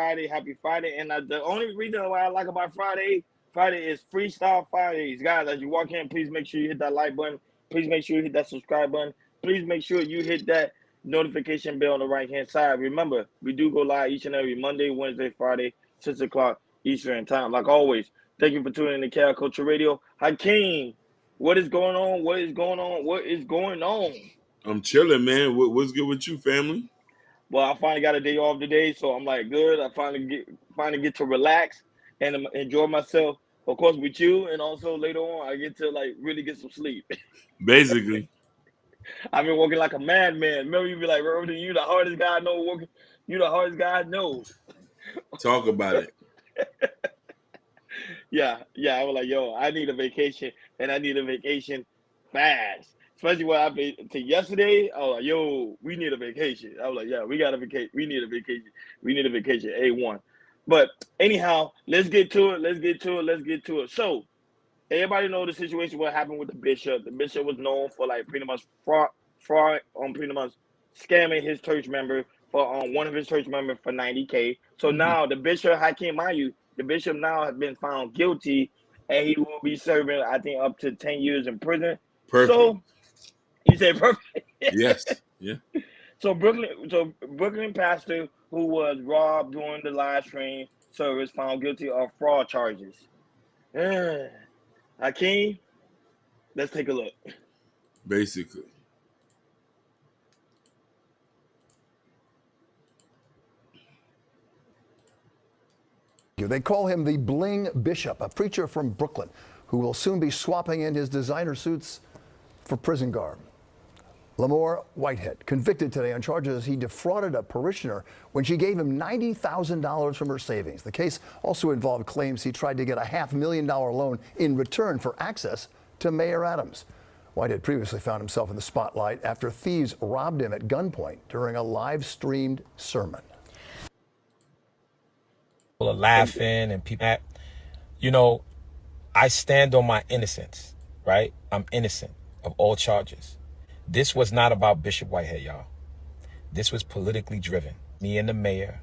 Friday. Happy Friday. And the only reason why I like about Friday is Freestyle Fridays. Guys, as you walk in, please make sure you hit that like button. Please make sure you hit that subscribe button. Please make sure you hit that notification bell on the right-hand side. Remember, we do go live each and every Monday, Wednesday, Friday, 6 o'clock Eastern time. Like always, thank you for tuning in to Cal Culture Radio. Hakeem, what is going on? What is going on? What is going on? I'm chilling, man. What's good with you, family? Well, I finally got a day off today, so I'm like, good. I finally get to relax and enjoy myself. Of course, with you, and also later on, I get to like really get some sleep. Basically, I've been working like a madman. Remember, you be like, Roden, you the hardest guy I know working. You the hardest guy I know. talk about it. Yeah. I was like, yo, I need a vacation, and I need a vacation fast. Especially what I've been to yesterday. I was like, yo, we need a vacation. I was like, yeah, we got a vacation. We need a vacation. We need a vacation. A1. But anyhow, let's get to it. So everybody know the situation. What happened with the bishop? The bishop was known for like pretty much fraud on pretty much scamming his church member for one of his church members for 90K. So now the bishop, Hakeem Mayu, the bishop now has been found guilty, and he will be serving, I think, up to 10 years in prison. Perfect. So you say perfect. Yes. Yeah. So Brooklyn pastor who was robbed during the live stream service found guilty of fraud charges. Hakeem, let's take a look. Basically. They call him the Bling Bishop, a preacher from Brooklyn who will soon be swapping in his designer suits for prison garb. Lamore Whitehead, convicted today on charges he defrauded a parishioner when she gave him $90,000 from her savings. The case also involved claims he tried to get a $500,000 loan in return for access to Mayor Adams. Whitehead previously found himself in the spotlight after thieves robbed him at gunpoint during a live-streamed sermon. People are laughing and people, I stand on my innocence, right? I'm innocent of all charges. This was not about Bishop Whitehead, y'all. This was politically driven. Me and the mayor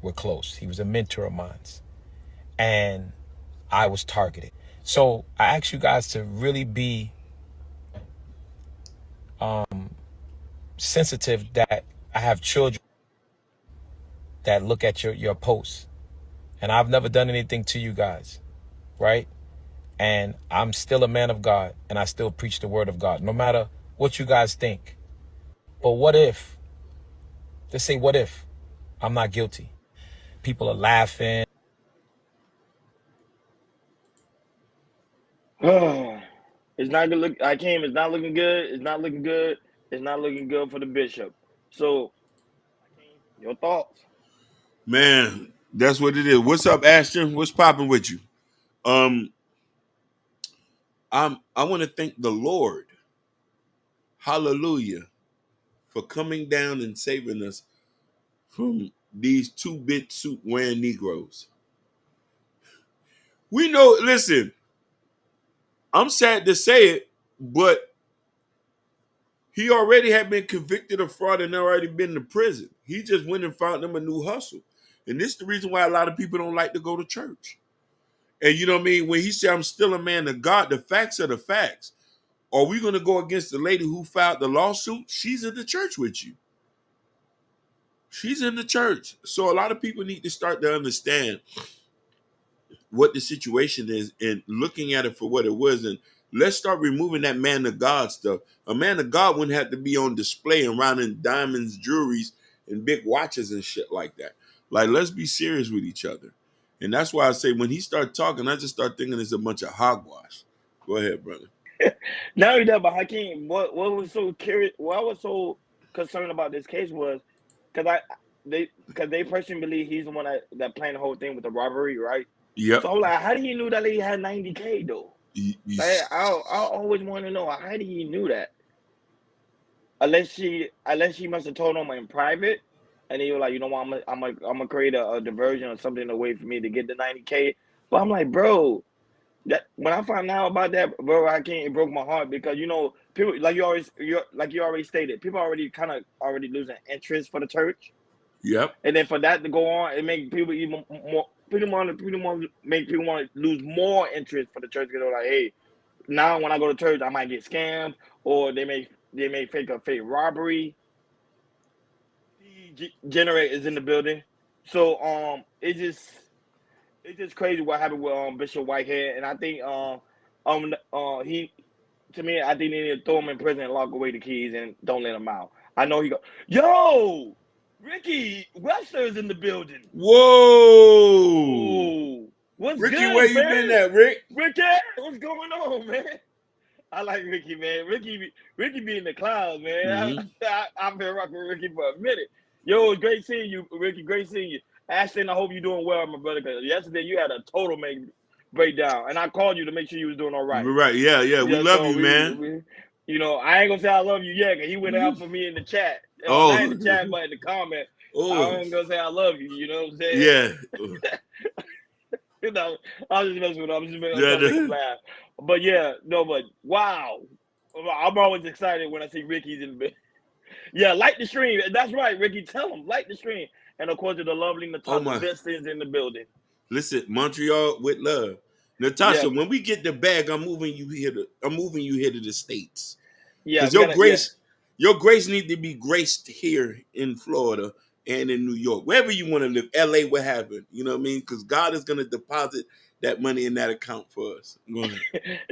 were close. He was a mentor of mine. And I was targeted. So I ask you guys to really be sensitive that I have children that look at your posts. And I've never done anything to you guys, right? And I'm still a man of God, and I still preach the word of God, no matter what you guys think. But what if, just say what if, I'm not guilty? People are laughing. It's not gonna look. It's not looking good. It's not looking good. It's not looking good for the bishop. So, your thoughts? Man, that's what it is. What's up, Ashton? What's popping with you? I want to thank the Lord, hallelujah, for coming down and saving us from these two-bit suit wearing Negroes. We know, listen, I'm sad to say it, but he already had been convicted of fraud and already been to prison. He just went and found them a new hustle. And this is the reason why a lot of people don't like to go to church. And you know what I mean? When he said, I'm still a man of God, the facts are the facts. Are we going to go against the lady who filed the lawsuit? She's in the church with you. She's in the church. So a lot of people need to start to understand what the situation is and looking at it for what it was. And let's start removing that man of God stuff. A man of God wouldn't have to be on display and around in diamonds, jewelries, and big watches and shit like that. Like, let's be serious with each other. And that's why I say when he started talking, I just start thinking it's a bunch of hogwash. Go ahead, brother. Not only that, but Hakeem, what was so curious? What I was so concerned about this case was because they personally believe he's the one that planned the whole thing with the robbery, right? Yep. So I'm like, how do you know that lady had 90K though? Like, I always want to know how do you knew that? Unless she must have told him in private, and he was like, you know what, I'm gonna create a diversion or something away for me to get the 90K. But I'm like, bro, that when I found out about that, bro, it broke my heart because people like you already stated, people already losing interest for the church. Yep. And then for that to go on, it make people even more, make people want to lose more interest for the church because they're like, hey, now when I go to church, I might get scammed, or they may fake a fake robbery. Generators in the building, so it's just crazy what happened with Bishop Whitehead, and I think he to me I think they need to throw him in prison and lock away the keys and don't let him out. I know he go, yo, Ricky Webster is in the building. Whoa. Oh, what's Ricky, where good, you been man? at, Rick? Ricky, what's going on, man? I like Ricky, man. Ricky be in the clouds, man. Mm-hmm. I've been rocking with Ricky for a minute. Yo, it's great seeing you, Ricky. Great seeing you. Ashton, I hope you're doing well, my brother, because yesterday you had a total breakdown. And I called you to make sure you was doing all right. Right. Yeah, yeah. We Yeah, love so you, man. I ain't gonna say I love you yet, because he went out for me in the chat. Not in Oh. the chat, but in the comment. Oh. I ain't gonna say I love you, you know what I'm saying? Yeah. You know, I was just messing with him. I was just trying Yeah. to make him laugh. But yeah, no, but wow. I'm always excited when I see Ricky's in the bed. Yeah, like the stream. That's right, Ricky. Tell him, like the stream. And of course, the lovely Oh Natasha my. Vincent's in the building. Listen, Montreal with love. Yeah, Natasha, when we get the bag, I'm moving you here to the States. yeah, Because we gotta, yeah. your grace need to be graced here in Florida and in New York. Wherever you want to live, LA, what happened? You know what I mean? Because God is gonna deposit that money in that account for us. Go ahead.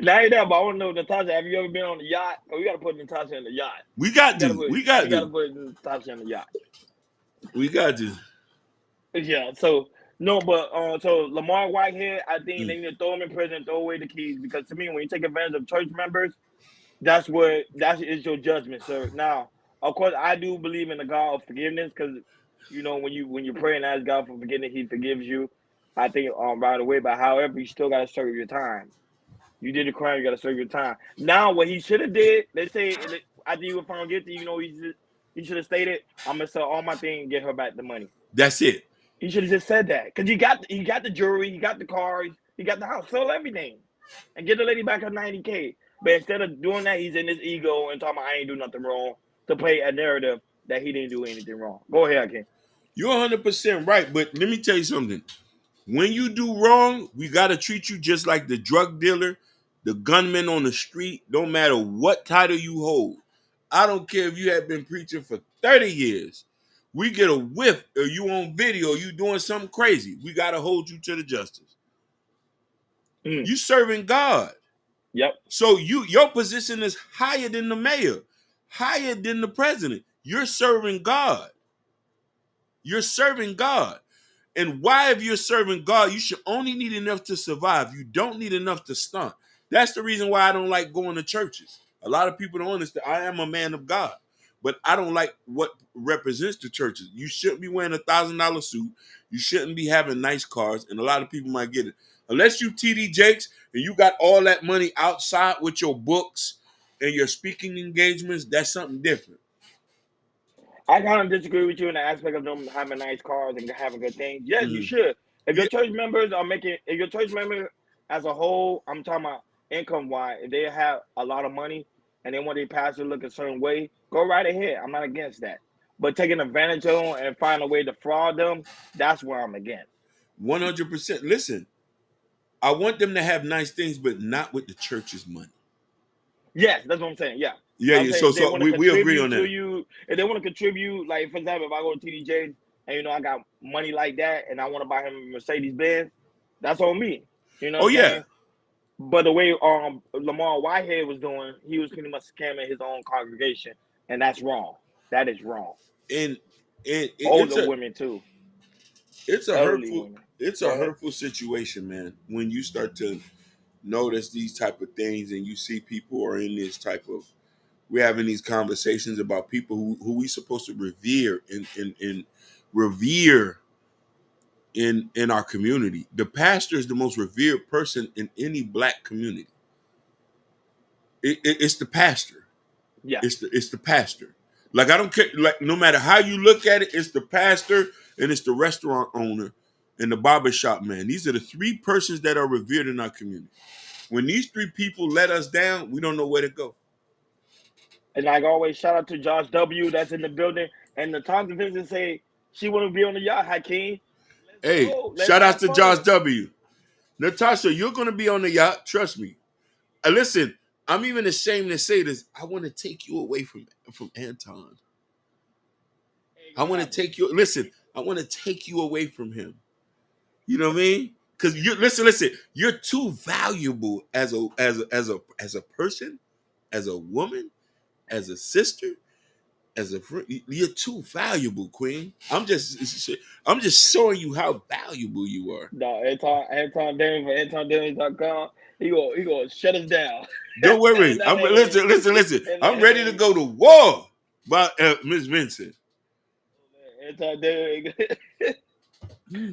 Now you there, but I want to know, Natasha, have you ever been on the yacht? Oh, we gotta put Natasha in the yacht. We got We gotta to. put We got we gotta to. put Natasha in the yacht. We got to. Yeah, so no, but so Lamar Whitehead, I think Mm. they need to throw him in prison, throw away the keys, because to me, when you take advantage of church members, that is your judgment, sir. Now, of course, I do believe in the God of forgiveness, because when you pray and ask God for forgiveness, He forgives you. I think right away. But however, you still gotta serve your time. You did the crime, you gotta serve your time. Now, what he should have did, they say after you were found guilty, he should have stated, "I'm gonna sell all my things and get her back the money." That's it. He should have just said that, because he got the jewelry, he got the cars, he got the house, sell everything, and get the lady back her 90K. But instead of doing that, he's in his ego and talking about I ain't do nothing wrong, to play a narrative that he didn't do anything wrong. Go ahead, Ken. You're 100% right. But let me tell you something. When you do wrong, we got to treat you just like the drug dealer, the gunman on the street, no matter what title you hold. I don't care if you have been preaching for 30 years. We get a whiff or you on video, you doing something crazy. We got to hold you to the justice. Mm, You serving God. yep. So your position is higher than the mayor, higher than the president. You're serving God. You're serving God. And why, if you're serving God, you should only need enough to survive. You don't need enough to stunt. That's the reason why I don't like going to churches. A lot of people don't understand. I am a man of God, but I don't like what represents the churches. You shouldn't be wearing $1,000 suit. You shouldn't be having nice cars, and a lot of people might get it. Unless you TD Jakes and you got all that money outside with your books and your speaking engagements, that's something different. I kind of disagree with you in the aspect of them having nice cars and having good things. Yes, you Mhm. should. If your Yeah, church members are making, if your church members as a whole, I'm talking about income wise, if they have a lot of money and they want their pastor to look a certain way, go right ahead. I'm not against that. But taking advantage of them and find a way to fraud them, that's where I'm against. 100%. Listen, I want them to have nice things, but not with the church's money. Yes, that's what I'm saying. Yeah. Yeah, I'm yeah. saying So if they so want to we agree contribute on to that. you, if they want to contribute, like for example, if I go to TDJ and I got money like that and I want to buy him a Mercedes Benz, that's on me. You know what Oh I'm yeah. saying? But the way Lamar Whitehead was doing, he was pretty much scamming his own congregation, and that's wrong. That is wrong. And it's Older a women too, it's a elderly hurtful women. it's Go a ahead. hurtful situation, man, when you start to notice these type of things and you see people are in this type of we're having these conversations about people who we supposed to revere and revere in our community. The pastor is the most revered person in any black community. It's the pastor. Yeah, It's the pastor. Like I don't care. Like no matter how you look at it, it's the pastor and it's the restaurant owner and the barbershop man. These are the three persons that are revered in our community. When these three people let us down, we don't know where to go. and like always, shout out to Josh W. That's in the building, and the Thompson Vincent say She want to be on the yacht, Hakeem. Let's Hey, go. Let's shout out have to Josh fun. W. Natasha, you're gonna be on the yacht. Trust me. Listen, I'm even ashamed to say this. I want to take you away from Anton. Ain't I gonna want to happen. take you. Listen, I want to take you away from him. You know what I mean? Because you listen. You're too valuable as a person, as a woman, as a sister, as a friend. You're too valuable, Queen. I'm just showing you how valuable you are. No, Anton Daniels for AntonDaniels.com. He gonna shut us down. Don't worry. And that I'm ain't listen. I'm ready to and go to war by Miss Vincent. Anton Daniels.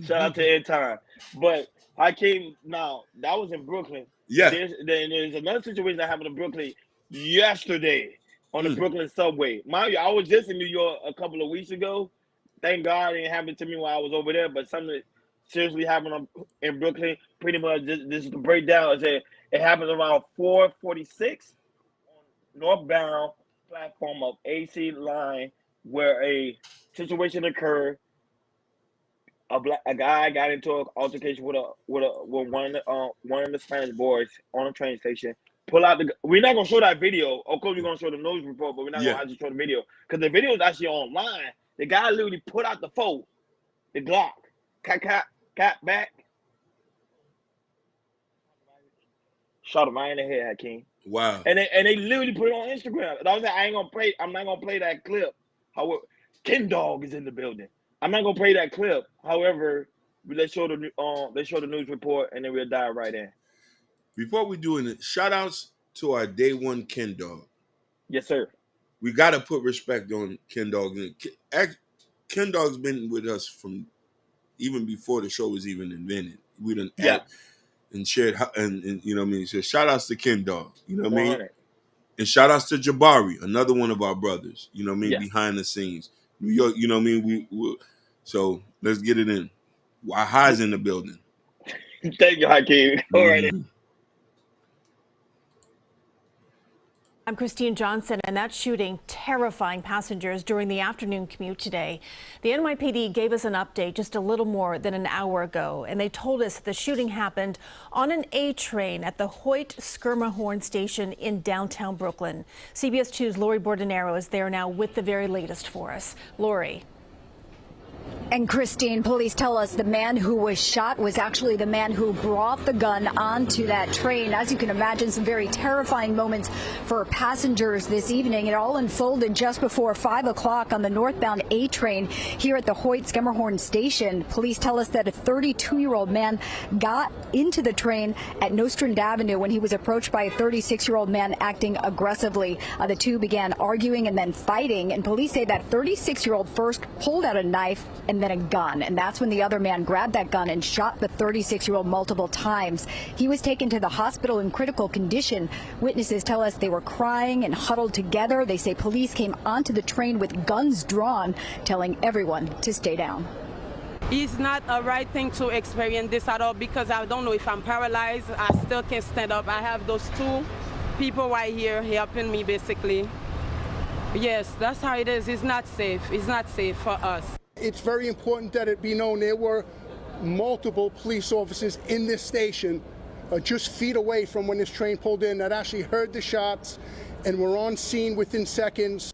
Shout out to Anton. But Hakeem, now that was in Brooklyn. Yeah. There's another situation that happened in Brooklyn yesterday on the Mm. Brooklyn subway. Mind you, I was just in New York a couple of weeks ago. Thank God it didn't happen to me while I was over there, but something seriously happened in Brooklyn. Pretty much, this is the breakdown. It happened around 4:46 on northbound platform of AC line, where a situation occurred. A guy got into an altercation with one of the Spanish boys on a train station. Pull out the. We're not gonna show that video. Of course, we're gonna show the news report, but we're not Yeah. gonna actually show the video because the video is actually online. The guy literally put out the phone, the Glock, cat back, shot him right in the head, Hakeem. Wow. And they literally put it on Instagram. And I was like, I ain't gonna play. I'm not gonna play that clip. However, Ken Dog is in the building. I'm not gonna play that clip. However, let's show the news report, and then we'll dive right in. Before we do it, shout outs to our day one Ken Dog. Yes, sir. We got to put respect on Ken Dog. Ken Dog's been with us from even before the show was even invented. We done Yeah, and shared, and you know what I mean? So shout outs to Ken Dog. You know what I mean? 100. And shout outs to Jabari, another one of our brothers. You know what I mean? Yeah. Behind the scenes. New York, you know what I mean? So let's get it in. Why High's in the building. Thank you, Hakeem. All right. Mhm. I'm Christine Johnson, and that shooting terrifying passengers during the afternoon commute today. The NYPD gave us an update just a little more than an hour ago, and they told us the shooting happened on an A train at the Hoyt Skirmahorn station in downtown Brooklyn. CBS 2's Lori Bordenero is there now with the very latest for us. Lori. And Christine, police tell us the man who was shot was actually the man who brought the gun onto that train. As you can imagine, some very terrifying moments for passengers this evening. It all unfolded just before 5 o'clock on the northbound A train here at the Hoyt Skirmahorn station. Police tell us that a 32-year-old man got into the train at Nostrand Avenue when he was approached by a 36-year-old man acting aggressively. The two began arguing and then fighting, and police say that 36-year-old first pulled out a knife and then a gun. And that's when the other man grabbed that gun and shot the 36-year-old multiple times. He was taken to the hospital in critical condition. Witnesses tell us they were crying and huddled together. They say police came onto the train with guns drawn, telling everyone to stay down. It's not a right thing to experience this at all because I don't know if I'm paralyzed. I still can't stand up. I have those two people right here helping me basically. Yes, that's how it is. It's not safe. It's not safe for us. It's very important that it be known there were multiple police officers in this station just feet away from when this train pulled in that actually heard the shots and were on scene within seconds.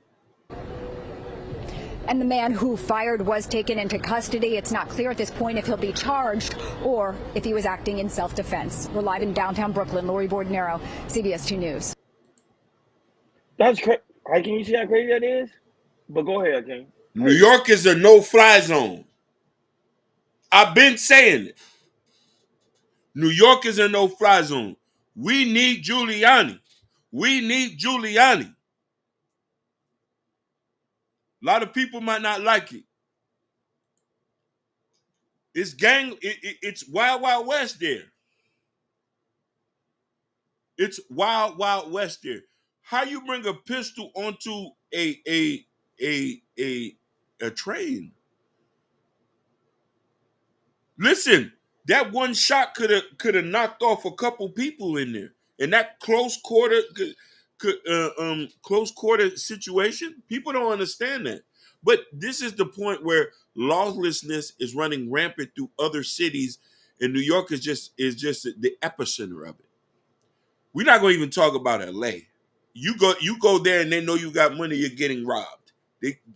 And the man who fired was taken into custody. It's not clear at this point if he'll be charged or if he was acting in self-defense. We're live in downtown Brooklyn. Lori Bordenero, CBS 2 News. That's crazy. Can you see how crazy that is? But go ahead, King. New York is a no-fly zone. I've been saying it. New York is a no-fly zone. We need Giuliani. We need Giuliani. A lot of people might not like it. It's it's wild, wild west there. It's wild, wild west there. How you bring a pistol onto a train? Listen, that one shot could have knocked off a couple people in there. In that close quarter situation, people don't understand that. But this is the point where lawlessness is running rampant through other cities, and New York is just the epicenter of it. We're not going to even talk about LA. You go there and they know you got money, you're getting robbed.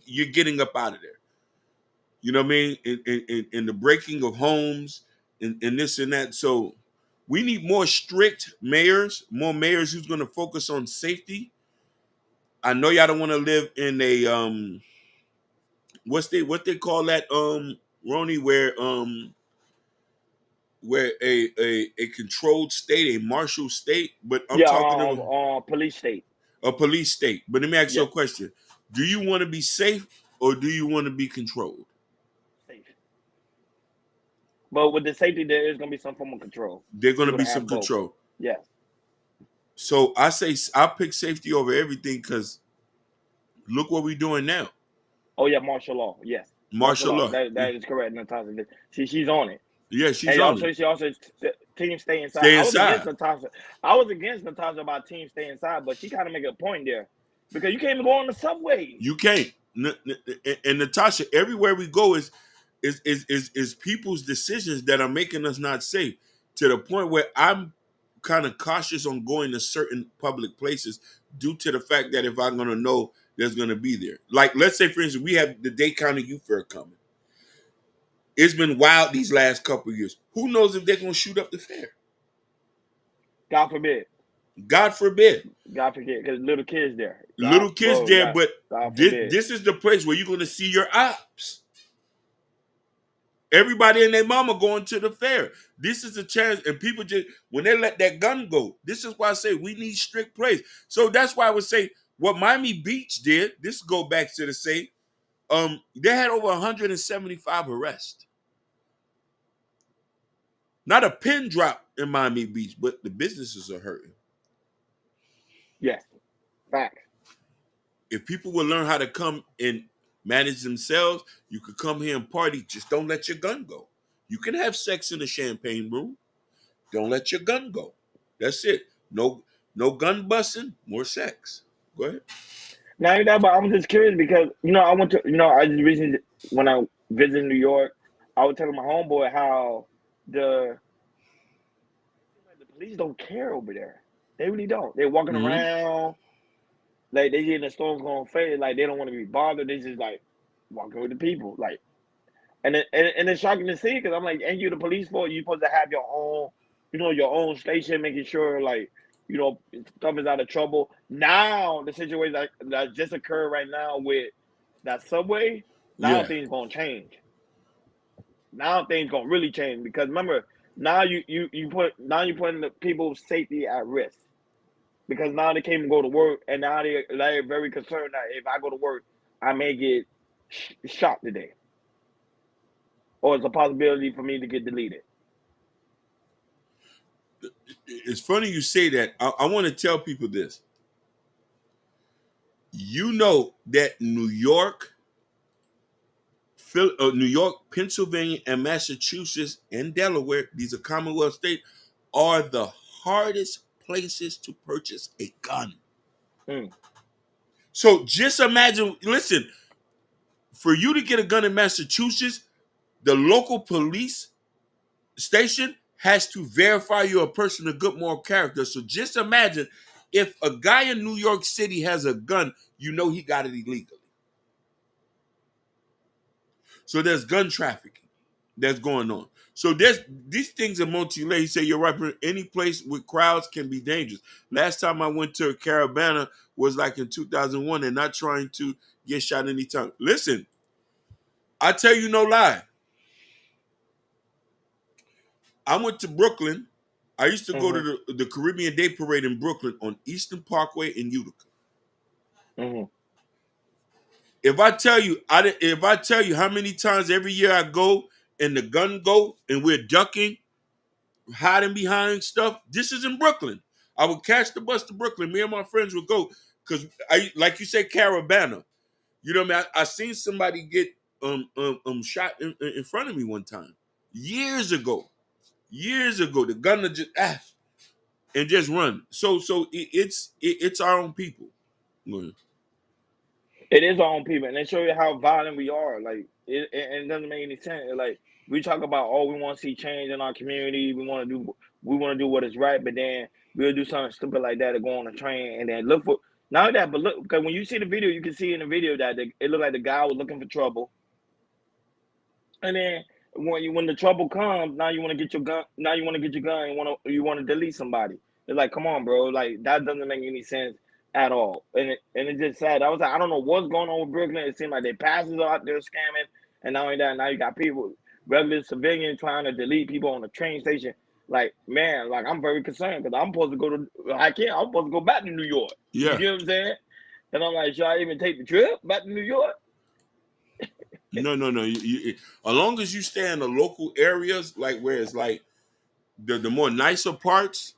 You're getting up out of there. You know what I mean? In the breaking of homes and this and that. So we need more strict mayors, more mayors who's going to focus on safety. I know y'all don't want to live in a what they call that Ronnie, where a controlled state, a martial state, but I'm Yeah, talking about police state. a police state. But let me ask you Yeah, a question. Do you want to be safe or do you want to be controlled? safe. But with the safety, there is gonna be some form of control. They're going You're to be gonna some have both. control. Yes. So I say I pick safety over everything because look what we're doing now. Oh yeah, martial law. Yes, martial Martial law. law. That is correct, Natasha. She's on it. Yeah, she's And on it. also, she also team stay inside. Stay I was against inside. Natasha. I was against Natasha about team stay inside, but she kind of make a point there because you can't even go on the subway. You can't. And Natasha, everywhere we go is people's decisions that are making us not safe, to the point where I'm kind of cautious on going to certain public places due to the fact that if I'm going to know there's going to be there. Like, let's say, for instance, we have the Dade County Youth Fair coming. It's been wild these last couple of years. Who knows if they're going to shoot up the fair? God forbid. God forbid. God forbid, because little kids there. Little kids there, but God forbid. this is the place where you're going to see your ops. Everybody and their mama going to the fair. This is a chance, and people just, when they let that gun go, this is why I say we need strict plays. So that's why I would say what Miami Beach did, this go back to the say, they had over 175 arrests. Not a pin drop in Miami Beach, but the businesses are hurting. Yes, facts. If people would learn how to come and manage themselves, you could come here and party. Just don't let your gun go. You can have sex in the champagne room. Don't let your gun go. That's it. No gun busting, more sex. Go ahead. Now that, but I'm just curious because I went to I just recently when I visited New York, I was telling my homeboy how the police don't care over there. They really don't. They're walking Mm-hmm. around like they getting the storm's gonna fade. Like they don't want to be bothered. They just like walking with the people. Like, and it's shocking to see because I'm like, ain't you the police force? You supposed to have your own, your own station, making sure like stuff is out of trouble. Now the situation that just occurred right now with that subway, now Yeah. things gonna change. Now things gonna really change because remember now you putting the people's safety at risk. Because now they can't even go to work, and now they're very concerned that if I go to work, I may get shot today, or it's a possibility for me to get deleted. It's funny you say that. I want to tell people this. You know that New York, Pennsylvania, and Massachusetts and Delaware, these are Commonwealth states, are the hardest places to purchase a gun. So just imagine, listen, for you to get a gun in Massachusetts, the local police station has to verify you're a person of good moral character. So just imagine if a guy in New York City has a gun, he got it illegally. So there's gun trafficking that's going on. So these things are multi-layered. You say you're right. Any place with crowds can be dangerous. Last time I went to a Caravana was like in 2001, and not trying to get shot anytime. Listen, I tell you no lie. I went to Brooklyn. I used to go to the Caribbean Day Parade in Brooklyn on Eastern Parkway in Utica. Mm-hmm. If I tell you how many times every year I go and the gun go and we're ducking, hiding behind stuff, this is in Brooklyn. I would catch the bus to Brooklyn. Me and my friends would go because like you said, Caravana. You know what I mean? I seen somebody get shot in front of me one time years ago. The gunner just and just run. So it's our own people. It is our own people, and they show you how violent we are. Like it doesn't make any sense. Like we talk about, oh, we want to see change in our community. We want to do what is right, but then we'll do something stupid like that to go on a train and then look for not only that, but look, because when you see the video, you can see in the video that it looked like the guy was looking for trouble, and then when the trouble comes, now you want to get your gun. Now you want to get your gun. And you want to delete somebody. It's like, come on, bro. Like that doesn't make any sense at all. And it's just sad. I was like, I don't know what's going on with Brooklyn. It seemed like their passes are out there scamming, and not only that, now you got people, regular civilians, trying to delete people on the train station. Like, man, like I'm very concerned because I'm supposed to go to. I'm supposed to go back to New York. You Yeah. get what I'm saying? And I'm like, should I even take the trip back to New York? No. As long as you stay in the local areas, like where it's like the more nicer parts,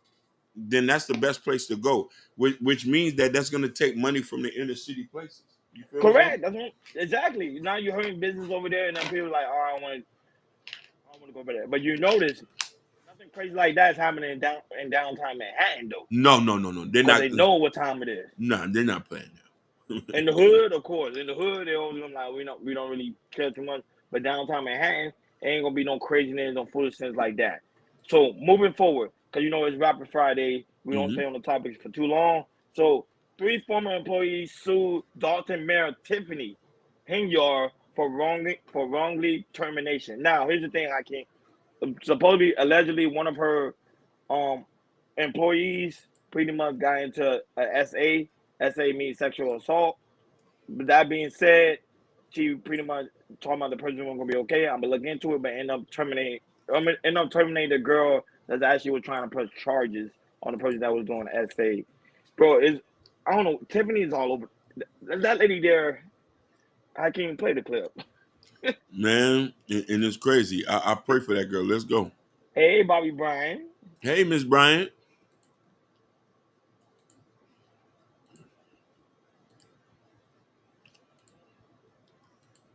then that's the best place to go. Which means that's going to take money from the inner city places. You feel Correct. That's what, exactly. Now you're hurting business over there, and then people are like, oh, I want to go over there. But you notice nothing crazy like that is happening in downtown Manhattan, though. No. They're Because not. they know what time it is. No, they're not playing that. In the hood, of course. In the hood, they always like we don't really care too much. But downtown Manhattan, ain't gonna be no craziness, no foolishness like that. So moving forward, because you know it's Rapid Friday, we don't stay on the topics for too long. So 3 former employees sued Dolton Mayor Tiffany Henyard for wrongly termination. Now here's the thing, I can't supposedly allegedly one of her employees pretty much got into a SA. SA means sexual assault. But that being said, she pretty much talking about the person was gonna be okay. I'm gonna look into it, but end up terminating the girl that actually was trying to press charges on the person that was doing the SA. Bro, I don't know. Tiffany is all over. That lady there, I can't even play the clip. Man, and it's crazy. I pray for that girl. Let's go. Hey, Bobby Bryan. Hey, Miss Bryant.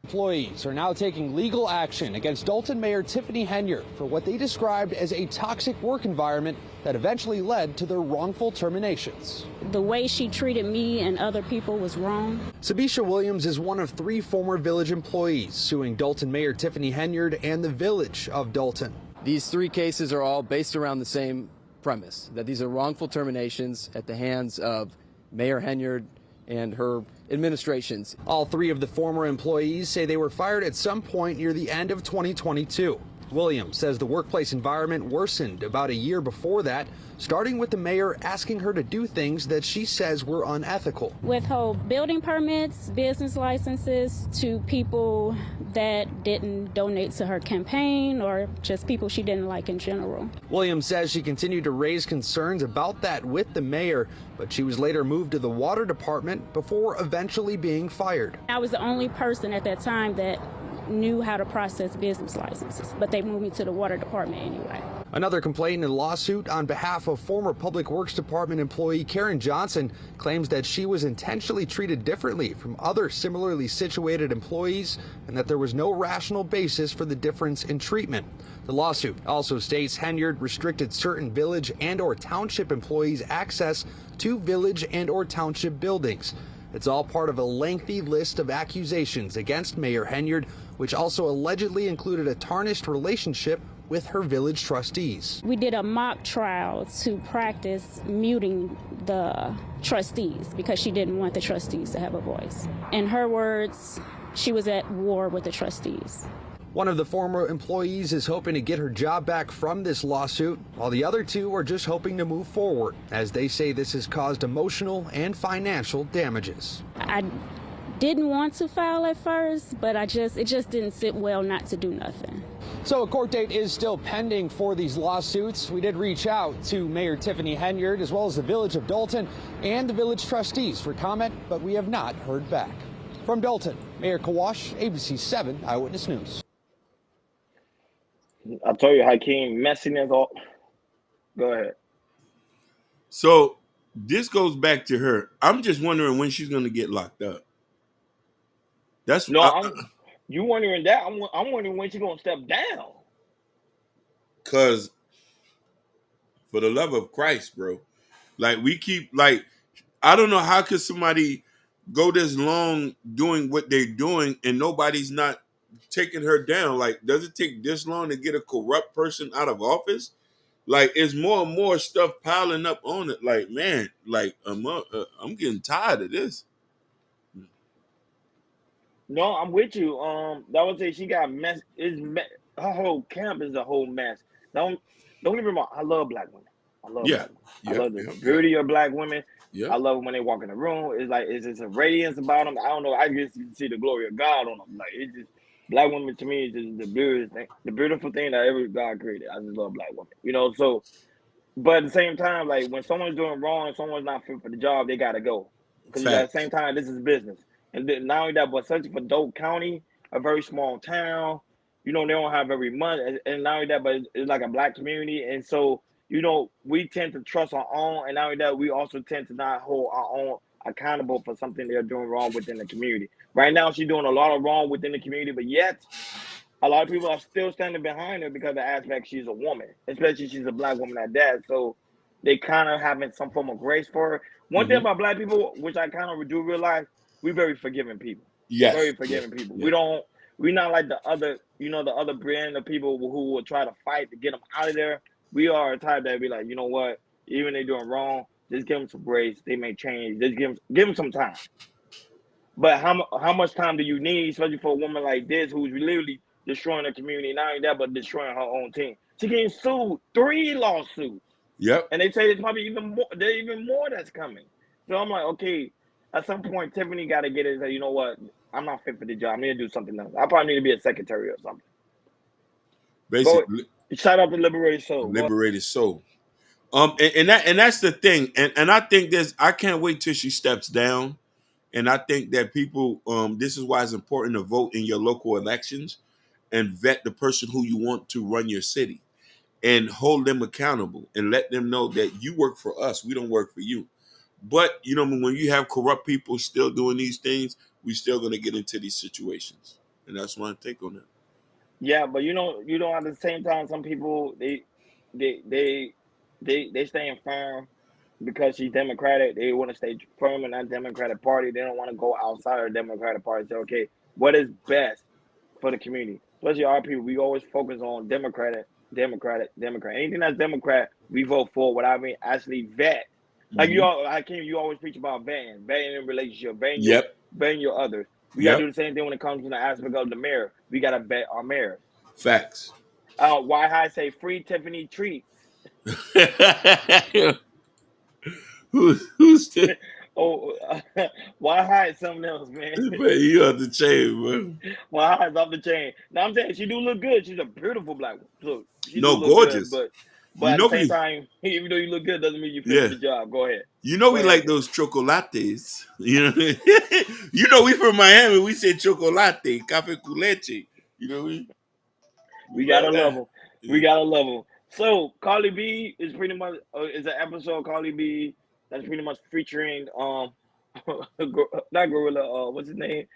Employees are now taking legal action against Dolton Mayor Tiffany Henyard for what they described as a toxic work environment that eventually led to their wrongful terminations. The way she treated me and other people was wrong. Sabisha Williams is one of 3 former village employees suing Dolton Mayor Tiffany Henyard and the village of Dolton. These 3 cases are all based around the same premise, that these are wrongful terminations at the hands of Mayor Henyard and her administrations. All 3 of the former employees say they were fired at some point near the end of 2022. Williams says the workplace environment worsened about a year before that, starting with the mayor asking her to do things that she says were unethical. Withhold building permits, business licenses to people that didn't donate to her campaign or just people she didn't like in general. Williams says she continued to raise concerns about that with the mayor, but she was later moved to the water department before eventually being fired. I was the only person at that time that knew how to process business licenses, but they moved me to the water department anyway. Another complaint in a lawsuit on behalf of former Public Works Department employee Karen Johnson claims that she was intentionally treated differently from other similarly situated employees and that there was no rational basis for the difference in treatment. The lawsuit also states Henyard restricted certain village and or township employees access to village and or township buildings. It's all part of a lengthy list of accusations against Mayor Henyard, which also allegedly included a tarnished relationship with her village trustees. We did a mock trial to practice muting the trustees because she didn't want the trustees to have a voice. In her words, she was at war with the trustees. One of the former employees is hoping to get her job back from this lawsuit, while the other 2 are just hoping to move forward, as they say this has caused emotional and financial damages. I didn't want to file at first, but it just didn't sit well not to do nothing. So a court date is still pending for these lawsuits. We did reach out to Mayor Tiffany Henyard as well as the village of Dolton and the village trustees for comment, but we have not heard back. From Dolton, Mayor Kawash, ABC 7 Eyewitness News. I told you, Hakeem, messiness all. Go ahead. So this goes back to her. I'm just wondering when she's going to get locked up. That's you wondering that? I'm wondering when she's going to step down. Because for the love of Christ, bro, like we keep like I don't know how could somebody go this long doing what they're doing and nobody's not taking her down? Like, does it take this long to get a corrupt person out of office? Like, it's more and more stuff piling up on it. Like, man, like I'm getting tired of this. No, I'm with you. I would say she got mess. Her whole camp is a whole mess. Don't get me wrong. I love black women. I love Yeah, black women. I yep, love the yep, yep, beauty of black women. yep. I love when they walk in the room. It's like it's just a radiance about them. I don't know. I just see the glory of God on them. Like it's just black women to me is just the beautiful thing that every God created. I just love black women. You know, so but at the same time, like when someone's doing wrong and someone's not fit for the job, they gotta go. Because at the Facts. same time, this is business. And then not only that, but especially for Dolton County, a very small town, you know, they don't have very much. And not only that, but it's like a black community. And so, you know, we tend to trust our own. And not only that, we also tend to not hold our own accountable for something they're doing wrong within the community. Right now, she's doing a lot of wrong within the community, but yet a lot of people are still standing behind her because of the aspect she's a woman, especially she's a black woman at that. So they kind of having some form of grace for her. One thing Mm-hmm. about black people, which I kind of do realize, we're very forgiving people. Yes. Very forgiving people. Yeah. We're not like the other, you know, the other brand of people who will try to fight to get them out of there. We are a type that be like, you know what, even they doing wrong, just give them some grace. They may change. Just give them some time. But how much time do you need, especially for a woman like this who's literally destroying the community, not only that, but destroying her own team? She getting sued, 3 lawsuits. Yep. And they say there's probably even more that's coming. So I'm like, okay, at some point, Tiffany got to get it and say, you know what, I'm not fit for the job. I need to do something else. I probably need to be a secretary or something. Basically, shout out to Liberated Soul. Liberated Soul. And that's the thing. And I think I can't wait till she steps down. And I think that people, this is why it's important to vote in your local elections and vet the person who you want to run your city and hold them accountable and let them know that you work for us. We don't work for you. But, you know, when you have corrupt people still doing these things, we're still going to get into these situations. And that's my take on that. Yeah, but you know, at the same time, some people, they staying firm because she's Democratic. They want to stay firm in that Democratic Party. They don't want to go outside of the Democratic Party. Say, okay, what is best for the community? Especially our people, we always focus on Democrat. Anything that's Democrat, we vote for. What I mean, actually vet. Like you always preach about vetting in relationship, vetting your others. We gotta do the same thing when it comes to the aspect of the mayor. We gotta vet our mayors. Facts. Why I say free Tiffany treats. Who's the... Why hide something else, man? Man, you off the chain, man. Why hide's off the chain? Now I'm saying she do look good. She's a beautiful black woman. So she do look gorgeous. good, but at the same time, even though you look good, doesn't mean you fit for the job. Go ahead. You know we like those chocolates. You know, you know we from Miami. We say chocolate, café con leche. You know we gotta love them. Yeah. We gotta love them. So Cardi B is pretty much is an episode of Cardi B that's pretty much featuring not Gorilla. What's his name?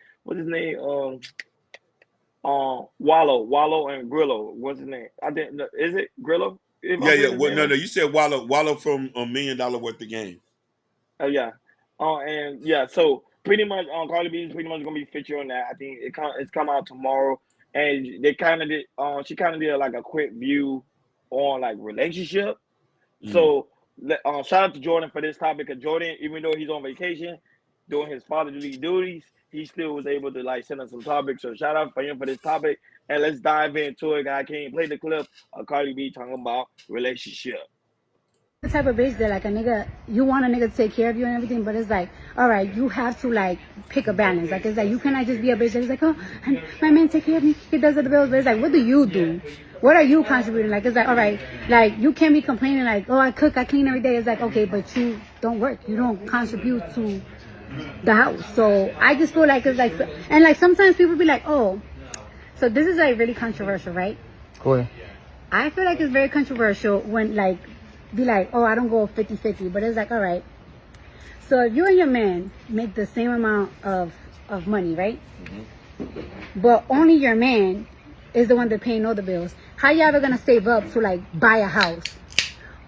Wallow and Grillo. What's his name? I didn't. Is it Grillo? Yeah. Well, no. You said Wallow from $1 Million Worth of Game. Oh yeah. And yeah. So pretty much, Cardi B is pretty much gonna be featured on that. I think it's come out tomorrow, and they kind of did. She kind of did like a quick view on like relationship. So shout out to Jordan for this topic. Because Jordan, even though he's on vacation doing his fatherly duties, he still was able to like send us some topics. So shout out for him for this topic, and let's dive into it. I can't play the clip of Cardi B talking about relationship. The type of bitch that like a nigga, you want a nigga to take care of you and everything, but it's like, all right, you have to like pick a balance. Like it's like you cannot just be a bitch that's like, oh, my man take care of me, he does the bills, but it's like, what do you do? What are you contributing? Like it's like, all right, like you can't be complaining like, oh, I cook, I clean every day. It's like, okay, but you don't work, you don't contribute to the house. So I just feel like it's like, and like sometimes people be like, oh, so this is like really controversial, right? Cool. I feel like it's very controversial when like be like, oh, I don't go 50-50, but it's like, all right, so if you and your man make the same amount of money, right? But only your man is the one that paying all the bills, how you ever gonna save up to like buy a house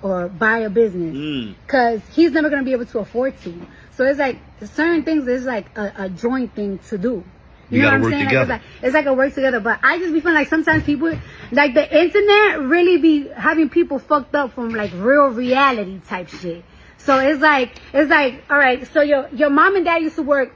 or buy a business? Because he's never gonna be able to afford to. So it's like certain things is like a joint thing to do. You know gotta what I'm work saying? together. Like, it's like a work together. But I just be feeling like sometimes people, like the internet really be having people fucked up from like real reality type shit. So it's like, all right, so your mom and dad used to work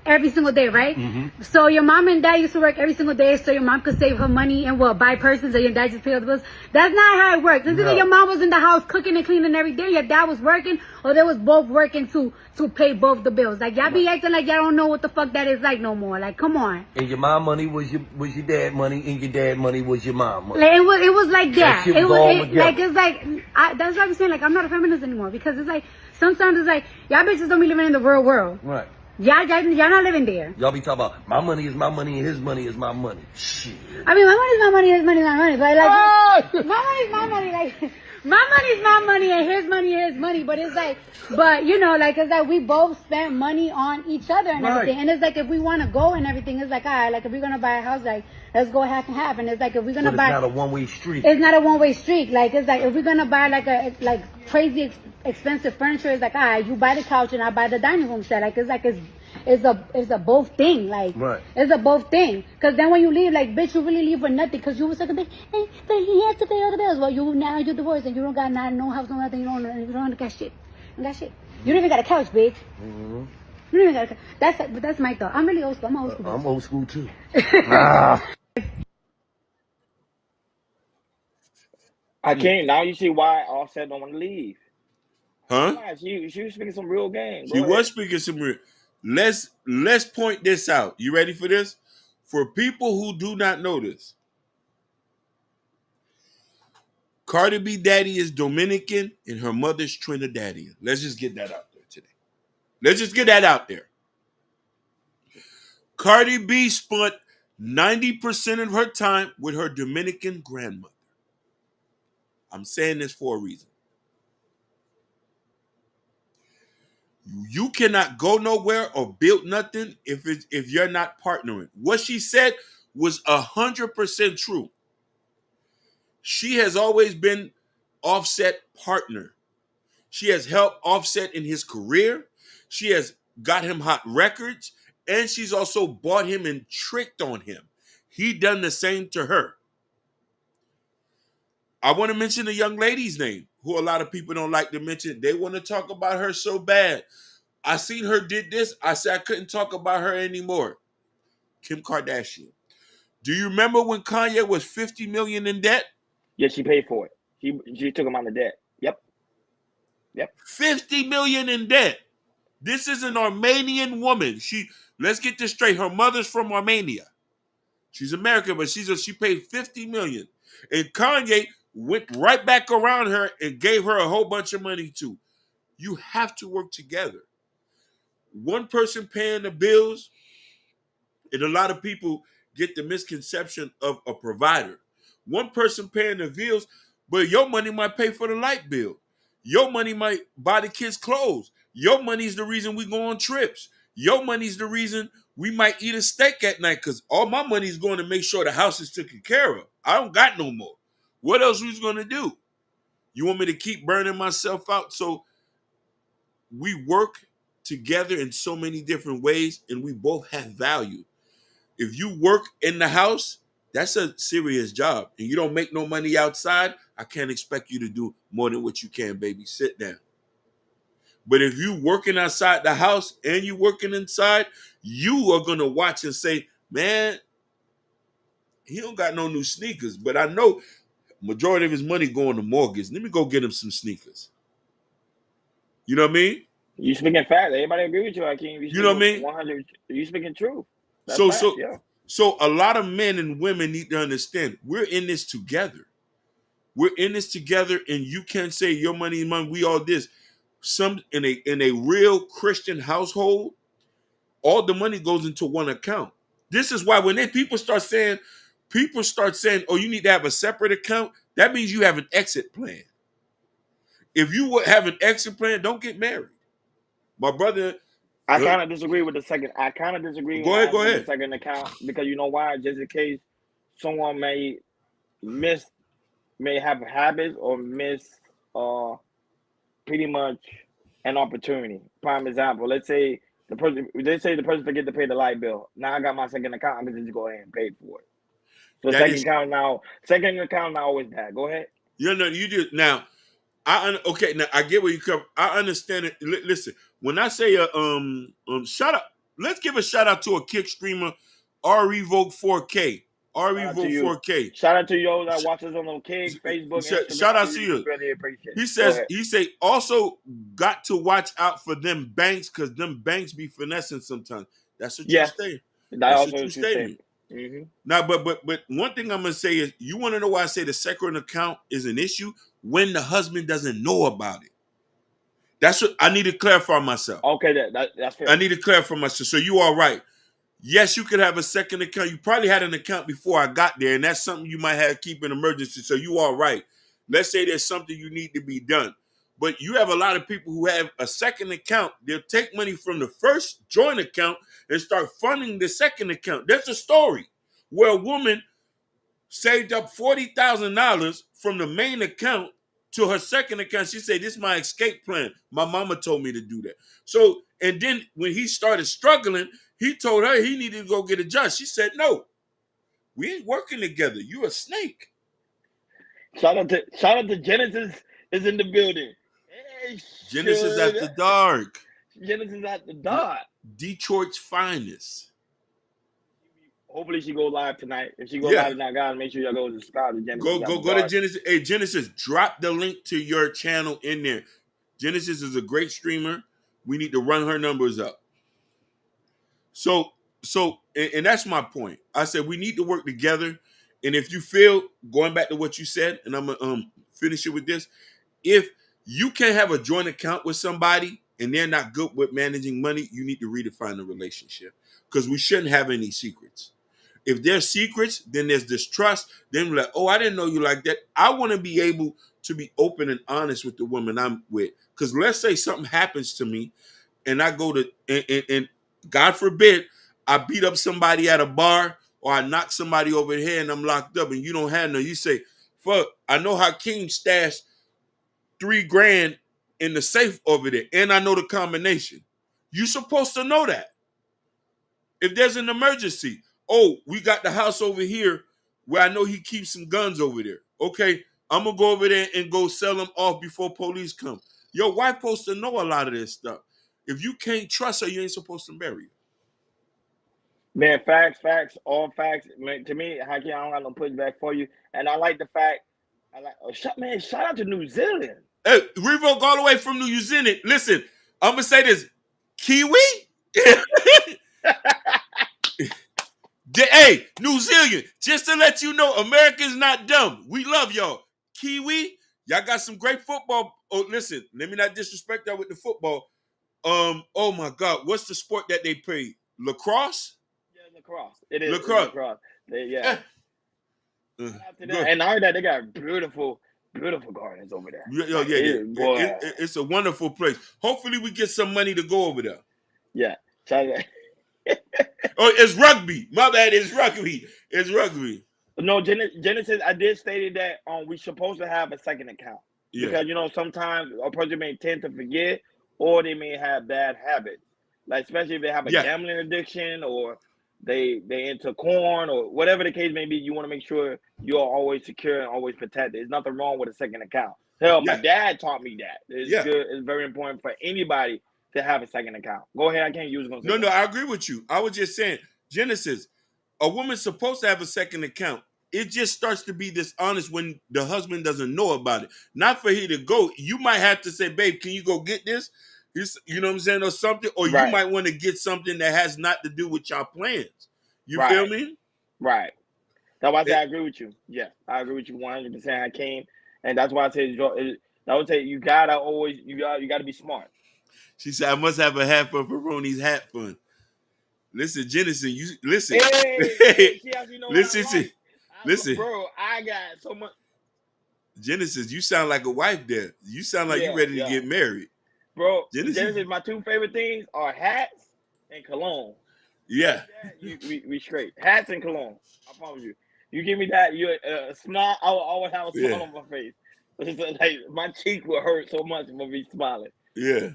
every single day, right? Mm-hmm. So your mom and dad used to work every single day so your mom could save her money and buy persons and your dad just pay all the bills. That's not how it works. It's either your mom was in the house cooking and cleaning every day, your dad was working, or they was both working to pay both the bills. Like y'all be acting like y'all don't know what the fuck that is like no more. Like come on. And your mom money was your dad money, and your dad money was your mom money. Like it was like that. shit It was all was together. like it's like that's why I'm saying like I'm not a feminist anymore because it's like sometimes it's like y'all bitches don't be living in the real world. Right. Y'all not living there. Y'all be talking about my money is my money and his money is my money. Shit. I mean, my money's my money, his money's my money, but like, my money's my money, like, my money's my money and his money is his money, but it's like, but you know, like, it's like we both spend money on each other and everything, and it's like if we want to go and everything, it's like, all right, like if we're gonna buy a house, like, let's go half and half, and it's like if we're gonna But it's buy, not a one-way street. it's not a one-way street, like, it's like if we're gonna buy like crazy expensive furniture, it's like, all right, you buy the couch and I buy the dining room set, like, it's a both thing, like, right. It's a both thing. Because then when you leave, like, bitch, you really leave for nothing. Because you was like, hey, but he has to pay all the bills. Well, you're divorced and you don't got no house, no nothing. You don't got shit. You got shit. You don't even got a couch, bitch. Mm-hmm. You don't even got a couch. That's my thought. I'm really old school. I'm old school. I'm old school too. I can't. Now you see why Offset don't want to leave. Huh? She was speaking some real game. She was speaking some real. Let's point this out. You ready for this? For people who do not know this, Cardi B daddy is Dominican and her mother's Trinidadian. Let's just get that out there today. Let's just get that out there. Cardi B spent 90% of her time with her Dominican grandmother. I'm saying this for a reason. You cannot go nowhere or build nothing if you're not partnering. What she said was 100% true. She has always been Offset partner. She has helped Offset in his career. She has got him hot records, and she's also bought him and tricked on him. He done the same to her. I want to mention a young lady's name who a lot of people don't like to mention. They want to talk about her so bad. I seen her did this. I said I couldn't talk about her anymore. Kim Kardashian. Do you remember when Kanye was $50 million in debt? Yeah, she paid for it. She took him out of debt. Yep. $50 million in debt. This is an Armenian woman. Let's get this straight. Her mother's from Armenia. She's American, but she paid $50 million. And Kanye went right back around her and gave her a whole bunch of money too. You have to work together. One person paying the bills, and a lot of people get the misconception of a provider. One person paying the bills, but your money might pay for the light bill. Your money might buy the kids clothes. Your money's the reason we go on trips. Your money's the reason we might eat a steak at night because all my money's going to make sure the house is taken care of. I don't got no more. What else we going to do? You want me to keep burning myself out? So we work together in so many different ways, and we both have value. If you work in the house, that's a serious job, and you don't make no money outside, I can't expect you to do more than what you can, baby. Sit down. But if you working outside the house and you working inside, you are going to watch and say, man, he don't got no new sneakers, but I know majority of his money going to mortgage. Let me go get him some sneakers. You know what I mean? You speaking fact. Everybody agree with you, Hakeem. You know what I mean? 100. You speaking truth. That's So fact, yeah. So a lot of men and women need to understand we're in this together. We're in this together, and you can't say your money is mine. We all this. Some in a real Christian household, all the money goes into one account. This is why when people start saying, oh, you need to have a separate account. That means you have an exit plan. If you would have an exit plan, don't get married. My brother. I kind of disagree with the second. I kind of disagree Go ahead. with the second account because you know why? Just in case someone may have habits or miss pretty much and opportunity. Prime example. Let's say the person forget to pay the light bill. Now I got my second account. I can just go ahead and pay for it. So That is, second account not always bad. Go ahead. you do now. Okay, now I get where you come. I understand it. Listen, when I say shout out, let's give a shout out to a kick streamer, Revoke 4K. Shout out to Revoke you. 4K. Shout out to you that watches on the Kick, Facebook, Instagram. Shout out to you. Really appreciate it. He say also got to watch out for them banks because them banks be finessing sometimes. That's a true statement. That's a true statement. Mm-hmm. Now, but one thing I'm gonna say is, you want to know why I say the second account is an issue? When the husband doesn't know about it. That's what I need to clarify myself. Okay, that's fair. I need to clarify myself. So you are right. Yes, you could have a second account. You probably had an account before I got there, and that's something you might have to keep in emergency. So you are right. Let's say there's something you need to be done. But you have a lot of people who have a second account. They'll take money from the first joint account and start funding the second account. There's a story where a woman saved up $40,000 from the main account to her second account. She said, "This is my escape plan. My mama told me to do that." So, and then when he started struggling, he told her he needed to go get a job. She said, "No, we ain't working together. You a snake." Shout out to Genesis is in the building. Hey, Genesis After Dark. Genesis After Dark. Detroit's finest. Hopefully she go live tonight. If she go live tonight, guys, make sure y'all go subscribe to Genesis. Go to Genesis. Hey, Genesis, drop the link to your channel in there. Genesis is a great streamer. We need to run her numbers up. So, and that's my point. I said we need to work together. And if you feel, going back to what you said, and I'm gonna finish it with this, if you can't have a joint account with somebody and they're not good with managing money, you need to redefine the relationship, because we shouldn't have any secrets. If there's secrets, then there's distrust. Then we're like, "Oh, I didn't know you like that." I want to be able to be open and honest with the woman I'm with. Because let's say something happens to me and I go to, and God forbid, I beat up somebody at a bar, or I knock somebody over the head and I'm locked up, and you don't have no, you say, "Fuck, I know Hakeem stashed $3,000 in the safe over there, and I know the combination." You're supposed to know that. If there's an emergency, "Oh, we got the house over here where I know he keeps some guns over there. Okay, I'm gonna go over there and go sell them off before police come." Your wife supposed to know a lot of this stuff. If you can't trust her, you ain't supposed to marry her. Man, facts, all facts. Man, to me, Hakeem, I don't got no pushback for you. And I like the fact, shout out to New Zealand. Hey, Revoke all the way from New Zealand. Listen, I'm gonna say this. Kiwi? Hey, New Zealand, just to let you know, America's not dumb. We love y'all. Kiwi, y'all got some great football. Oh, listen, let me not disrespect y'all with the football. Oh my God, what's the sport that they play? Lacrosse? Yeah, lacrosse. It is lacrosse. And I heard that they got beautiful gardens over there. It's a wonderful place. Hopefully we get some money to go over there. Yeah. Oh, it's rugby. My bad, it's rugby. It's rugby. No, Genesis, I did stated that we're supposed to have a second account. Yeah. Because, sometimes a person may tend to forget, or they may have bad habits. Like, especially if they have a gambling addiction, or they into corn, or whatever the case may be, you want to make sure you're always secure and always protected. There's nothing wrong with a second account. Hell, my dad taught me that. It's good. It's very important for anybody to have a second account. Go ahead. I can't use it. No, I agree with you. I was just saying, Genesis, a woman's supposed to have a second account. It just starts to be dishonest when the husband doesn't know about it. Not for he to go. You might have to say, "Babe, can you go get this?" You know what I'm saying, or something. Or you might want to get something that has not to do with your plans. You feel me? Right. That's why I say I agree with you. Yeah, I agree with you 100%. I came, and that's why I say I would say you gotta be smart. She said, "I must have a hat for Peroni's hat fund." Listen, Genesis, you listen. Hey, listen, bro. I got so much. Genesis, you sound like a wife there. You sound like you're ready to get married, bro. Genesis, my two favorite things are hats and cologne. Yeah, we straight hats and cologne. I promise you. You give me that, you smile. I would have a smile on my face. Like my cheek would hurt so much if I be smiling. Yeah.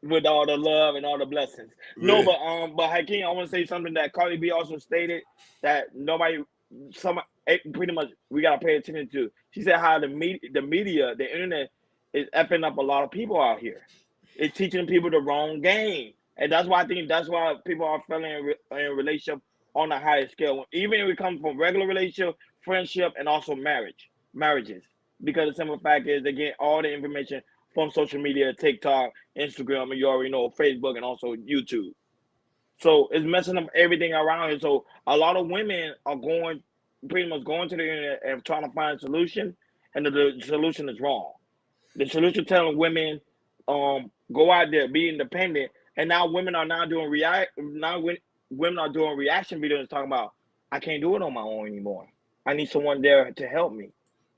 with all the love and all the blessings. No, but Hakeem, I want to say something that Cardi B also stated that pretty much we gotta pay attention to. She said how the media, the internet, is effing up a lot of people out here. It's teaching people the wrong game, and that's why I think that's why people are failing in relationship on a higher scale. Even if it comes from regular relationship, friendship, and also marriages. Because the simple fact is they get all the information from social media, TikTok, Instagram, and you already know Facebook and also YouTube. So it's messing up everything around it. So a lot of women are pretty much going to the internet and trying to find a solution, and the solution is wrong. The solution telling women, go out there, be independent, and now women are now doing women are doing reaction videos talking about, I can't do it on my own anymore. I need someone there to help me.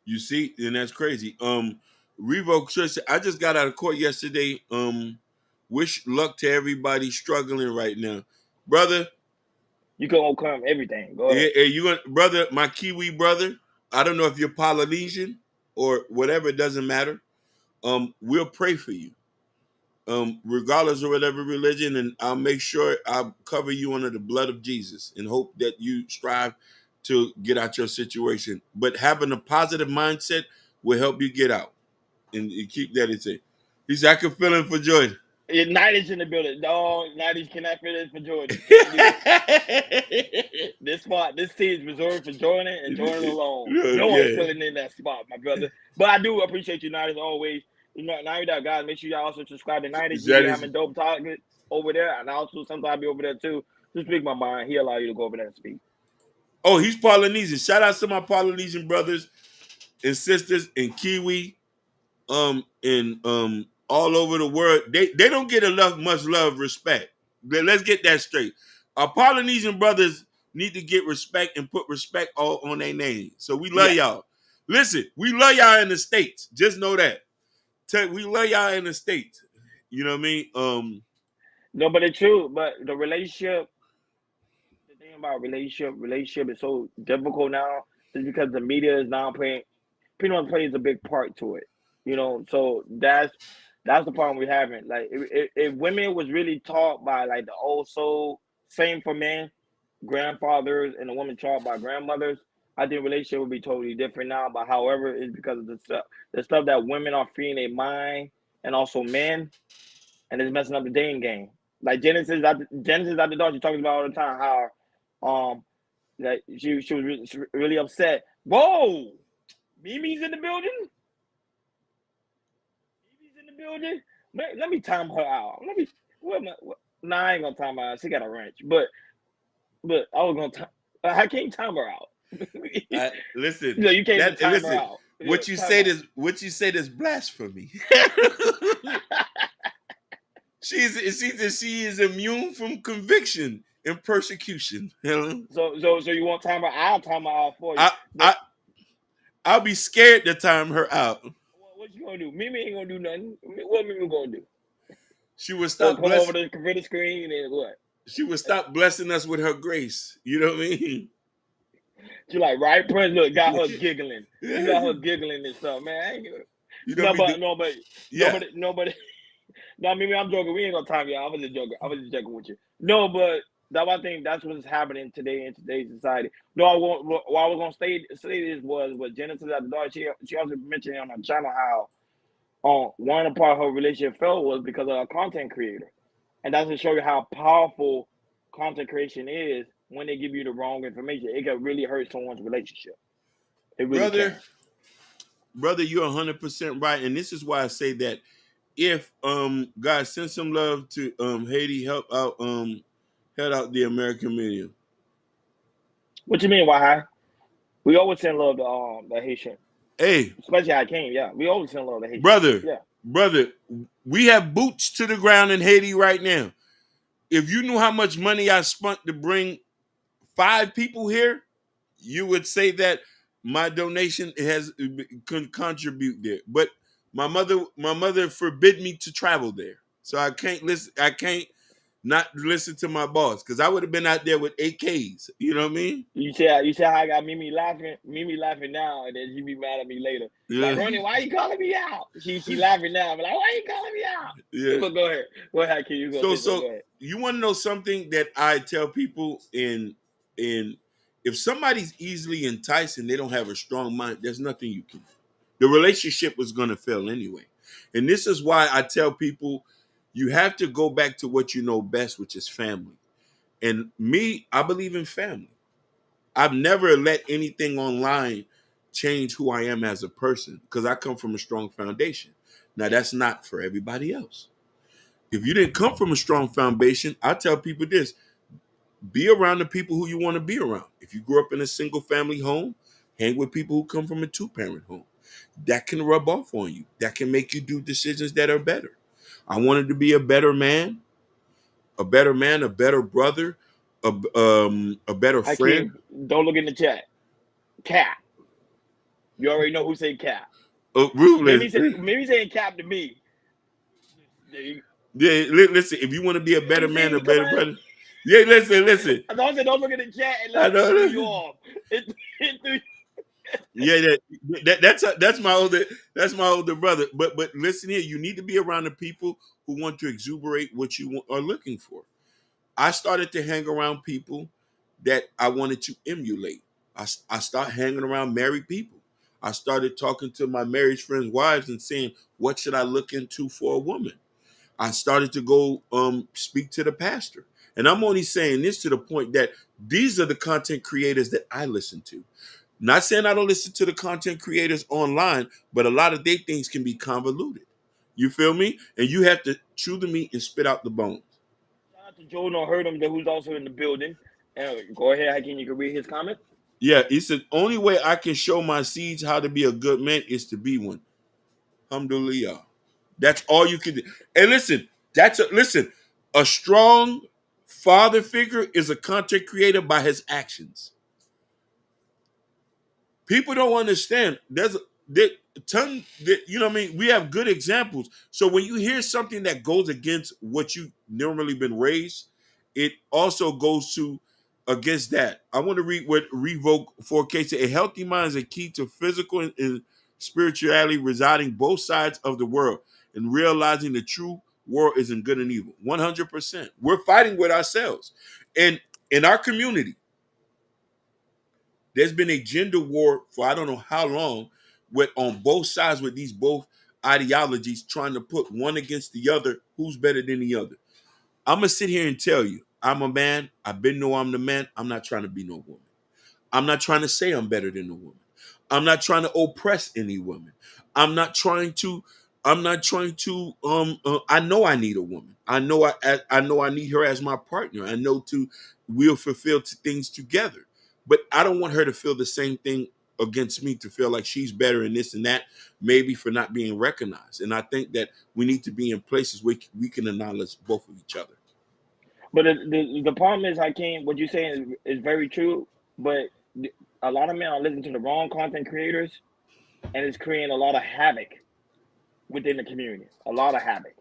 You see, and that's crazy. Revo Church, I just got out of court yesterday. Wish luck to everybody struggling right now. Brother. You can overcome everything. Go ahead. Yeah, brother, my Kiwi brother. I don't know if you're Polynesian or whatever, it doesn't matter. We'll pray for you. Regardless of whatever religion, and I'll make sure I'll cover you under the blood of Jesus and hope that you strive to get out your situation. But having a positive mindset will help you get out. And you keep that in say. He said, I can feel him for Jordan. Yeah, 90's in the building. No, 90's cannot feel it for Jordan. This team is reserved for Jordan and Jordan alone. No one's filling in that spot, my brother. But I do appreciate you, 90's always. You know, 90 guys, make sure y'all also subscribe to 90's. You be having dope topics over there, and I also sometimes I be over there too. Just speak my mind. He allow you to go over there and speak. Oh, he's Polynesian. Shout out to my Polynesian brothers and sisters in Kiwi, and all over the world. They don't get much love, respect. Let's get that straight. Our Polynesian brothers need to get respect and put respect all on their name. So we love y'all. Listen, we love y'all in the States. Just know that. We love y'all in the States. You know what I mean? No, but it's true. But the relationship, the thing about relationship is so difficult now is because the media is now pretty much plays a big part to it. You know, so that's the problem we're having. Like if women was really taught by like the old soul, same for men, grandfathers, and the women taught by grandmothers, I think relationship would be totally different now. But however, it's because of the stuff that women are feeding their mind and also men, and it's messing up the dating game. Like Genesis at the door, she talks about all the time how that she was really upset. Whoa, Mimi's in the building. Let me time her out. I ain't gonna time her out. She got a wrench, but I was gonna time. I can't time her out. Listen, no, you can't time her out. What you said is blasphemy. She is immune from conviction and persecution. So you want time her? I'll time her out for you. I'll be scared to time her out. What you gonna do? Mimi ain't gonna do nothing. What Mimi gonna do? She would stop come over the computer screen and what? She would stop blessing us with her grace. You know what I mean? She like, right, Prince, look, got her giggling. You got her giggling and stuff, man. Nobody. No, Mimi, I'm joking. We ain't gonna time you. I was just joking with you. No, but I think that's what's happening today in today's society. No, what I was gonna say this was what Genesis at the door. She also mentioned on her channel how one part of her relationship fell was because of a content creator, and that's to show you how powerful content creation is. When they give you the wrong information, it can really hurt someone's relationship. It really can. Brother, you're 100% right, and this is why I say that if God send some love to Haiti, help out the American media. What you mean, why? We always send love to the Haitian. Hey, especially Hakeem, yeah. We always send love to Haiti. Brother, we have boots to the ground in Haiti right now. If you knew how much money I spent to bring 5 people here, you would say that my donation can contribute there. But my mother forbid me to travel there, so I can't listen. I can't not listen to my boss, because I would have been out there with AKs. You know what I mean? You see how I got Mimi laughing now, and then she be mad at me later. Yeah. Like, Ronnie, why you calling me out? She laughing now. I'm like, why you calling me out? Yeah. But go ahead. Go ahead, King. You gonna say something? So Go ahead. you want to know something that I tell people in if somebody's easily enticed and they don't have a strong mind, there's nothing you can do. The relationship is going to fail anyway. And this is why I tell people you have to go back to what you know best, which is family. And me, I believe in family. I've never let anything online change who I am as a person because I come from a strong foundation. Now, that's not for everybody else. If you didn't come from a strong foundation, I tell people this: be around the people who you want to be around. If you grew up in a single family home, hang with people who come from a 2-parent home. That can rub off on you. That can make you do decisions that are better. I wanted to be a better man, a better brother, a better friend. Hakeem, don't look in the chat. Cap. You already know who said cap. Ruthless. Maybe saying cap to me. Yeah, listen, if you want to be a better man, a better brother. Yeah, listen. Don't look at the chat and let I me threw you off. Yeah, that's my older brother. But listen here, you need to be around the people who want to exuberate what you are looking for. I started to hang around people that I wanted to emulate. I started hanging around married people. I started talking to my married friends' wives and saying, what should I look into for a woman? I started to go speak to the pastor. And I'm only saying this to the point that these are the content creators that I listen to. Not saying I don't listen to the content creators online, but a lot of their things can be convoluted. You feel me? And you have to chew the meat and spit out the bones. Shout out to Joe No Heard him, who's also in the building. Go ahead, Hakeem. You can read his comment. Yeah, he said, only way I can show my seeds how to be a good man is to be one. Alhamdulillah. That's all you can do. And listen, a strong father figure is a content creator by his actions. People don't understand. You know what I mean? We have good examples. So when you hear something that goes against what you normally been raised, it also goes to against that. I want to read what Revoke 4K said. A healthy mind is a key to physical and spirituality residing both sides of the world and realizing the true world isn't good and evil. 100%. We're fighting with ourselves. And in our community, there's been a gender war for I don't know how long, with on both sides with these both ideologies trying to put one against the other. Who's better than the other? I'm gonna sit here and tell you, I'm a man. I've been know I'm the man. I'm not trying to be no woman. I'm not trying to say I'm better than a woman. I'm not trying to oppress any woman. I'm not trying to. I'm not trying to. I know I need a woman. I know I need her as my partner. I know we'll fulfill things together. But I don't want her to feel the same thing against me, to feel like she's better in this and that, maybe for not being recognized. And I think that we need to be in places where we can acknowledge both of each other. But the problem is, Hakeem, what you're saying is very true. But a lot of men are listening to the wrong content creators, and it's creating a lot of havoc within the community. A lot of havoc.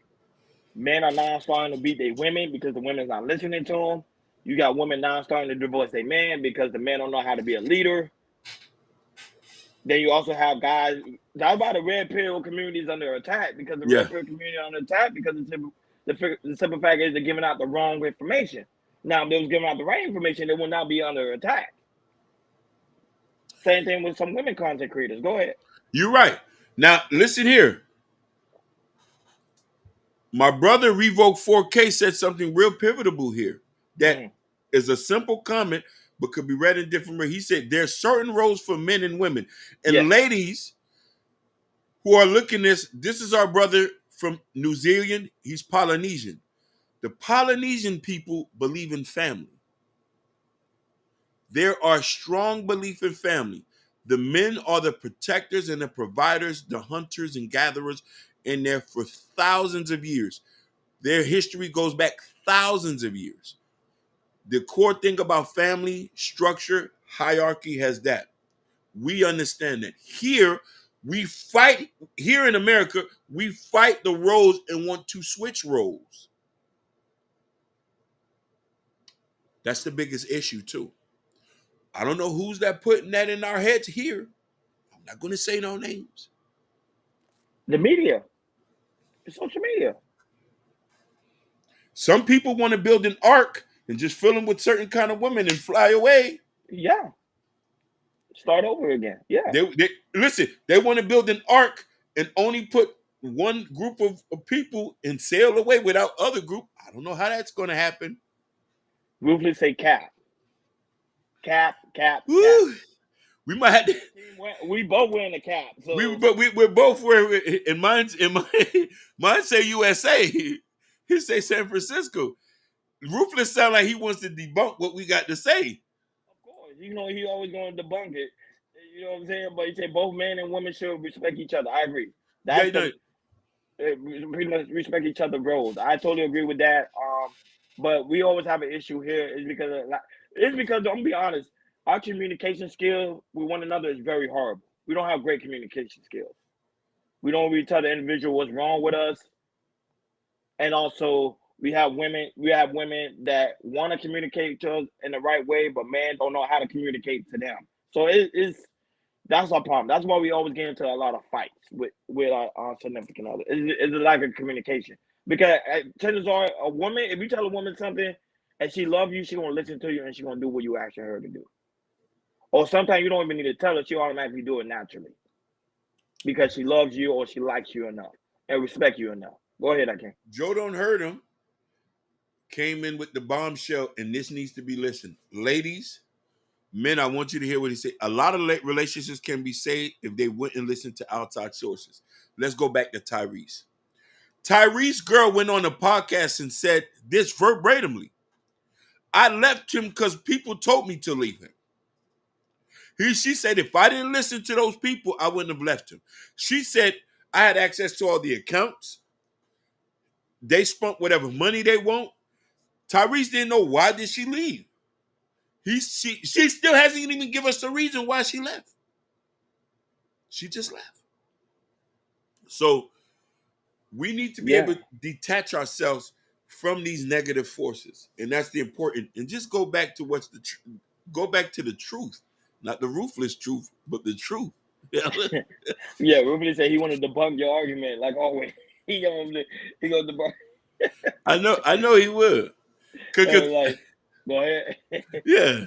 Men are now starting to beat their women because the women's not listening to them. You got women now starting to divorce their man because the man don't know how to be a leader. Then you also have guys. That's why the red pill community is under attack, because the red pill community is under attack because the simple fact is they're giving out the wrong information. Now, if they was giving out the right information, they would not be under attack. Same thing with some women content creators. Go ahead. You're right. Now, listen here. My brother Revoke 4K said something real pivotal here that is a simple comment but could be read in different ways. He said there's certain roles for men and women. And ladies who are looking this is our brother from New Zealand. He's Polynesian. The Polynesian people believe in family. There are strong belief in family. The men are the protectors and the providers, the hunters and gatherers, and they're for thousands of years. Their history goes back thousands of years. The core thing about family, structure, hierarchy has that. We understand that. Here in America, we fight the roles and want to switch roles. That's the biggest issue too. I don't know who's that putting that in our heads here. I'm not going to say no names. The media, the social media. Some people want to build an ark and just fill them with certain kind of women and fly away. Yeah. Start over again. Yeah. They listen, they want to build an ark and only put one group of people and sail away without other group. I don't know how that's going to happen. Ruthless say cap. Cap. Woo. We might have to, we both wearing a cap. So we're both wearing, and mine say USA. He say San Francisco. Ruthless sound like he wants to debunk what we got to say. Of course, he always going to debunk it. You know what I'm saying? But he said both men and women should respect each other. I agree. That's pretty much respect each other's roles. I totally agree with that. But we always have an issue here. It's because I'm gonna be honest, our communication skill with one another is very horrible. We don't have great communication skills. We don't really tell the individual what's wrong with us. And also we have women that want to communicate to us in the right way, but men don't know how to communicate to them. So that's our problem. That's why we always get into a lot of fights with our significant other. It's a lack of communication. Because chances are, a woman, if you tell a woman something and she loves you, she's gonna listen to you and she's gonna do what you asking her to do. Or sometimes you don't even need to tell her; she automatically do it naturally because she loves you or she likes you enough and respect you enough. Go ahead, Akeem. Joe don't hurt him. Came in with the bombshell, and this needs to be listened. Ladies, men, I want you to hear what he said. A lot of relationships can be saved if they wouldn't listen to outside sources. Let's go back to Tyrese. Tyrese's girl went on a podcast and said this verbatimly. I left him because people told me to leave him. She said if I didn't listen to those people, I wouldn't have left him. She said I had access to all the accounts. They spent whatever money they want. Tyrese didn't know why did she leave. She still hasn't even given us the reason why she left. She just left. So we need to be able to detach ourselves from these negative forces, and that's the important. And just go back to go back to the truth, not the ruthless truth, but the truth. Yeah, Ruthless said he wanted to debunk your argument like always. He gonna debunk. I know he would. Like, go ahead. Yeah.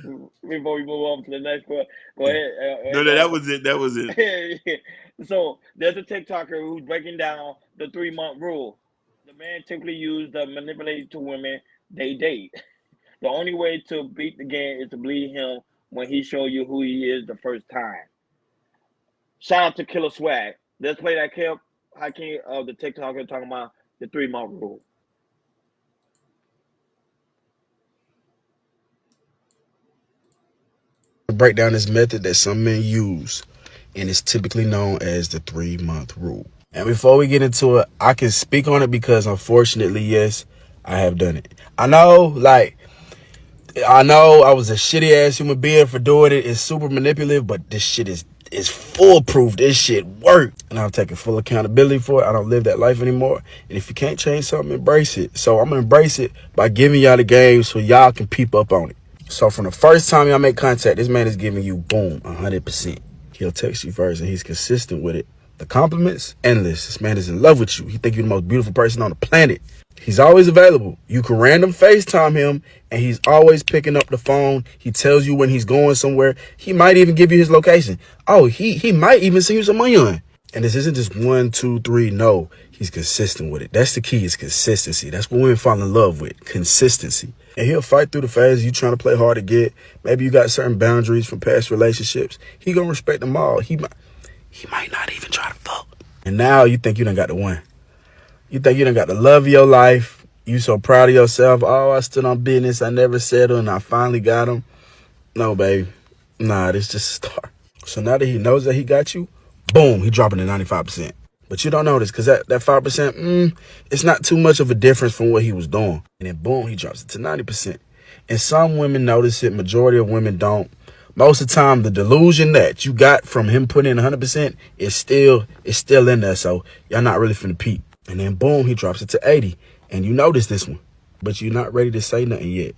Before we move on to the next one, go ahead. No, that was it. That was it. So there's a TikToker who's breaking down the 3-month rule. The man typically used to manipulate to women they date. The only way to beat the game is to believe him when he show you who he is the first time. Shout out to Killer Swag. Let's play that clip. Hakeem of the TikToker talking about the 3-month rule. Break down this method that some men use, and it's typically known as the 3-month rule. And before we get into it, I can speak on it because unfortunately, yes, I have done it. I know I was a shitty ass human being for doing it. It's super manipulative, but this shit is foolproof. This shit worked, and I'm taking full accountability for it. I don't live that life anymore. And if you can't change something, embrace it. So I'm gonna embrace it by giving y'all the game so y'all can peep up on it. So from the first time y'all make contact, this man is giving you, boom, 100%. He'll text you first, and he's consistent with it. The compliments, endless. This man is in love with you. He think you're the most beautiful person on the planet. He's always available. You can random FaceTime him, and he's always picking up the phone. He tells you when he's going somewhere. He might even give you his location. Oh, he might even send you some money on. And this isn't just 1, 2, 3. No, he's consistent with it. That's the key, is consistency. That's what women fall in love with, consistency. And he'll fight through the phases you trying to play hard to get. Maybe you got certain boundaries from past relationships. He gonna respect them all. He might not even try to fuck. And now you think you done got the one. You think you done got the love of your life. You so proud of yourself. Oh, I stood on business. I never settled, and I finally got him. No, baby. Nah, this just a start. So now that he knows that he got you, boom, he dropping to 95%. But you don't notice because that 5%, it's not too much of a difference from what he was doing. And then boom, he drops it to 90%. And some women notice it. Majority of women don't. Most of the time, the delusion that you got from him putting in 100% is still in there. So y'all not really finna peep. And then boom, he drops it to 80. And you notice this one, but you're not ready to say nothing yet.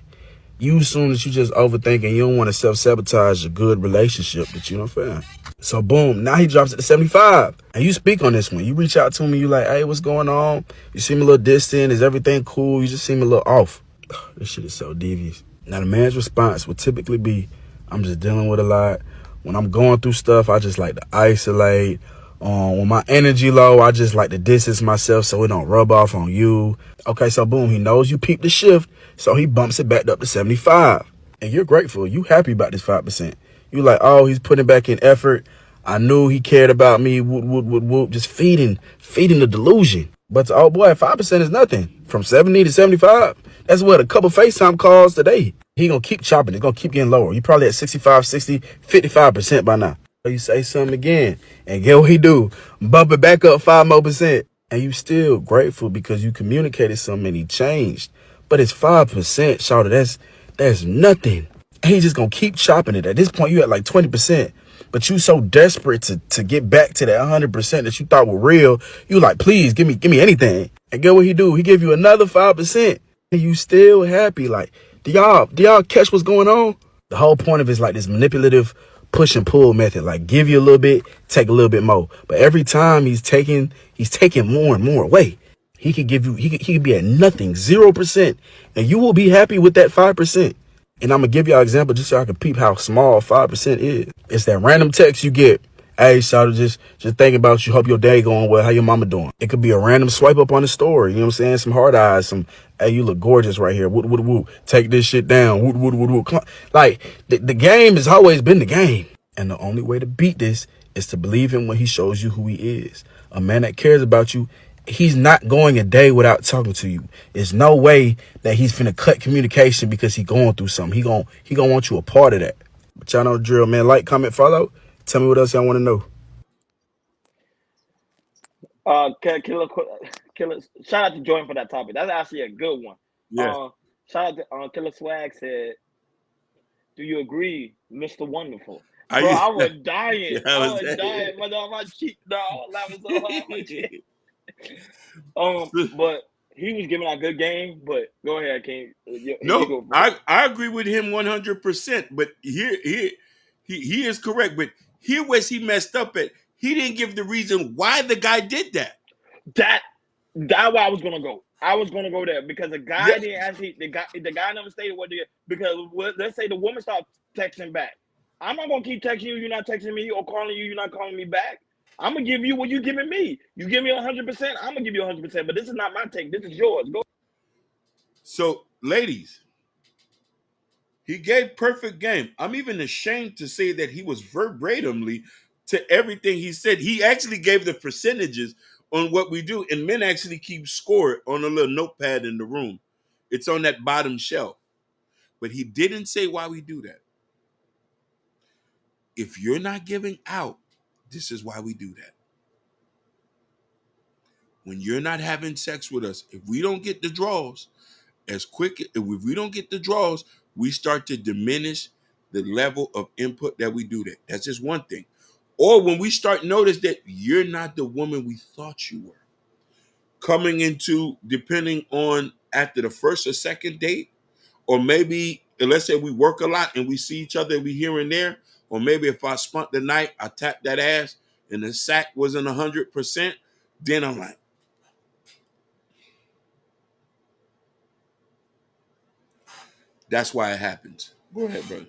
You assume that you just overthinking. You don't want to self-sabotage a good relationship that you don't find. So boom, now he drops it to 75. And you speak on this one. You reach out to me, you like, hey, what's going on? You seem a little distant. Is everything cool? You just seem a little off. This shit is so devious. Now the man's response would typically be, I'm just dealing with a lot. When I'm going through stuff, I just like to isolate. When my energy low, I just like to distance myself so it don't rub off on you. Okay, so boom, he knows you peeped the shift, so he bumps it back up to 75. And you're grateful. You happy about this 5%. You like, oh, he's putting back in effort. I knew he cared about me. Whoop, whoop, whoop, whoop. Just feeding the delusion. But oh boy, 5% is nothing. From 70 to 75, that's what a couple FaceTime calls today. He gonna keep chopping. It's gonna keep getting lower. You probably at 65, 60, 55% by now. You say something again, and get what he do? Bump it back up 5 more percent. And you still grateful because you communicated something and he changed. But it's 5%, shawty. That's nothing. And he just gonna keep chopping it. At this point, you at like 20%. But you so desperate to get back to that 100% that you thought were real. You like, please give me anything. And get what he do? He give you another 5%. And you still happy. Like, do y'all catch what's going on? The whole point of it is like this manipulative push and pull method. Like, give you a little bit, take a little bit more. But every time he's taking more and more away. He could be at nothing, 0%. And you will be happy with that 5%. And I'm going to give y'all an example just so I can peep how small 5% is. It's that random text you get. Hey, shawty, just thinking about you. Hope your day going well. How your mama doing? It could be a random swipe up on the story. You know what I'm saying? Some hard eyes. Some, hey, you look gorgeous right here. Woot, woot, woot. Take this shit down. Woot, woot, woot, woot. Like, the game has always been the game. And the only way to beat this is to believe him when he shows you who he is. A man that cares about you, he's not going a day without talking to you. There's no way that he's finna cut communication because he's going through something. He gonna want you a part of that. But y'all know the drill, man. Like, comment, follow. Tell me what else y'all want to know. Killer, shout out to Jordan for that topic. That's actually a good one. Yeah. Shout out to Killer Swag said, do you agree, Mr. Wonderful? I Bro, used- I was dying. Yeah, I was dying. My cheek, dog. Laughing so hard. My cheek. But he was giving a good game. But go ahead, King. No, I agree with him 100%. But he is correct. But here was he messed up at. He didn't give the reason why the guy did that. That's where I was gonna go. I was gonna go there because the guy didn't actually. The guy never stated what the because let's say the woman starts texting back. I'm not gonna keep texting you. You're not texting me or calling you. You're not calling me back. I'm gonna give you what you giving me. You give me 100%. I'm gonna give you 100%. But this is not my take. This is yours. Go. So, ladies, he gave perfect game. I'm even ashamed to say that he was verbatimly to everything he said. He actually gave the percentages on what we do, and men actually keep score on a little notepad in the room. It's on that bottom shelf. But he didn't say why we do that. If you're not giving out, this is why we do that. When you're not having sex with us, if we don't get the draws as quick, if we don't get the draws, we start to diminish the level of input that we do that. That's just one thing. Or when we start notice that you're not the woman we thought you were. Coming into, depending on after the first or second date, or maybe, let's say we work a lot and we see each other, we here and there, or maybe if I spent the night, I tapped that ass and the sack wasn't 100%, then I'm like, that's why it happens. Go ahead, brother.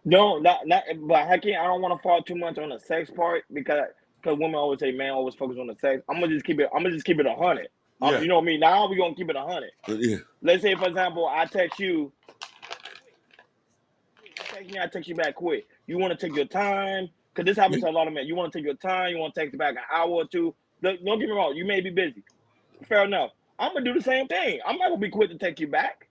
No, not. But I don't want to fall too much on the sex part because women always say man always focus on the sex. I'm gonna just keep it 100. Yeah. You know me. Now we're gonna keep it 100. Yeah. Let's say, for example, I text you. I text you back quick. You want to take your time because this happens to a lot of men. You want to take your time. You want to text back an hour or two. Don't get me wrong. You may be busy. Fair enough. I'm gonna do the same thing. I'm not gonna be quick to text you back.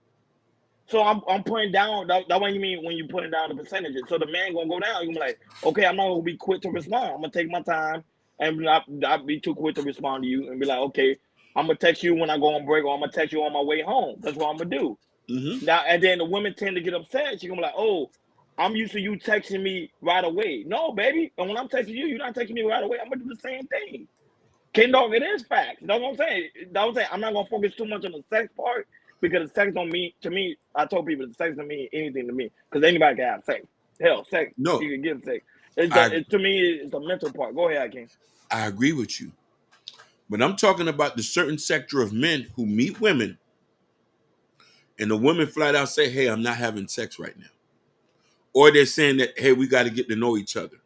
So I'm putting down that what you mean when you putting down the percentages. So the man gonna go down. You gonna be like, okay, I'm not gonna be quick to respond. I'm gonna take my time and not be too quick to respond to you and be like, okay, I'm gonna text you when I go on break or I'm gonna text you on my way home. That's what I'm gonna do. Mm-hmm. Now and then the women tend to get upset. She's gonna be like, oh, I'm used to you texting me right away. No, baby. And when I'm texting you, you're not texting me right away. I'm gonna do the same thing. King Dog, it is facts. That's what I'm saying. I'm not gonna focus too much on the sex part because sex don't mean to me. I told people sex don't mean anything to me because anybody can have sex. Hell, sex No, you can get sex. It's I to me it's the mental part. Go ahead, King. I agree with you, but I'm talking about the certain sector of men who meet women, and the women flat out say, "Hey, I'm not having sex right now," or they're saying that, "Hey, we got to get to know each other."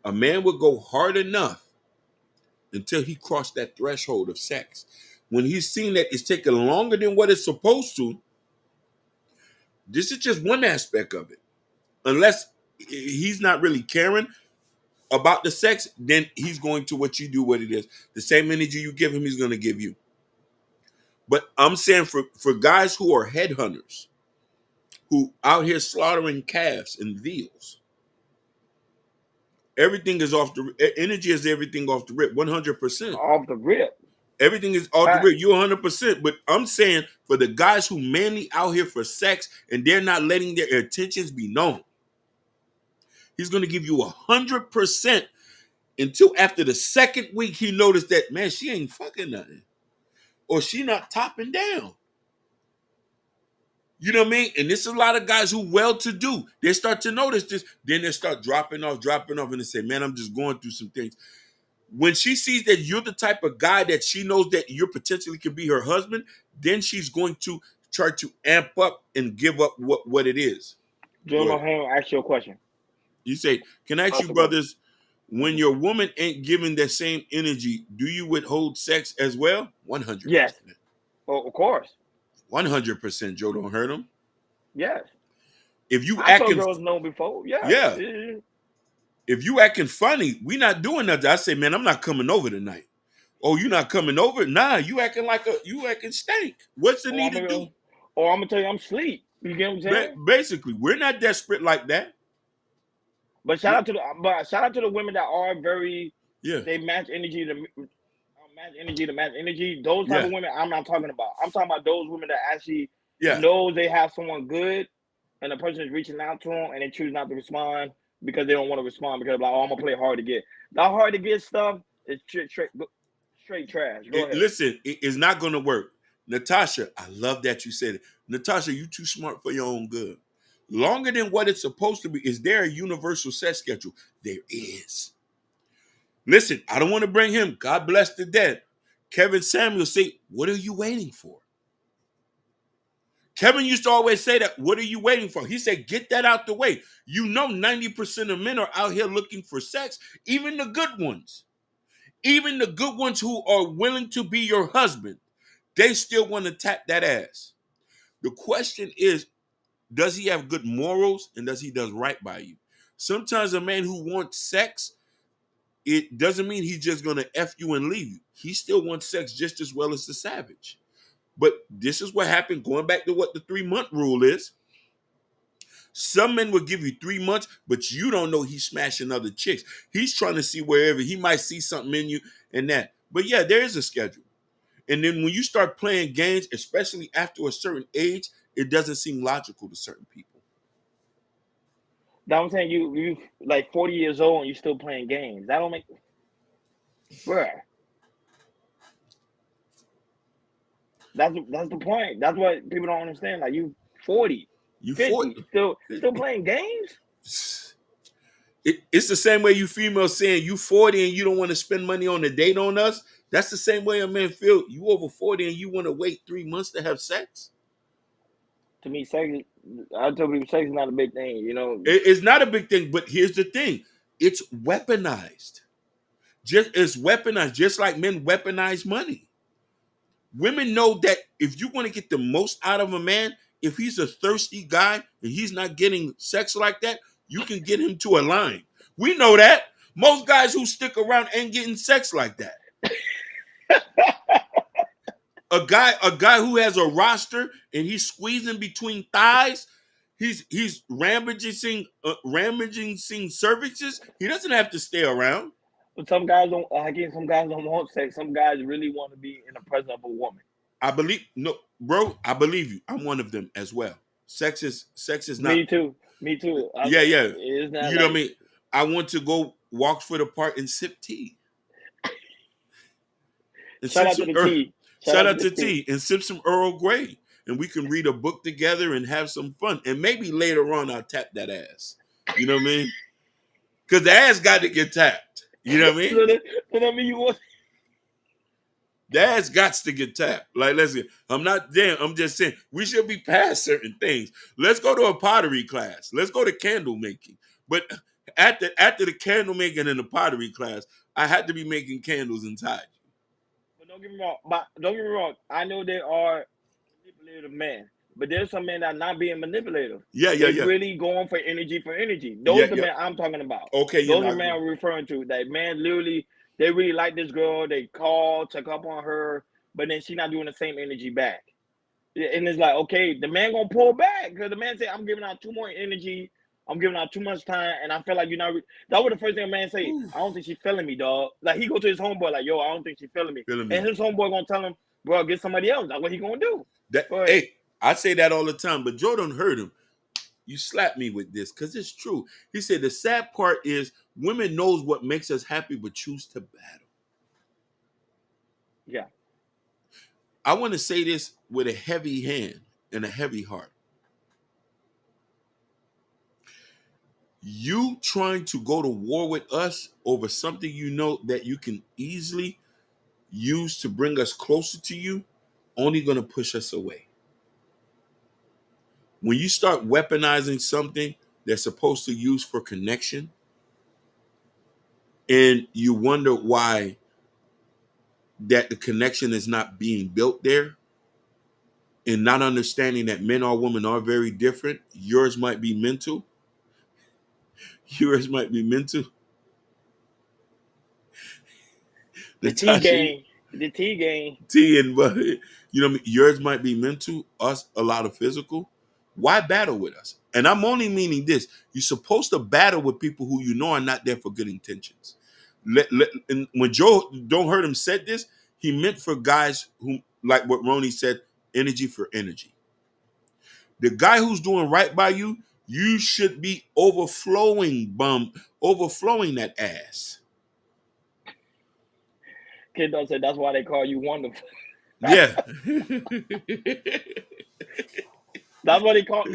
A man would go hard enough until he crossed that threshold of sex. When he's seen that it's taking longer than what it's supposed to, this is just one aspect of it. Unless he's not really caring about the sex, then he's going to what you do, what it is. The same energy you give him, he's going to give you. But I'm saying for guys who are headhunters, who out here slaughtering calves and veals, everything is off the energy is everything off the rip, 100%. Off the rip. Everything is off Right. the rip. You're 100%. But I'm saying for the guys who mainly out here for sex and they're not letting their intentions be known, he's going to give you 100% until after the second week he noticed that, man, she ain't fucking nothing. Or she not topping down. You know what I mean? And this is a lot of guys who well-to-do. They start to notice this. Then they start dropping off, and they say, man, I'm just going through some things. When she sees that you're the type of guy that she knows that you potentially could be her husband, then she's going to try to amp up and give up what it is. Joe Ham, ask you a question. You say, can I ask you, brothers, when your woman ain't giving that same energy, do you withhold sex as well? 100%. Yes. Oh, of course. 100%, Joe, don't hurt him. Yes. If you I acting, told girls no before. Yeah. Yeah. If you acting funny, we not doing nothing. I say, man, I'm not coming over tonight. Oh, you not coming over? Nah, you acting stank. What's the need to do? Or I'm gonna tell you I'm asleep. You get what I'm saying? Basically, we're not desperate like that. But shout out to the women that are very they match energy to match energy. Those type of women I'm not talking about. I'm talking about those women that actually know they have someone good and the person is reaching out to them and they choose not to respond because they don't want to respond because like, oh, I'm gonna play hard to get. That hard to get stuff is straight trash. Go ahead. Listen, it's not gonna work. Natasha, I love that you said it. Natasha, you too smart for your own good. Longer than what it's supposed to be. Is there a universal set schedule? There is. Listen, I don't want to bring him. God bless the dead. Kevin Samuel say, what are you waiting for? Kevin used to always say that, what are you waiting for? He said, get that out the way. You know 90% of men are out here looking for sex, even the good ones. Even the good ones who are willing to be your husband, they still want to tap that ass. The question is, does he have good morals and does he do right by you? Sometimes a man who wants sex, it doesn't mean he's just going to F you and leave you. He still wants sex just as well as the savage. But this is what happened, going back to what the 3-month rule is. Some men will give you 3 months, but you don't know he's smashing other chicks. He's trying to see wherever. He might see something in you and that. But yeah, there is a schedule. And then when you start playing games, especially after a certain age, it doesn't seem logical to certain people. Now I'm saying you like 40 years old and you still playing games. That don't make bruh. That's the point. That's what people don't understand. Like you 40, you 50, 40. Still playing games? It's the same way you females saying you 40 and you don't want to spend money on a date on us. That's the same way a man feel. You over 40 and you want to wait 3 months to have sex? To me, sex, I tell people sex is not a big thing, you know. It's not a big thing, but here's the thing. It's weaponized. It's weaponized, just like men weaponize money. Women know that if you want to get the most out of a man, if he's a thirsty guy and he's not getting sex like that, you can get him to a line. We know that. Most guys who stick around ain't getting sex like that. A guy who has a roster and he's squeezing between thighs, he's ramaging cervixes. He doesn't have to stay around. But some guys don't. Again, some guys don't want sex. Some guys really want to be in the presence of a woman. I believe I believe you. I'm one of them as well. Sex is not. Me too. Yeah. It's not you know what I mean? I want to go walk for the park and sip tea. Shout out to the tea. Shout out to T and sip some Earl Grey. And we can read a book together and have some fun. And maybe later on I'll tap that ass. You know what I mean? Because the ass got to get tapped. You know what I mean? So that mean you want The ass got to get tapped. Like, listen, I'm just saying we should be past certain things. Let's go to a pottery class. Let's go to candle making. But after the candle making and the pottery class, I had to be making candles inside. But don't get me wrong. But don't get me wrong. I know there are manipulative men, but there's some men that are not being manipulative. Yeah. They really going for energy. Those are the men I'm talking about. Okay, those are the men I'm referring to. That man literally, they really like this girl. They call, check up on her, but then she not doing the same energy back. And it's like, okay, the man gonna pull back because the man say, I'm giving out too more energy. I'm giving out too much time, and I feel like you're not. That was the first thing a man say. I don't think she's feeling me, dog. Like he go to his homeboy, like, yo, I don't think she's feeling me. And his homeboy gonna tell him, bro, get somebody else. That's what he gonna do. Hey, I say that all the time, but Jordan heard him. You slapped me with this because it's true. He said the sad part is women knows what makes us happy, but choose to battle. Yeah. I want to say this with a heavy hand and a heavy heart. You trying to go to war with us over something you know that you can easily use to bring us closer to you, only going to push us away. When you start weaponizing something that's supposed to use for connection, and you wonder why that the connection is not being built there, and not understanding that men or women are very different, yours might be mental. Yours might be mental. The T game. The T game. T and you know what I mean? Yours might be mental, us a lot of physical. Why battle with us? And I'm only meaning this. You're supposed to battle with people who you know are not there for good intentions. And when Joe Don't Hurt Him said this, he meant for guys who, like what Ronnie said, energy for energy. The guy who's doing right by you, you should be overflowing that ass. Kid don't say that's why they call you wonderful. Yeah. That's what they call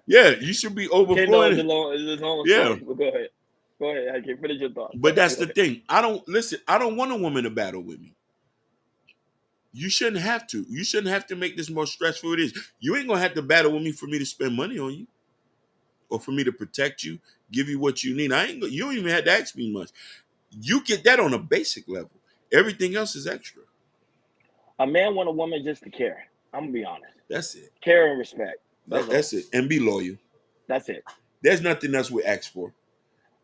Yeah, you should be overflowing. Kid knows long story, but go ahead. Go ahead. I can finish your thoughts. But that's the thing. I don't want a woman to battle with me. You shouldn't have to. You shouldn't have to make this more stressful than it is. You ain't gonna have to battle with me for me to spend money on you, or for me to protect you, give you what you need. You don't even have to ask me much. You get that on a basic level. Everything else is extra. A man want a woman just to care. I'm gonna be honest. That's it. Care and respect. That's it. And be loyal. That's it. There's nothing else we ask for.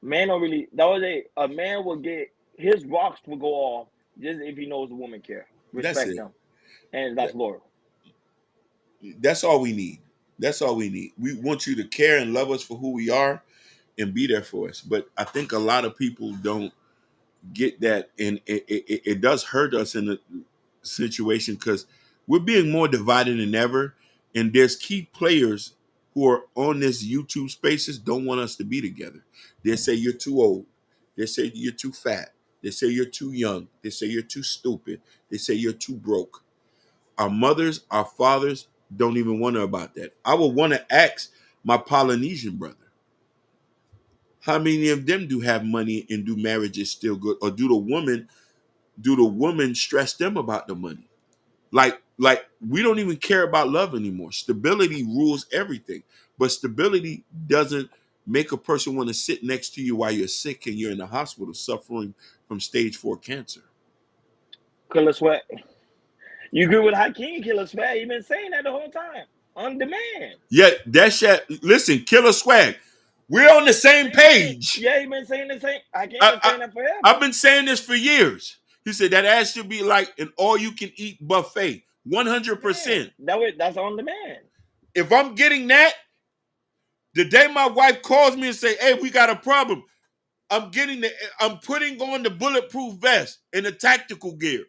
Man don't really. A man will get his rocks will go off just if he knows the woman care. Respect them, and that's loyal. That's all we need. That's all we need. We want you to care and love us for who we are and be there for us. But I think a lot of people don't get that, and it does hurt us in a situation because we're being more divided than ever. And there's key players who are on this YouTube spaces don't want us to be together. They say you're too old. They say you're too fat. They say you're too young. They say you're too stupid. They say you're too broke. Our mothers, our fathers don't even wonder about that. I would want to ask my Polynesian brother, how many of them do have money and do marriages still good? Or do the woman stress them about the money? Like we don't even care about love anymore. Stability rules everything. But stability doesn't make a person want to sit next to you while you're sick and you're in the hospital suffering from stage 4 cancer. Killer Sweat. You agree with Hakeem, Killer Swag? He been saying that the whole time. On demand. Yeah, that shit. Listen, Killer Swag. We're on the same page. Yeah, he been saying the same. Hakeem been saying that forever. I've been saying this for years. He said that ass should be like an all-you-can-eat buffet. 100%. That's on demand. If I'm getting that, the day my wife calls me and say, hey, we got a problem, I'm putting on the bulletproof vest and the tactical gear.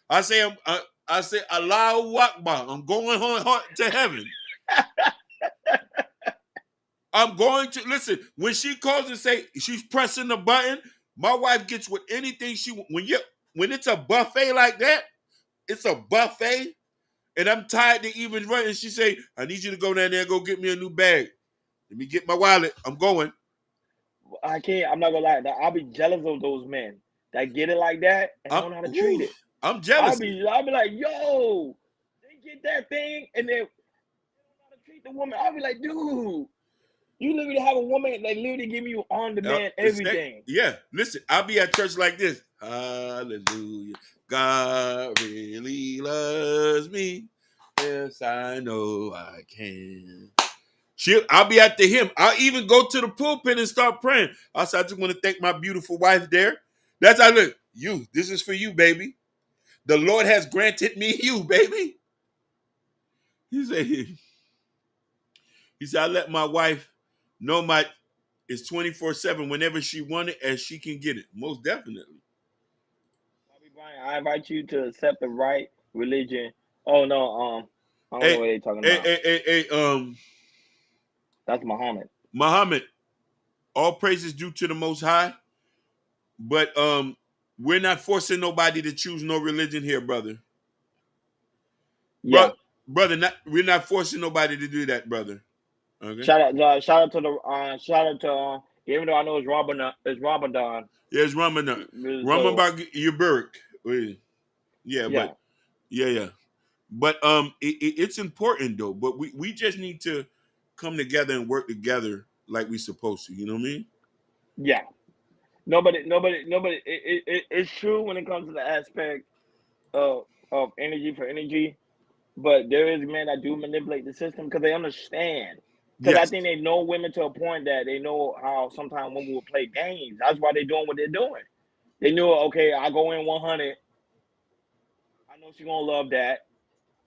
I say, Allahu Akbar. I'm going to heaven. I'm going to, listen, when she calls and say she's pressing the button, my wife gets with anything she, when it's a buffet like that, it's a buffet, and I'm tired to even run. And she say, I need you to go down there and go get me a new bag. Let me get my wallet. I'm going. I can't. I'm not gonna lie. I'll be jealous of those men that get it like that and don't know how to treat it. I'm jealous. I'll be like, yo, they get that thing and they don't know how to treat the woman. I'll be like, dude, you literally have a woman that literally give you on demand everything. Yeah, listen, I'll be at church like this. Hallelujah. God really loves me. Yes, I know I can. I'll be at the hymn. I'll even go to the pulpit and start praying. I said, I just want to thank my beautiful wife there. That's how I look. You, this is for you, baby. The Lord has granted me you, baby. He said, I let my wife know it's 24/7 whenever she want it and she can get it. Most definitely. Bobby Bryant, I invite you to accept the right religion. Oh no, I don't know what they're talking about. That's Muhammad. Muhammad, all praises due to the Most High, but we're not forcing nobody to choose no religion here, brother. Yeah, brother, we're not forcing nobody to do that, brother. Okay. Shout out to even though I know it's Ramadan. Yeah, it's Ramadan. Ramadan Yuburik. Yeah, but yeah. But it's important though. But we just need to come together and work together like we supposed to. You know what I mean? Yeah. Nobody. It's true when it comes to the aspect of energy for energy, but there is men that do manipulate the system because they understand. Because I think they know women to a point that they know how sometimes women will play games. That's why they're doing what they're doing. They knew, okay, I go in 100. I know she's gonna love that.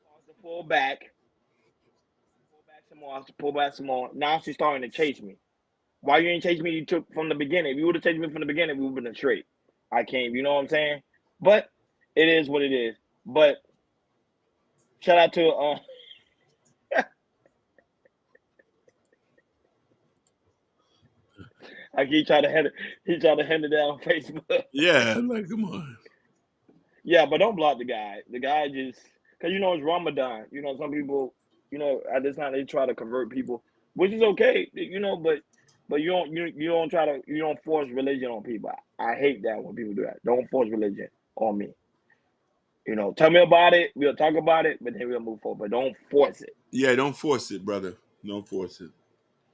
I have to pull back some more. I have to pull back some more. Now she's starting to chase me. Why you ain't chase me? You took from the beginning. If you would have chased me from the beginning, we would have been straight. I can't. You know what I'm saying? But it is what it is. But shout out to I keep trying to hand it down on Facebook. Yeah, like come on. Yeah, but don't block the guy. The guy just because it's Ramadan. Some people, at this time they try to convert people, which is okay. But you don't force religion on people. I hate that when people do that. Don't force religion on me. Tell me about it. We'll talk about it, but then we'll move forward. But don't force it. Yeah, don't force it, brother. Don't force it.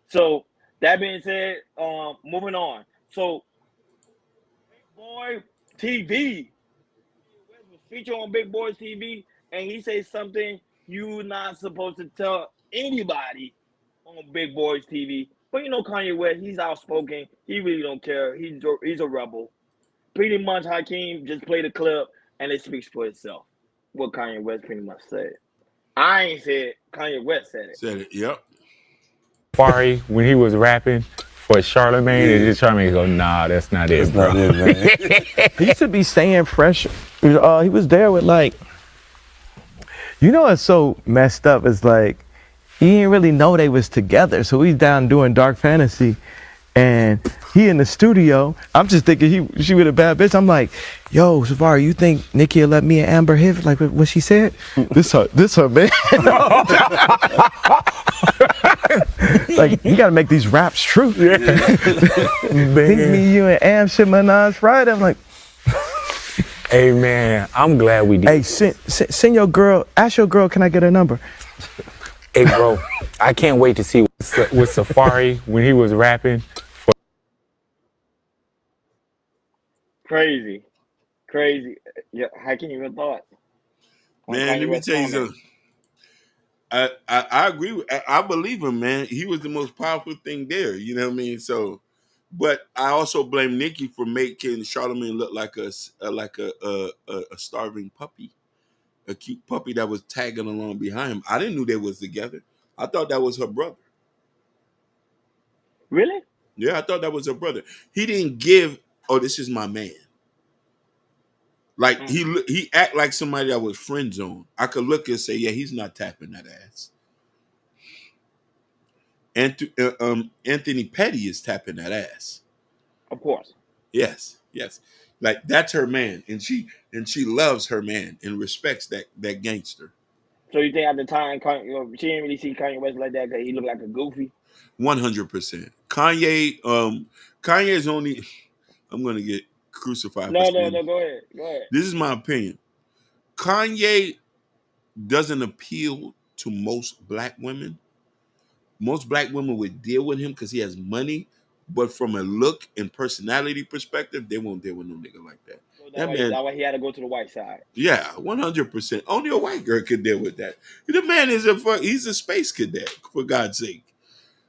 So that being said, moving on. So Big Boy TV was featured on Big Boy TV, and he says something you're not supposed to tell anybody on Big Boys TV. But Kanye West, he's outspoken. He really don't care. He's a rebel. Pretty much, Hakeem just played a clip, and it speaks for itself. What Kanye West pretty much said. I ain't said. Kanye West said it. Said it. Yep. Fari, when he was rapping for Charlemagne, and just Charlemagne go, nah, that's not it, bro. Not it, man. He used to be staying fresh. He was there with what's so messed up is he didn't really know they was together. So he's down doing Dark Fantasy, and he in the studio. I'm just thinking she with a bad bitch. I'm like, yo, Safari, you think Nicki will let me and Amber hit like what she said? This her man. You gotta make these raps true. Yeah. Think me, you, and Am shit Minaj Friday. I'm like, hey man, I'm glad we did. Hey, send your girl. Ask your girl, can I get her number? Hey bro, I can't wait to see with Safari when he was rapping. Crazy. Yeah, how can you even thought? Man, let me tell you something. I agree. I believe him, man. He was the most powerful thing there. You know what I mean? So, but I also blame Nicki for making Charlemagne look like a starving puppy, a cute puppy that was tagging along behind him. I didn't know they was together. I thought that was her brother. Really? Yeah, I thought that was her brother. He didn't give. Oh, this is my man. Like he act like somebody that was friend zone. I could look and say, yeah, he's not tapping that ass. Anthony Petty is tapping that ass. Of course. Yes. Like that's her man, and she loves her man and respects that gangster. So you think at the time, she didn't really see Kanye West like that because he looked like a goofy? 100%. Kanye's only. I'm gonna get crucified for No, no, saying no. Go ahead. Go ahead. this is my opinion. Kanye doesn't appeal to most black women. Most black women would deal with him because he has money, but from a look and personality perspective, they won't deal with no nigga like that. So That man, that's why he had to go to the white side. yeah, 100%. Only a white girl could deal with that. The man he's a space cadet, for God's sake.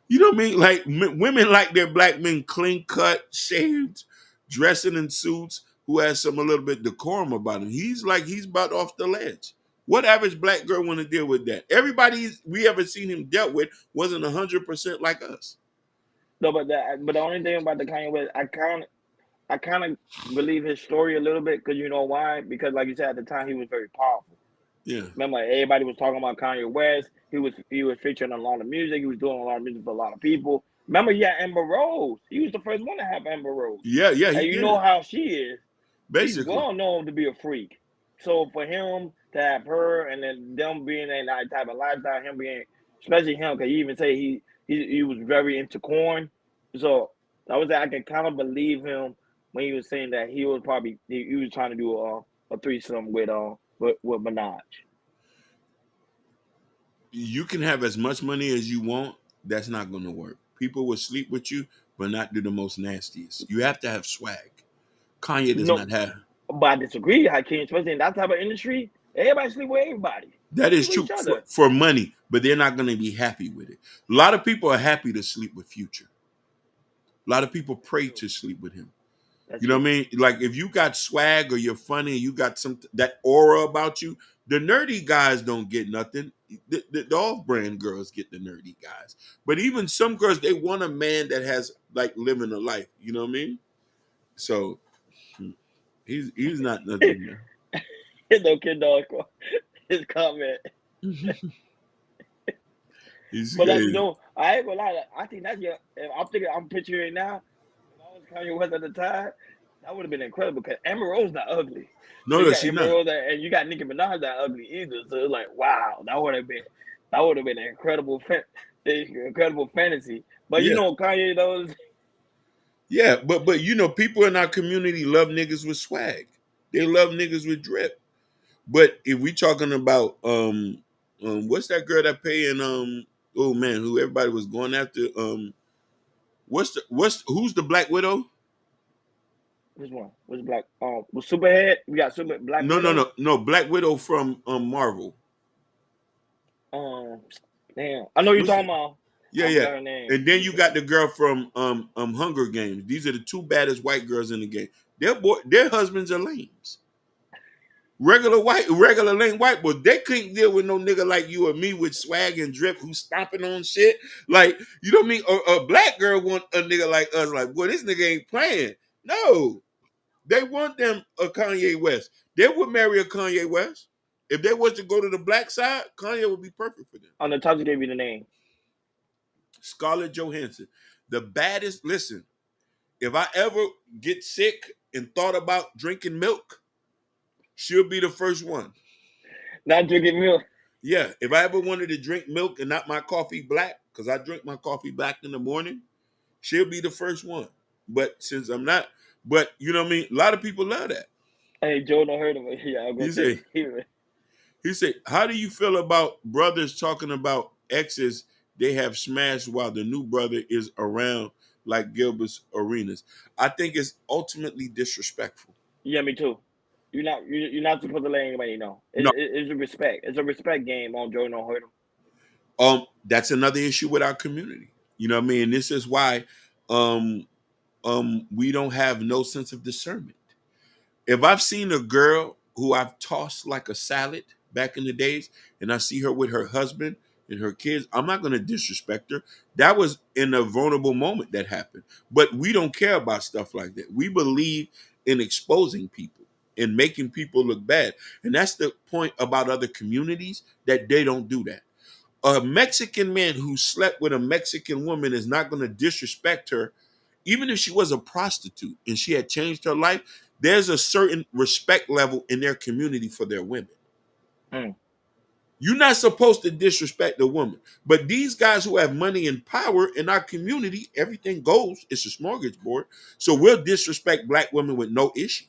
You know what I mean? Like women like their black men clean cut, shaved, dressing in suits, who has some a little bit decorum about him. He's about off the ledge. What average black girl want to deal with that? Everybody we ever seen him dealt with wasn't 100% like us. No, but the only thing about the Kanye West, I kind of believe his story a little bit because you know why? Because like you said at the time, he was very powerful. Yeah. Remember, everybody was talking about Kanye West. He was featuring a lot of music. He was doing a lot of music for a lot of people. Remember, he had Amber Rose. He was the first one to have Amber Rose. Yeah, and he you did. know how she is. She's Basically. well known to be a freak. So for him to have her and then them being in that type of lifestyle, him being, especially him, because he even say he was very into corn. So I can kind of believe him when he was saying that he was probably he was trying to do a threesome with Minaj. You can have as much money as you want. That's not going to work. People will sleep with you, but not do the most nastiest. You have to have swag. Kanye does not have. But I disagree, Hakeem, especially in that type of industry. Everybody sleep with everybody. That is Sleep true with each other. for money, but they're not going to be happy with it. A lot of people are happy to sleep with Future. A lot of people pray to sleep with him. That's you know what I mean? Like if you got swag or you're funny and you got that aura about you, the nerdy guys don't get nothing. The off-brand girls get the nerdy guys. But even some girls, they want a man that has like living a life. You know what I mean? So he's not nothing there. No kid dog his comment. He's But that's crazy. no, I ain't gonna lie. I think that's I'm picturing now. If I was Kanye West at the time, that would have been incredible because Amber Rose not ugly. No, So you got she Amber not. Rose and you got Nicki Minaj not ugly either. So it's like wow, that would have been an incredible fantasy. But you Yeah. know Kanye knows. Yeah, but you know, people in our community love niggas with swag. They love niggas with drip. But if we talking about what's that girl that paying oh man, who everybody was going after who's the Black Widow? Which one? Which Black? With Superhead, we got Black Widow. No, Black Widow from Marvel. Damn, I know you're What's talking it? about. Yeah, I yeah. forgot her name. And then you got the girl from Hunger Games. These are the two baddest white girls in the game. Their husbands are lames. Regular lame white boys. They couldn't deal with no nigga like you or me with swag and drip who's stomping on shit. Like, you know what I mean? A black girl want a nigga like us, like, boy, this nigga ain't playing. No. They want them a Kanye West. They would marry a Kanye West. If they was to go to the black side, Kanye would be perfect for them. On the top, you gave me the name. Scarlett Johansson. The baddest, listen, if I ever get sick and thought about drinking milk, she'll be the first one. Not drinking milk. Yeah, if I ever wanted to drink milk and not my coffee black, because I drink my coffee black in the morning, she'll be the first one. But since I'm not, but you know what I mean? A lot of people love that. Hey, Joe, don't heard of it. Yeah, I'm gonna say. He said, how do you feel about brothers talking about exes they have smashed while the new brother is around like Gilbert's Arenas? I think it's ultimately disrespectful. Yeah, me too. You're not supposed to let anybody know. No. It's a respect. It's a respect game on Joe don't hurt him. That's another issue with our community. You know what I mean? This is why we don't have no sense of discernment. If I've seen a girl who I've tossed like a salad back in the days, and I see her with her husband and her kids, I'm not going to disrespect her. That was in a vulnerable moment that happened. But we don't care about stuff like that. We believe in exposing people and making people look bad. And that's the point about other communities, that they don't do that. A Mexican man who slept with a Mexican woman is not going to disrespect her, even if she was a prostitute and she had changed her life, there's a certain respect level in their community for their women. You're not supposed to disrespect the woman. But these guys who have money and power in our community, everything goes. It's a smorgasbord. So we'll disrespect black women with no issue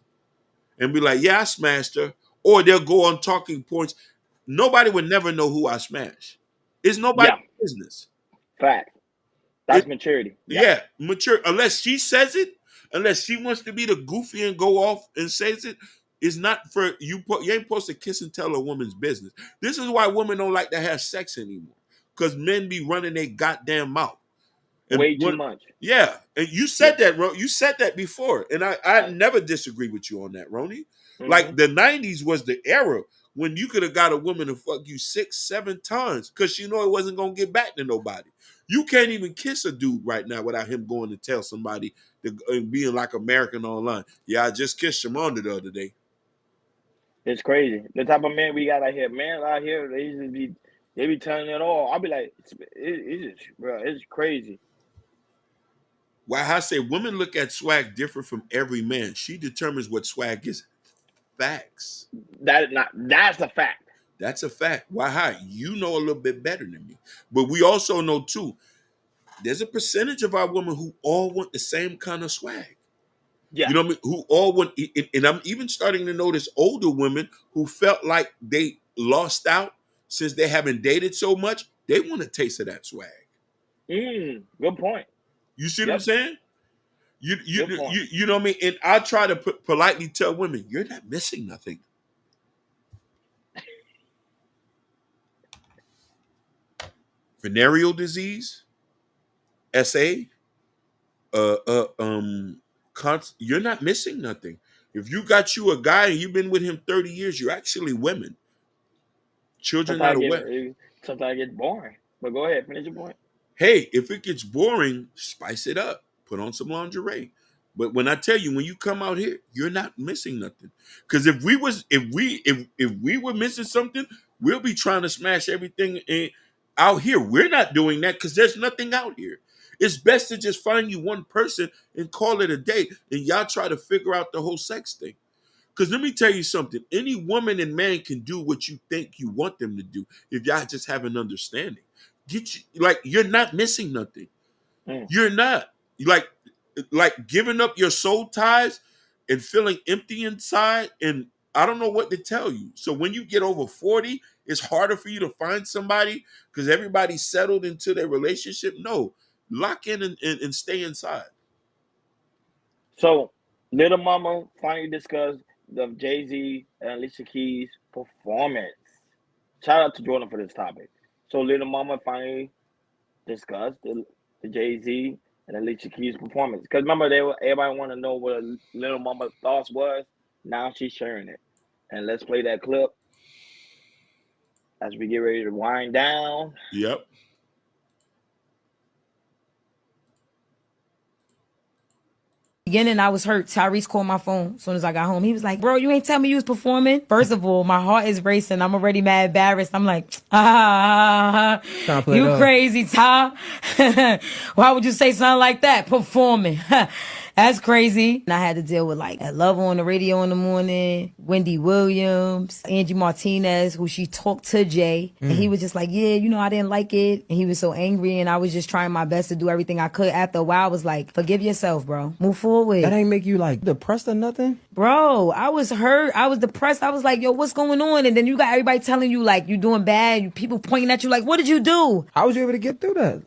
and be like, yeah, I smashed her. Or they'll go on talking points. Nobody would never know who I smashed. It's nobody's business. Fact. That's maturity. Yeah, mature. Unless she says it, unless she wants to be the goofy and go off and says it, it's not for you. You ain't supposed to kiss and tell a woman's business. This is why women don't like to have sex anymore, because men be running their goddamn mouth. And way too much. Yeah, and you said that, Ron. You said that before, and I never disagree with you on that, Ronnie. Like the 90s was the era when you could have got a woman to fuck you 6-7 times because she know it wasn't gonna get back to nobody. You can't even kiss a dude right now without him going to tell somebody and being like American Online. Yeah, I just kissed Shamonda the other day. It's crazy. The type of men we got out here, they be telling it all. I'll be like, it's just, bro, it's crazy. Why I say women look at swag different from every man. She determines what swag is. Facts. That's a fact. That's a fact. Why? Hi, you know a little bit better than me, but we also know too. There's a percentage of our women who all want the same kind of swag. Yeah. You know what I mean? Who all want, and I'm even starting to notice older women who felt like they lost out since they haven't dated so much. They want a taste of that swag. Good point. You see what I'm saying? You know what I mean? And I try to politely tell women, you're not missing nothing. Venereal disease, SA, you're not missing nothing. If you got you a guy and you've been with him 30 years, you're actually women. Children not aware. Sometimes it gets boring. But go ahead, finish your point. Hey, if it gets boring, spice it up. Put on some lingerie. But when I tell you, when you come out here, you're not missing nothing. Because if we were missing something, we'll be trying to smash everything out here. We're not doing that because there's nothing out here. It's best to just find you one person and call it a day, and y'all try to figure out the whole sex thing. Because let me tell you something. Any woman and man can do what you think you want them to do if y'all just have an understanding. You're not missing nothing. You're not. Like giving up your soul ties and feeling empty inside, and I don't know what to tell you. So when you get over 40, it's harder for you to find somebody because everybody's settled into their relationship. No, lock in and stay inside. So Little Mama finally discussed the Jay-Z and Alicia Keys performance. Shout out to Jordan for this topic. So Little Mama finally discussed the Jay-Z and Alicia Keys performance. Because remember, everybody want to know what Little Mama's thoughts was. Now she's sharing it. And let's play that clip as we get ready to wind down. Yep. Beginning, I was hurt. Tyrese called my phone as soon as I got home. He was like, bro, you ain't tell me you was performing. First of all, my heart is racing. I'm already mad embarrassed. I'm like, you crazy, Ty. Why would you say something like that? Performing. That's crazy. And I had to deal with like Love on the radio in the morning, Wendy Williams, Angie Martinez, who she talked to Jay. And he was just like, yeah, I didn't like it. And he was so angry. And I was just trying my best to do everything I could. After a while, I was like, forgive yourself, bro. Move forward. That ain't make you like depressed or nothing? Bro, I was hurt. I was depressed. I was like, yo, what's going on? And then you got everybody telling you like, you doing bad. People pointing at you like, what did you do? How was you able to get through that?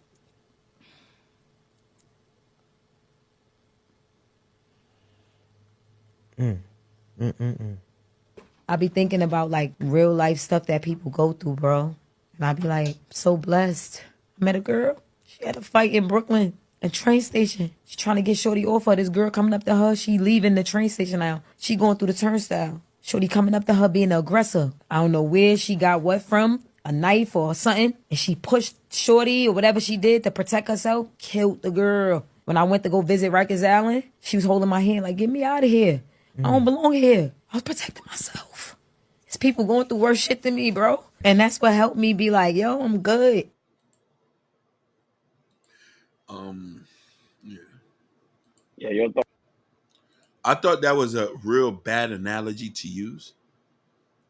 I be thinking about like real life stuff that people go through, bro. And I be like, so blessed. I met a girl. She had a fight in Brooklyn, a train station. She trying to get Shorty off her. This girl coming up to her. She leaving the train station now. She going through the turnstile. Shorty coming up to her being the aggressor. I don't know where she got what from, a knife or something. And she pushed Shorty or whatever she did to protect herself. Killed the girl. When I went to go visit Rikers Island, she was holding my hand like, get me out of here. I don't belong here. I was protecting myself. It's people going through worse shit than me, bro. And that's what helped me be like, yo, I'm good. Yeah. Yeah, your thought. I thought that was a real bad analogy to use.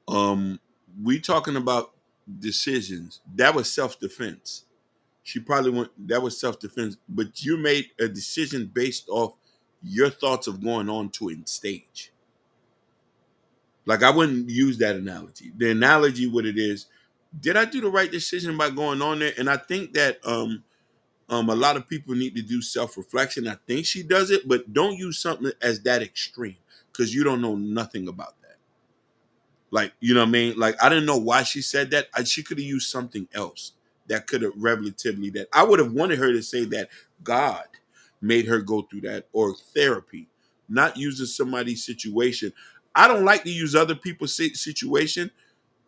Um, we talking about decisions. That was self-defense. She probably went. That was self-defense, but you made a decision based off your thoughts of going on to a stage. Like I wouldn't use that analogy. The analogy, what it is, did I do the right decision by going on there? And I think that a lot of people need to do self-reflection. I think she does it, but don't use something as that extreme because you don't know nothing about that. Like, you know what I mean? Like, I didn't know why she said that. She could have used something else that could have relatively that. I would have wanted her to say that God made her go through that or therapy, not using somebody's situation. I don't like to use other people's situation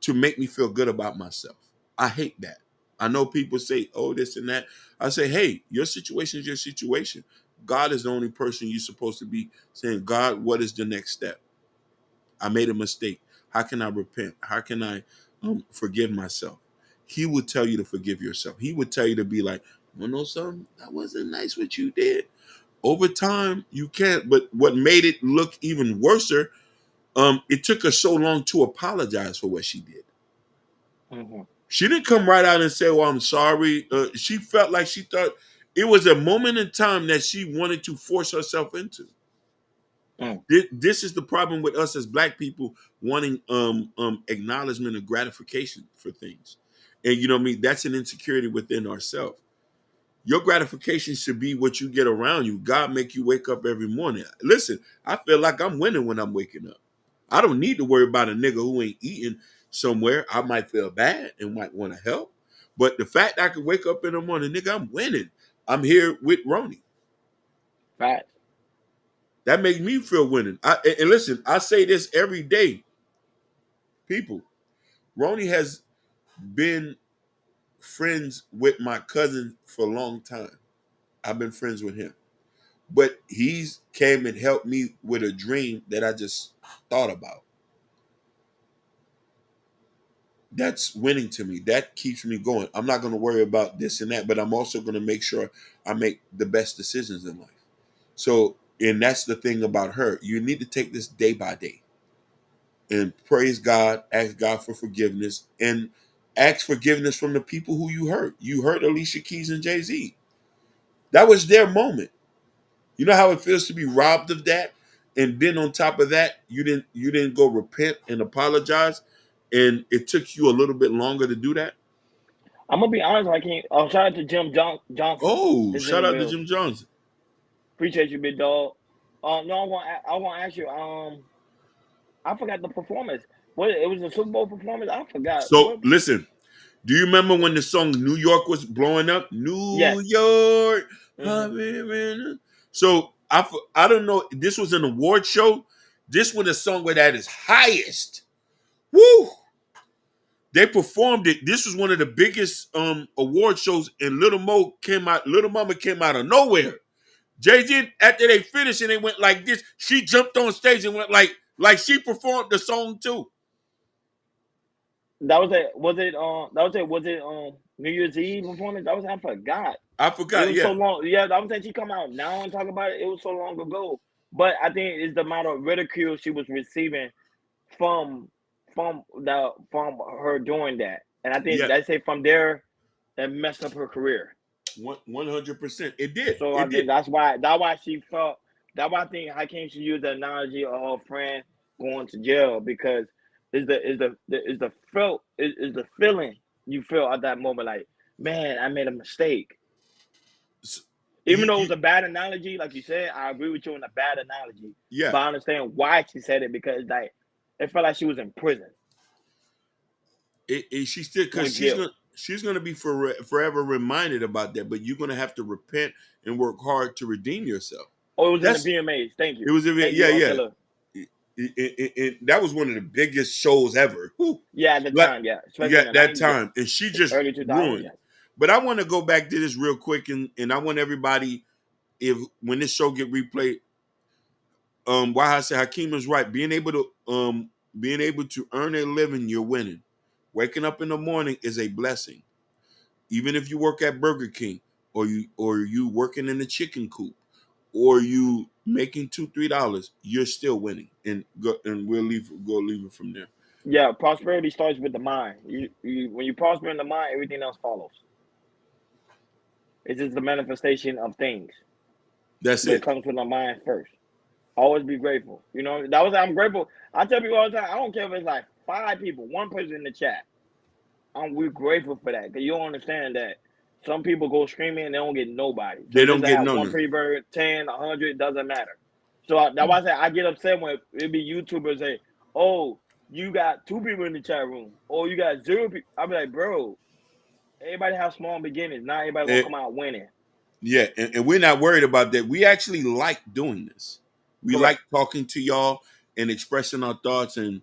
to make me feel good about myself. I hate that. I know people say, oh, this and that. I say, hey, your situation is your situation. God is the only person you're supposed to be saying, God, what is the next step? I made a mistake. How can I repent? How can I forgive myself? He would tell you to forgive yourself. He would tell you to be like, you know something? That wasn't nice what you did. Over time, you can't. But what made it look even worser, it took her so long to apologize for what she did. Mm-hmm. She didn't come right out and say, well, I'm sorry. She felt like she thought it was a moment in time that she wanted to force herself into. This is the problem with us as Black people wanting acknowledgement and gratification for things. And you know what I mean? That's an insecurity within ourselves. Your gratification should be what you get around you. God make you wake up every morning. Listen, I feel like I'm winning when I'm waking up. I don't need to worry about a nigga who ain't eating somewhere. I might feel bad and might want to help. But the fact I could wake up in the morning, nigga, I'm winning. I'm here with Roni. Facts. That makes me feel winning. And listen, I say this every day. People, Roni has been friends with my cousin for a long time. I've been friends with him. But he's came and helped me with a dream that I just thought about. That's winning to me. That keeps me going. I'm not going to worry about this and that, but I'm also going to make sure I make the best decisions in life. So, and that's the thing about her. You need to take this day by day and praise God, ask God for forgiveness, and ask forgiveness from the people who you hurt. You hurt Alicia Keys and Jay-Z. That was their moment. You know how it feels to be robbed of that? And then on top of that, you didn't go repent and apologize, and it took you a little bit longer to do that. I'm gonna be honest. I can't. Shout out to Jim Johnson. Oh, Is in shout the out to building. Jim Johnson. Appreciate you, big dog. No, I want to ask you. I forgot the performance. What it was a Super Bowl performance. I forgot. So What? listen, do you remember when the song New York was blowing up? Yes. New York. Mm-hmm. So I don't know. This was an award show. This was a song where at its highest. Woo! They performed it. This was one of the biggest award shows, and Little Mama came out of nowhere. Jay-Z, after they finished and they went like this, she jumped on stage and went like she performed the song too. That was it. Was it? That was it. Was it? New Year's Eve performance. That was. I forgot. I It forgot, was so yeah. long. Yeah, I'm saying she come out now and talk about it. It was so long ago. But I think it's the amount of ridicule she was receiving from from her doing that, and I think Yeah. that's it. From there, that messed up her career. 100%. It did. So I It think did. that's why she felt. That's why I think Hakeem should use the analogy of her friend going to jail because is the felt is the feeling you feel at that moment like, man, I made a mistake. Even though it was a bad analogy, like you said, I agree with you on a bad analogy. Yeah. But I understand why she said it because like it felt like she was in prison. She still because Like jail. she's gonna be forever reminded about that. But you're gonna have to repent and work hard to redeem yourself. Oh, it was in the That's VMAs. Thank it you. was Thank yeah, you, yeah. Killer. That was one of the biggest shows ever. Whew. Yeah, at the Like, time, yeah. Especially yeah, in the that 90s, yeah. time, and she just Early 2000s, ruined. yes. But I want to go back to this real quick, and I want everybody, if when this show get replayed, why I say Hakeem is right. Being able to earn a living, you're winning. Waking up in the morning is a blessing. Even if you work at Burger King or you working in the chicken coop or you making $2-3, you're still winning, and we'll leave it from there. Yeah, prosperity starts with the mind. When you prosper in the mind, everything else follows. It's just the manifestation of things, That's but it it. comes from the mind first. Always be grateful. I'm grateful. I tell people all the time, I don't care if it's like 5 people, 1 person in the chat. We're grateful for that, because you don't understand that some people go screaming and they don't get nobody. So They just don't to get have no one none. pretty bird, 10, 100, doesn't matter. So that's why I say I get upset when it be YouTubers say, "Oh, you got 2 people in the chat room, or you got 0 people." I be like, bro, everybody have small beginnings. Not everybody gonna Eh, come out winning. Yeah, and we're not worried about that. We actually like doing this. We like Correct. talking to y'all and expressing our thoughts and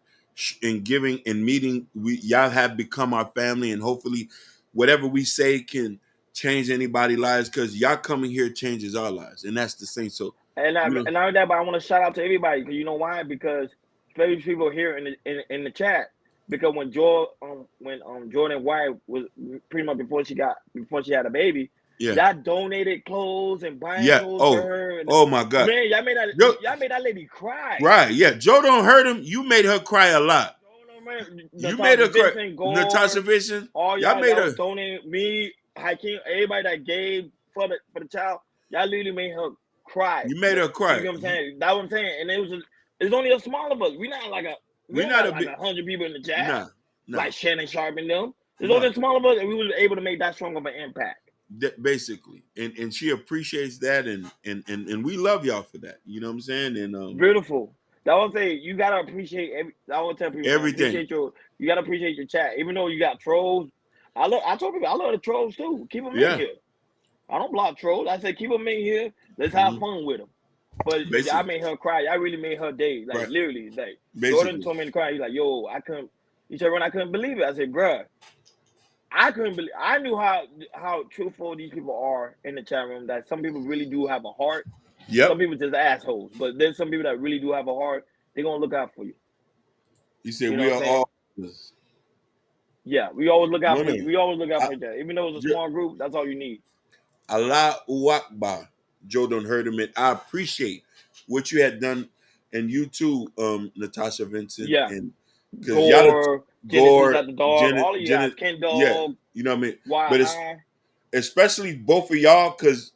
giving and meeting. Y'all have become our family, and hopefully, whatever we say can change anybody's lives, because y'all coming here changes our lives, and that's the thing. So, And you know, not only that, but I want to shout out to everybody, because you know why? Because especially people here in the chat. Because when Jordan White was pretty much before she had a baby, yeah, y'all donated clothes and buying yeah. clothes for Oh, her. And oh my God, man, Joe, y'all made that lady cry. right? Yeah, Joe don't hurt him. You made her cry a lot. No, man, You made her Natasha cry. Vincent, Natasha Gore, Vincent, all y'all y'all made that was her. donating, me, Hakeem, everybody that gave for the child, y'all literally made her cry. You made her cry. You know what I'm saying? That's what I'm saying. And it's only a small of us. We We're don't not got a like big. 100 people in the chat, Nah, nah, like Shannon Sharp and them. There's only nah. a small of us, and we was able to make that strong of an impact. Basically, and she appreciates that, and we love y'all for that. You know what I'm saying? And Beautiful. That was say you gotta appreciate I will tell people, man, everything. you gotta appreciate your chat. Even though you got trolls, I told people I love the trolls too. Keep them in Yeah, here. I don't block trolls. I say keep them in here. Let's have hmm fun with them. But I basically, made her cry. I really made her day. Like right. literally, like Jordan Basically, told me to cry. He's like, "Yo, I couldn't." He said, "When I couldn't believe it," I said, "Bruh, I couldn't believe. I knew how truthful these people are in the chat room. That some people really do have a heart. Some yep. people just assholes. But there's some people that really do have a heart. They're gonna look out for you. You said You know we what I'm are saying? all Yeah, we always look out for you. women. We always look out I, for each other. Even though it's a ju- small group, that's all you need." Allah Akbar. Joe don't hurt him. And I appreciate what you had done, and you too, Natasha Vincent, Yeah. and because y'all Gore, Genesis Gore, at the dog, Janet, all of you guys, Janet, Ken yeah, Dog, you know what I mean. But it's YI. especially both of y'all, because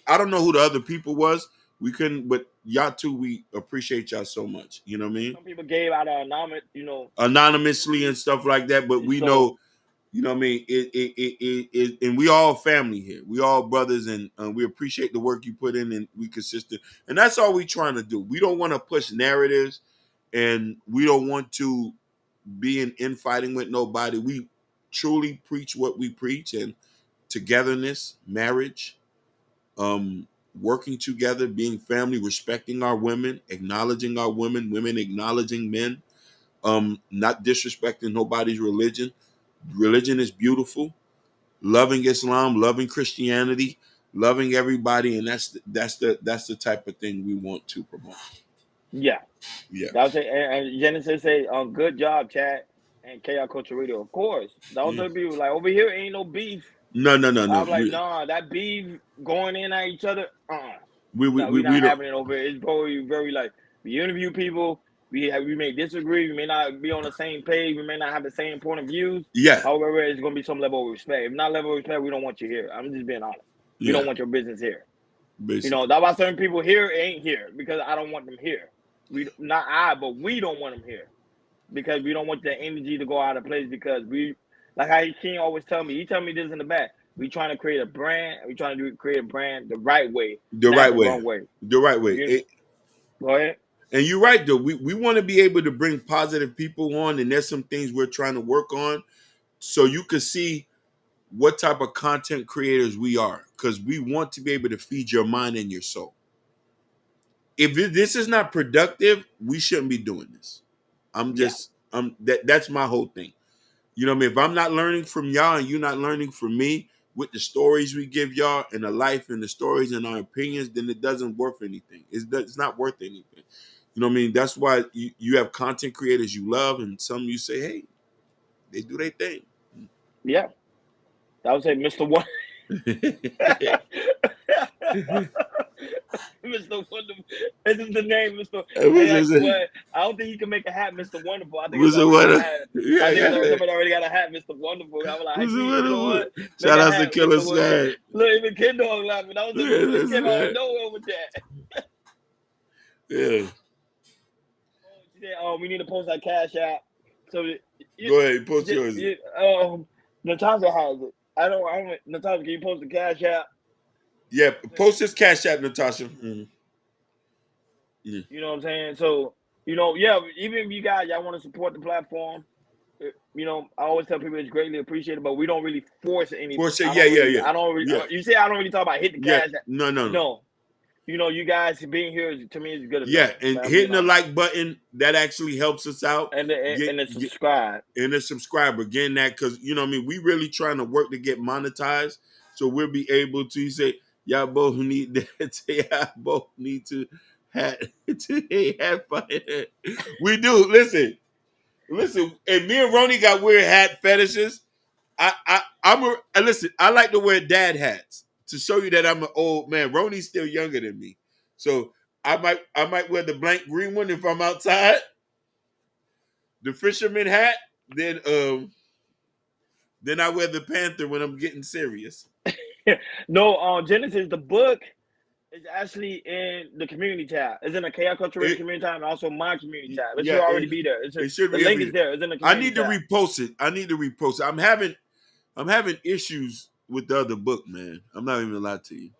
I don't know who the other people was. We couldn't, but y'all two, we appreciate y'all so much. You know what I mean? Some people gave out an Anonymously and stuff like that, but we so know, you know what I mean. And we all family here. We all brothers, and we appreciate the work you put in, and we consistent. And that's all we trying to do. We don't want to push narratives, and we don't want to be in infighting with nobody. We truly preach what we preach, and togetherness, marriage, working together, being family, respecting our women, acknowledging our women, women acknowledging men, not disrespecting nobody's religion. Religion is beautiful. Loving Islam, loving Christianity, loving everybody, and that's the type of thing we want to promote. yeah. Yeah. That was it. And Genesis say, good job, Chad and KR Culture Radio. Of course. That was Yeah. the people like over here ain't no beef. No, no, no, no. I'm like, nah, that beef going in at each other. No, we We not don't. having it over here. It's probably very like we interview people. We may disagree. We may not be on the same page. We may not have the same point of views. Yeah. However, it's gonna be some level of respect. If not level of respect, we don't want you here. I'm just being honest. We Yeah. don't want your business here. Basically. That's why certain people here ain't here because I don't want them here. But we don't want them here because we don't want the energy to go out of place because like how King always tell me. He tell me this in the back. We trying to create a brand. We trying to create a brand the right way, The not right the way. wrong way. The right way. Go ahead. And you're right, though. We want to be able to bring positive people on, and there's some things we're trying to work on so you can see what type of content creators we are, because we want to be able to feed your mind and your soul. If this is not productive, we shouldn't be doing this. That's my whole thing. You know what I mean? If I'm not learning from y'all and you're not learning from me with the stories we give y'all and the life and the stories and our opinions, then it doesn't worth anything. It's not worth anything. You know what I mean? That's why you have content creators you love, and some you say, hey, they do their thing. Yeah. That was it, Mr. One. Mr. Wonderful. This is the name, Mr. What's Hey, his well, I don't think he can make a hat, Mr. Wonderful. I think it's What's it already a what? hat. Yeah, I think yeah. somebody already got a hat, Mr. Wonderful. I was like, What's it Hakeem, you know what? what? Make Shout a out to hat, Killer Mr. Wonderful. Swag. Look, even Kid Dog laughing. That was Yeah, it that's came out of right. nowhere with that. Yeah. She said, we need to post our cash app. So Go ahead, post yours. Natasha has it. I don't. Natasha, can you post the cash app? Yeah, post his cash app, Natasha. Mm-hmm. Yeah. You know what I'm saying? So, yeah, even if you guys y'all want to support the platform, I always tell people it's greatly appreciated, but we don't really force any. For sure. I Yeah, don't yeah, really. yeah. I don't. Really, Yeah. You say I don't really talk about hit the Yeah. cash. No. No. You guys being here to me is good enough. Yeah, and hitting the like button, that actually helps us out. And the subscribe. And the subscriber, getting that, because what I mean, we really trying to work to get monetized, so we'll be able to say, y'all both need that. Y'all both need to have fun. We do. Listen, and me and Ronnie got weird hat fetishes. Listen, I like to wear dad hats to show you that I'm an old man. Ronnie's still younger than me. So I might wear the blank green one if I'm outside. The fisherman hat, then I wear the panther when I'm getting serious. No, Genesis, the book is actually in the community tab. It's in the Chaos Culture Radio community tab and also my community tab. It should already be there. It should the be link is there. It's in the community tab. I need to repost it. I'm having issues with the other book, man. I'm not even gonna lie to you.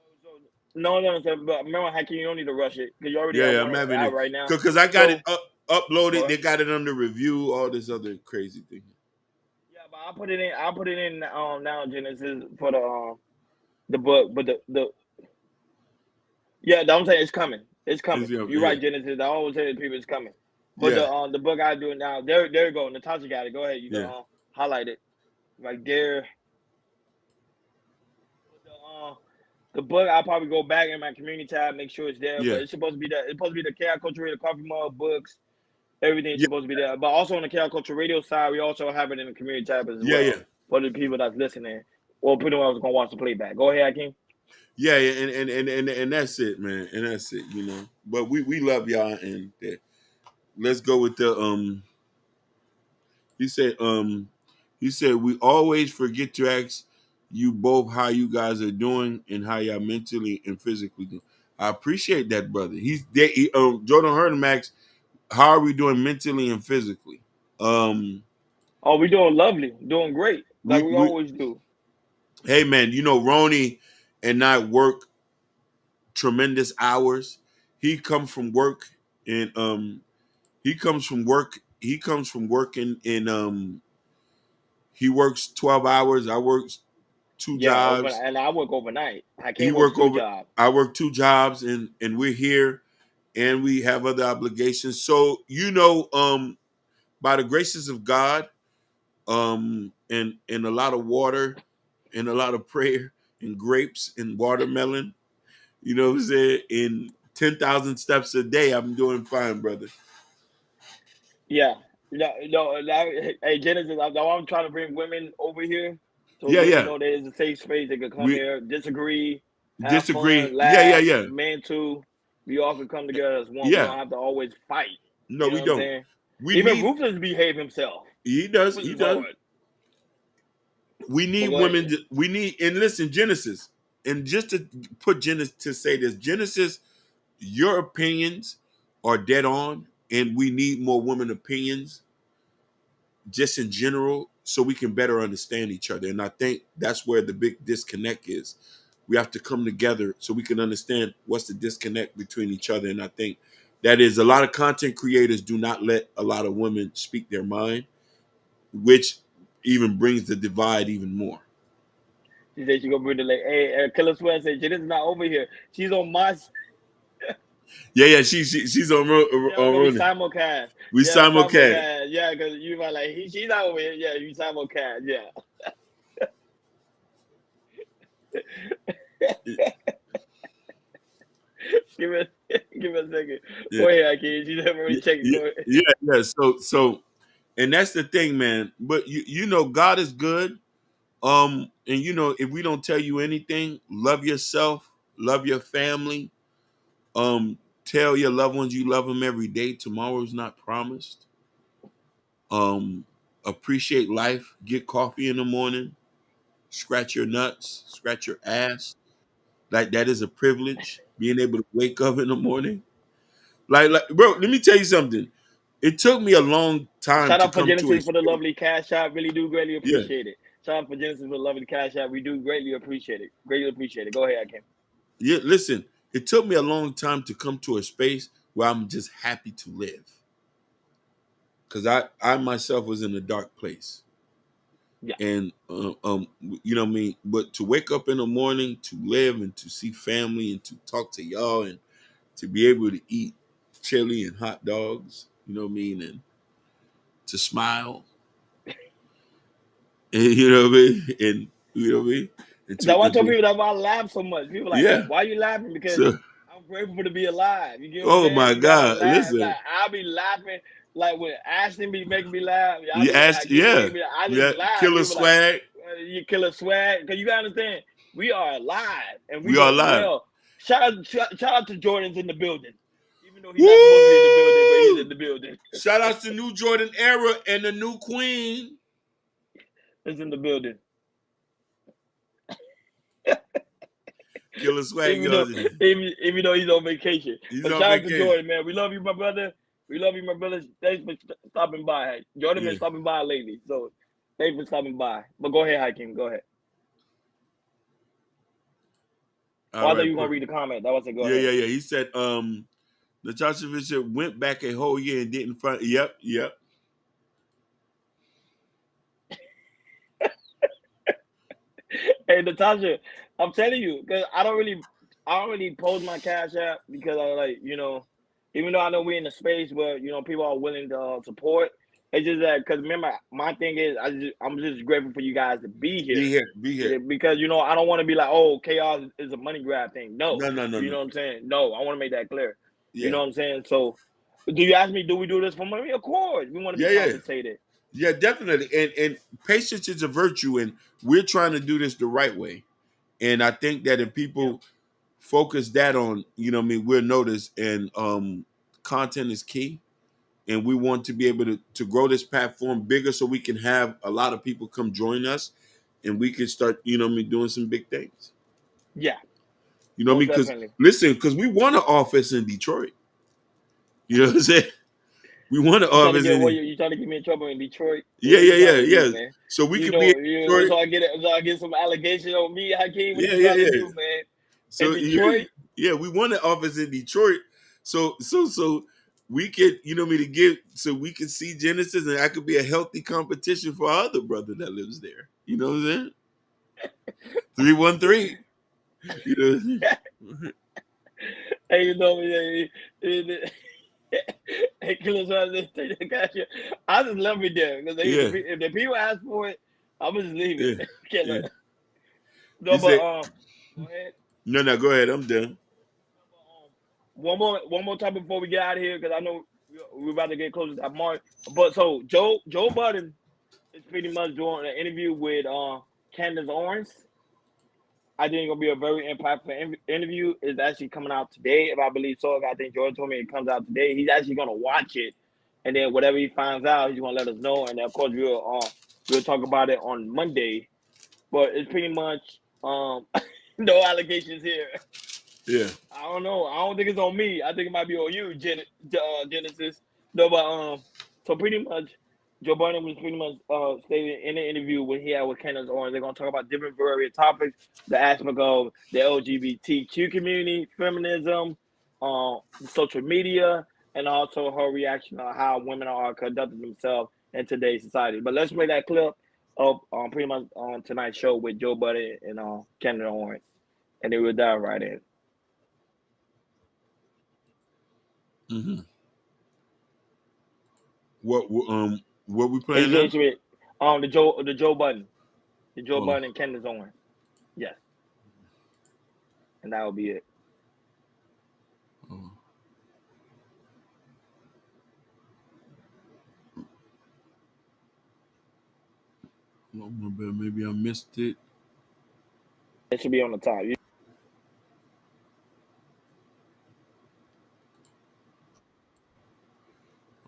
No, but remember, Hakeem, you don't need to rush it because you already I'm having it right now. Because I got it uploaded. They got it under review. All this other crazy thing. Yeah, but I'll put it in now, Genesis, for the book. But I'm saying it's coming. It's coming. You're right, Genesis. I always say to people it's coming. But the book I do now, there you go. Natasha got it. Go ahead. You can highlight it right there. The book, I'll probably go back in my community tab, make sure it's there. But it's supposed to be there. It's supposed to be the Chaos Culture Radio Coffee Mug books. Everything's supposed to be there. But also on the Chaos Culture Radio side, we also have it in the community tab as well. Yeah. For the people that's listening, or people that's gonna watch the playback. Go ahead, Hakeem. Yeah, and that's it, man. And that's it, But we love y'all, and let's go with the He said we always forget to ask you both how you guys are doing and how y'all mentally and physically do. I appreciate that, brother. Jordan Hurden Max, how are we doing mentally and physically? We're doing lovely, doing great, like we always do. Hey man, Ronnie and I work tremendous hours. He comes from work and he comes from working in he works 12 hours. I work 2 jobs. And I work overnight. I can't work 2 jobs. I work 2 jobs and we're here and we have other obligations. So, by the graces of God, and a lot of water and a lot of prayer and grapes and watermelon, you know what I'm saying? In 10,000 steps a day, I'm doing fine, brother. Yeah. Hey, Genesis, I'm trying to bring women over here. So there's a safe space. They could come here, disagree, have fun, laugh. Yeah. Men too. We all could come together as one. Yeah. We don't have to always fight. No, we don't. Even Ruthless behave himself. He does. He does. We need women. And listen, Genesis. And just to put Genesis to say this, Genesis, your opinions are dead on, and we need more women opinions just in general so we can better understand each other. And I think that's where the big disconnect is. We have to come together so we can understand what's the disconnect between each other. And I think that is a lot of content creators do not let a lot of women speak their mind, which even brings the divide even more. She said she gonna bring the hey, Killer Sweat said Jenna's not over here. She's on my. Yeah, she's on simulcast. We simulcast. Yeah, because you might like she's not over here. Yeah, you simulcast. Yeah. Give me a second. Go ahead, Hakeem. She's already checking. Yeah. So, and that's the thing, man. But God is good. And if we don't tell you anything, love yourself, love your family, Tell your loved ones you love them every day. Tomorrow's not promised. Appreciate life. Get coffee in the morning. Scratch your nuts. Scratch your ass. Like that is a privilege. Being able to wake up in the morning. Like, bro, let me tell you something. It took me a long time Shout to out for come to a Genesis for the space. lovely cash app. Really do greatly Yeah, appreciate it. Shout out for Genesis for the lovely cash app. We do greatly appreciate it. Greatly appreciate it. Go ahead, Kim. yeah. Listen, it took me a long time to come to a space where I'm just happy to live. Because I myself was in a dark place. Yeah. And you know what I mean. But to wake up in the morning, to live, and to see family, and to talk to y'all, and to be able to eat chili and hot dogs, you know what I mean, and to smile, and you know what I mean, and you know what I mean, That's why I told people that's why I laugh so much. People are like, yeah. why are you laughing? Because So, I'm grateful to be alive. You get what I'm oh saying? my You gotta God, laugh. Like listen, I'll be laughing. Like when Ashton be making me laugh, y'all you be asked, keep yeah, making me. I just yeah, laugh. killer People like, swag, you killer swag. Cause you gotta understand, we are alive and we we are doing live. well. Shout out to Jordan's in the building. Even though he's not supposed to be in the building, but he's Woo! in the building. Shout outs to New Jordan Era and the new queen. He's in the building. Killer swag, even though y'all. even though he's on vacation. He's But on shout out to vacation. Jordan, man. We love you, my brother. We love you, my brother. Thanks for stopping by. Hey, Jordan been Yeah. stopping by lately, so thanks for stopping by. But go ahead, Hakeem. Go ahead. Oh, All I thought right, you were gonna read the comment. That was it. Go yeah, ahead. yeah, yeah. He said, Natasha Fisher went back a whole year and didn't find. Yep, yep. Hey, Natasha, I'm telling you, because I don't really post my cash app because I like, even though I know we're in a space where people are willing to support. It's just that because remember, my thing is I'm just grateful for you guys to be Be here. here, be here. Because I don't want to be like, oh, chaos is a money grab thing. No, No, no, no, you no. know what I'm saying. No, I want to make that clear. You Yeah, know what I'm saying. So, do you ask me, do we do this for money? Of course, we want to be yeah, yeah, compensated. yeah. Definitely. And patience is a virtue, and we're trying to do this the right way. And I think that if people focus that on, what I mean, we'll notice. And content is key. And we want to be able to grow this platform bigger so we can have a lot of people come join us, and we can start, doing some big things. Yeah, You know what I most mean? Because definitely. listen, because we want an office in Detroit. You know what I'm saying? We want an You trying to office get in. you trying to get me in trouble in Detroit? Yeah, What you yeah, trying yeah, to yeah. do, man? So we You could be in know, Detroit. so I get some allegations on me, Hakeem. What Yeah, you yeah, trying to yeah. do, man? In So Detroit? yeah, we want an office in Detroit. So we could, to give, so we could see Genesis, and I could be a healthy competition for our other brother that lives there. You know what I'm saying? 313. You know. Hey, hey, Killer Sean, I just love it there because Yeah, if the people ask for it, I'm gonna just leave yeah, it. Killer. yeah. No, He but said, go ahead. no, no, go ahead. I'm done. One more time before we get out of here because I know we're about to get close to that mark. But so Joe Budden is pretty much doing an interview with Candace Owens. I think it's gonna be a very impactful interview. It's actually coming out today, if I believe so. I think George told me it comes out today. He's actually gonna watch it, and then whatever he finds out, he's gonna let us know. And then, of course, we'll talk about it on Monday. But it's pretty much no allegations here. Yeah. I don't know. I don't think it's on me. I think it might be on you, Genesis. No, but so pretty much, Joe Biden was pretty much stated in the interview when he had with Candace Owens. They're gonna talk about different various topics, the aspect of the LGBTQ community, feminism, social media, and also her reaction on how women are conducting themselves in today's society. But let's play that clip of pretty much on tonight's show with Joe Budden and Candace Owens, and then we'll dive right in. Mm-hmm. What we playing now? It's with the Joe Budden, Hold on. and Candace Owens. Yes, and that will be it. Oh, my bad. Maybe I missed it. It should be on the top.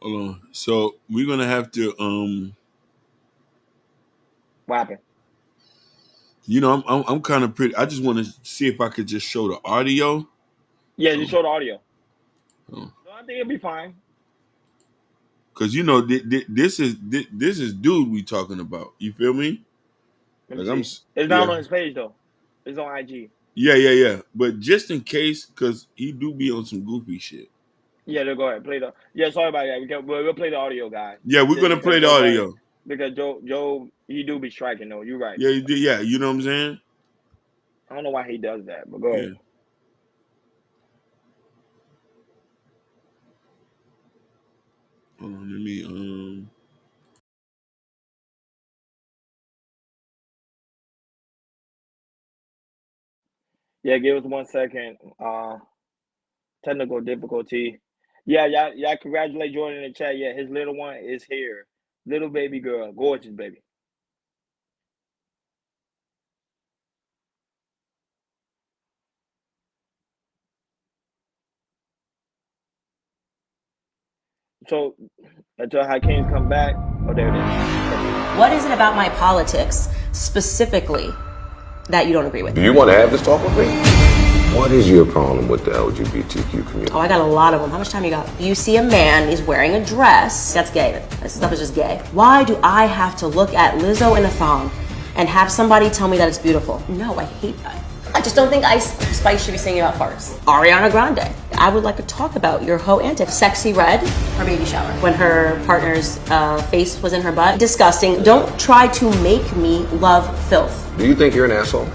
Hold on. So we're gonna have to What happened? I'm kind of pretty. I just want to see if I could just show the audio. Yeah, just show the audio. Oh. No, I think it'll be fine. Cause this is dude we talking about. You feel me? Let me Like see. It's not on his page though. It's on IG. Yeah. But just in case, cause he do be on some goofy shit. Yeah, they'll go ahead play the. Yeah, sorry about that. We'll play the audio, guys. Yeah, we're Just gonna because play the Joe going audio. because Joe he do be striking though. You're right. Yeah, you do. Yeah, you know what I'm saying? I don't know why he does that, but go ahead. Yeah. Hold on, let me Yeah, give us 1 second. Technical difficulty. Yeah, y'all congratulate Jordan in the chat. Yeah, his little one is here. Little baby girl. Gorgeous baby. So until Hakeem's come back. Oh, there it is. What is it about my politics specifically that you don't agree with? Do you want to have this talk with me? What is your problem with the LGBTQ community? Oh, I got a lot of them. How much time you got? You see a man, he's wearing a dress. That's gay. This stuff is just gay. Why do I have to look at Lizzo in a thong and have somebody tell me that it's beautiful? No, I hate that. I just don't think Ice Spice should be singing about farts. Ariana Grande. I would like to talk about your hoe antics. Sexy Red, her baby shower, when her partner's face was in her butt. Disgusting. Don't try to make me love filth. Do you think you're an asshole?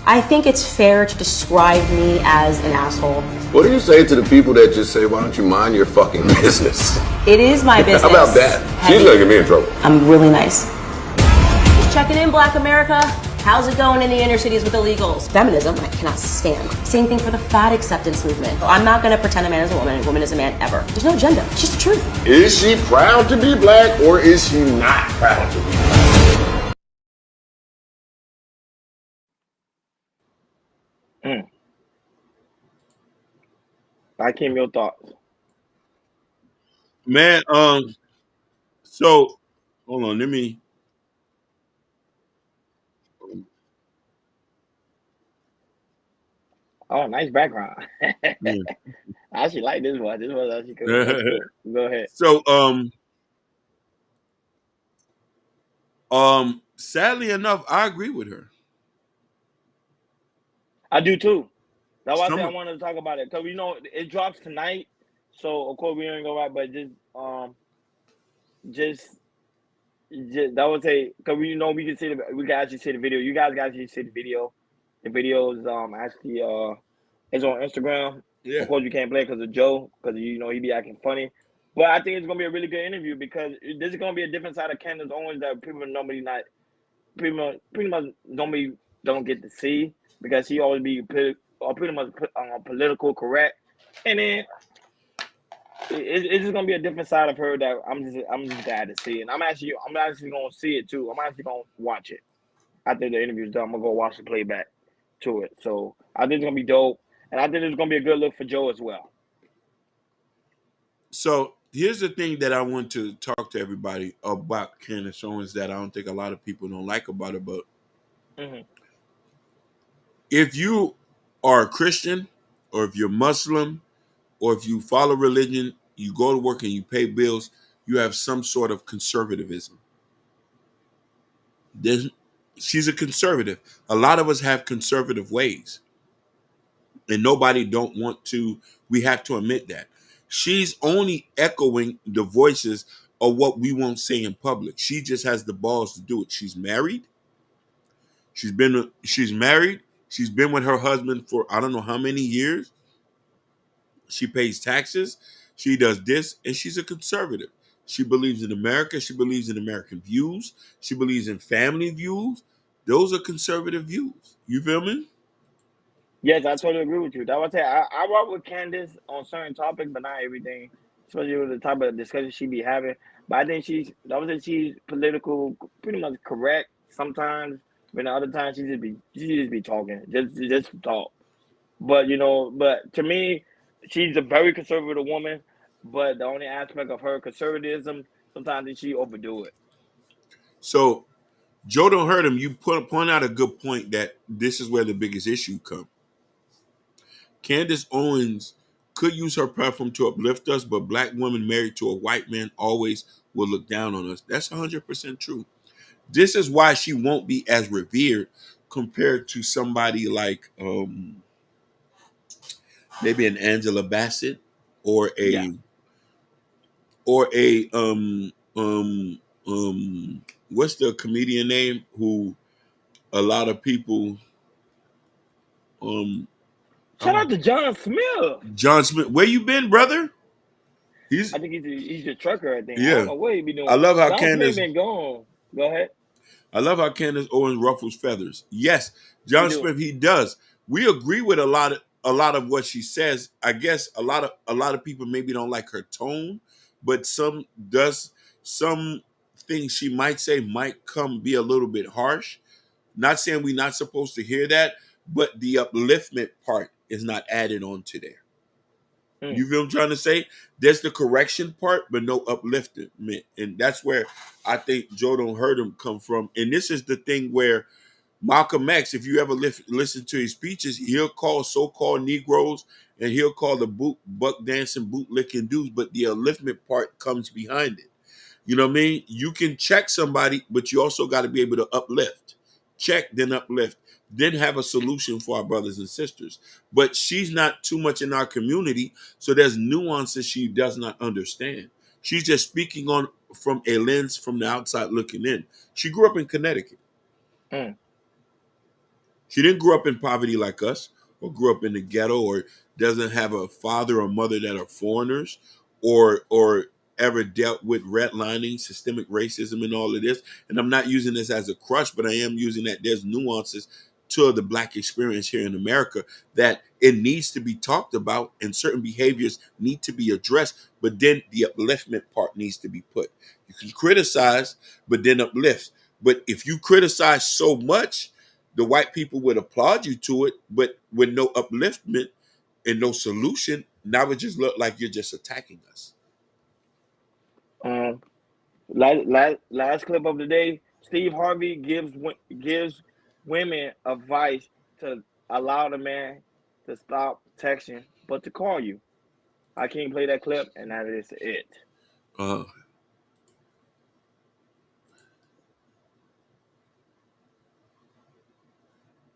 I think it's fair to describe me as an asshole. What do you say to the people that just say, why don't you mind your fucking business? It is my business. How about that? She's gonna get me in trouble. I'm really nice. Just checking in, Black America. How's it going in the inner cities with illegals? Feminism, I cannot stand. Same thing for the fat acceptance movement. I'm not gonna pretend a man is a woman and a woman is a man ever. There's no agenda, it's just the truth. Is she proud to be black or is she not proud to be black? Hakeem, your thoughts? Man, so hold on, let me Oh, nice background. yeah. I actually like this one. This one actually cool. That's cool. Go ahead. So sadly enough, I agree with her. I do too. That's why I said I Some wanted to talk about it because it drops tonight. So of course we ain't go right, but just that would say because we can see we can actually see the video. You guys can actually see the video. The video is actually it's on Instagram. Yeah. Of course you can't play it because of Joe because he be acting funny. But I think it's gonna be a really good interview because this is gonna be a different side of Candace Owens that people normally not pretty much don't get to see because she always be pretty much political correct, and then it's just gonna be a different side of her that I'm just glad to see, and I'm actually gonna see it too. I'm actually gonna watch it after the interview's done. I'm gonna go watch the playback to it. So I think it's gonna be dope, and I think it's gonna be a good look for Joe as well. So here's the thing that I want to talk to everybody about Candace Owens that I don't think a lot of people don't like about her, but if you are a Christian or if you're Muslim or if you follow religion, you go to work and you pay bills, you have some sort of conservatism. She's a conservative. A lot of us have conservative ways. And nobody don't want to, we have to admit that. She's only echoing the voices of what we won't say in public. She just has the balls to do it. She's married. She's married. She's been with her husband for I don't know how many years. She pays taxes. She does this, and she's a conservative. She believes in America. She believes in American views. She believes in family views. Those are conservative views. You feel me? Yes, I totally agree with you. That was I rock with Candace on certain topics, but not everything. Especially with the type of discussion she be having. But I think she's political, pretty much correct sometimes. But the other times she just be talking, just talk. But but to me, she's a very conservative woman. but the only aspect of her conservatism, sometimes she overdo it. So Joe don't hurt him. You point out a good point that this is where the biggest issue comes. Candace Owens could use her platform to uplift us, but black women married to a white man always will look down on us. That's 100% true. This is why she won't be as revered compared to somebody like maybe an Angela Bassett or Yeah. what's the comedian name who a lot of people Shout out to John Smith. John Smith. Where you been, brother? I think he's a trucker. I think. I Yeah. don't know what he be doing. I love how John Candace Smith been gone. Go ahead. I love how Candace Owens ruffles feathers. Yes, He John do. Smith, he does. We agree with a lot of what she says. I guess a lot of people maybe don't like her tone, but some things she might say might be a little bit harsh. Not saying we're not supposed to hear that, but the upliftment part is not added on to there. You feel what I'm trying to say? There's the correction part, but no upliftment. And that's where I think Joe don't hurt him come from. And this is the thing where Malcolm X, if you ever listen to his speeches, he'll call so-called Negroes and he'll call the buck dancing, bootlicking dudes, but the upliftment part comes behind it. You know what I mean? You can check somebody, but you also got to be able to uplift. Check, then uplift. Then have a solution for our brothers and sisters. But she's not too much in our community, so there's nuances she does not understand. She's just speaking on from a lens from the outside looking in. She grew up in Connecticut. She didn't grow up in poverty like us, or grew up in the ghetto, or doesn't have a father or mother that are foreigners, or ever dealt with redlining, systemic racism, and all of this. And I'm not using this as a crush, but I am using that there's nuances to the black experience here in America that it needs to be talked about, and certain behaviors need to be addressed, but then the upliftment part needs to be put. You can criticize, but then uplift. But if you criticize so much, the white people would applaud you to it, but with no upliftment and no solution, now it just look like you're just attacking us. Last clip of the day. Steve Harvey gives women advice to allow the man to stop texting, but to call you. I can't play that clip, and that is it.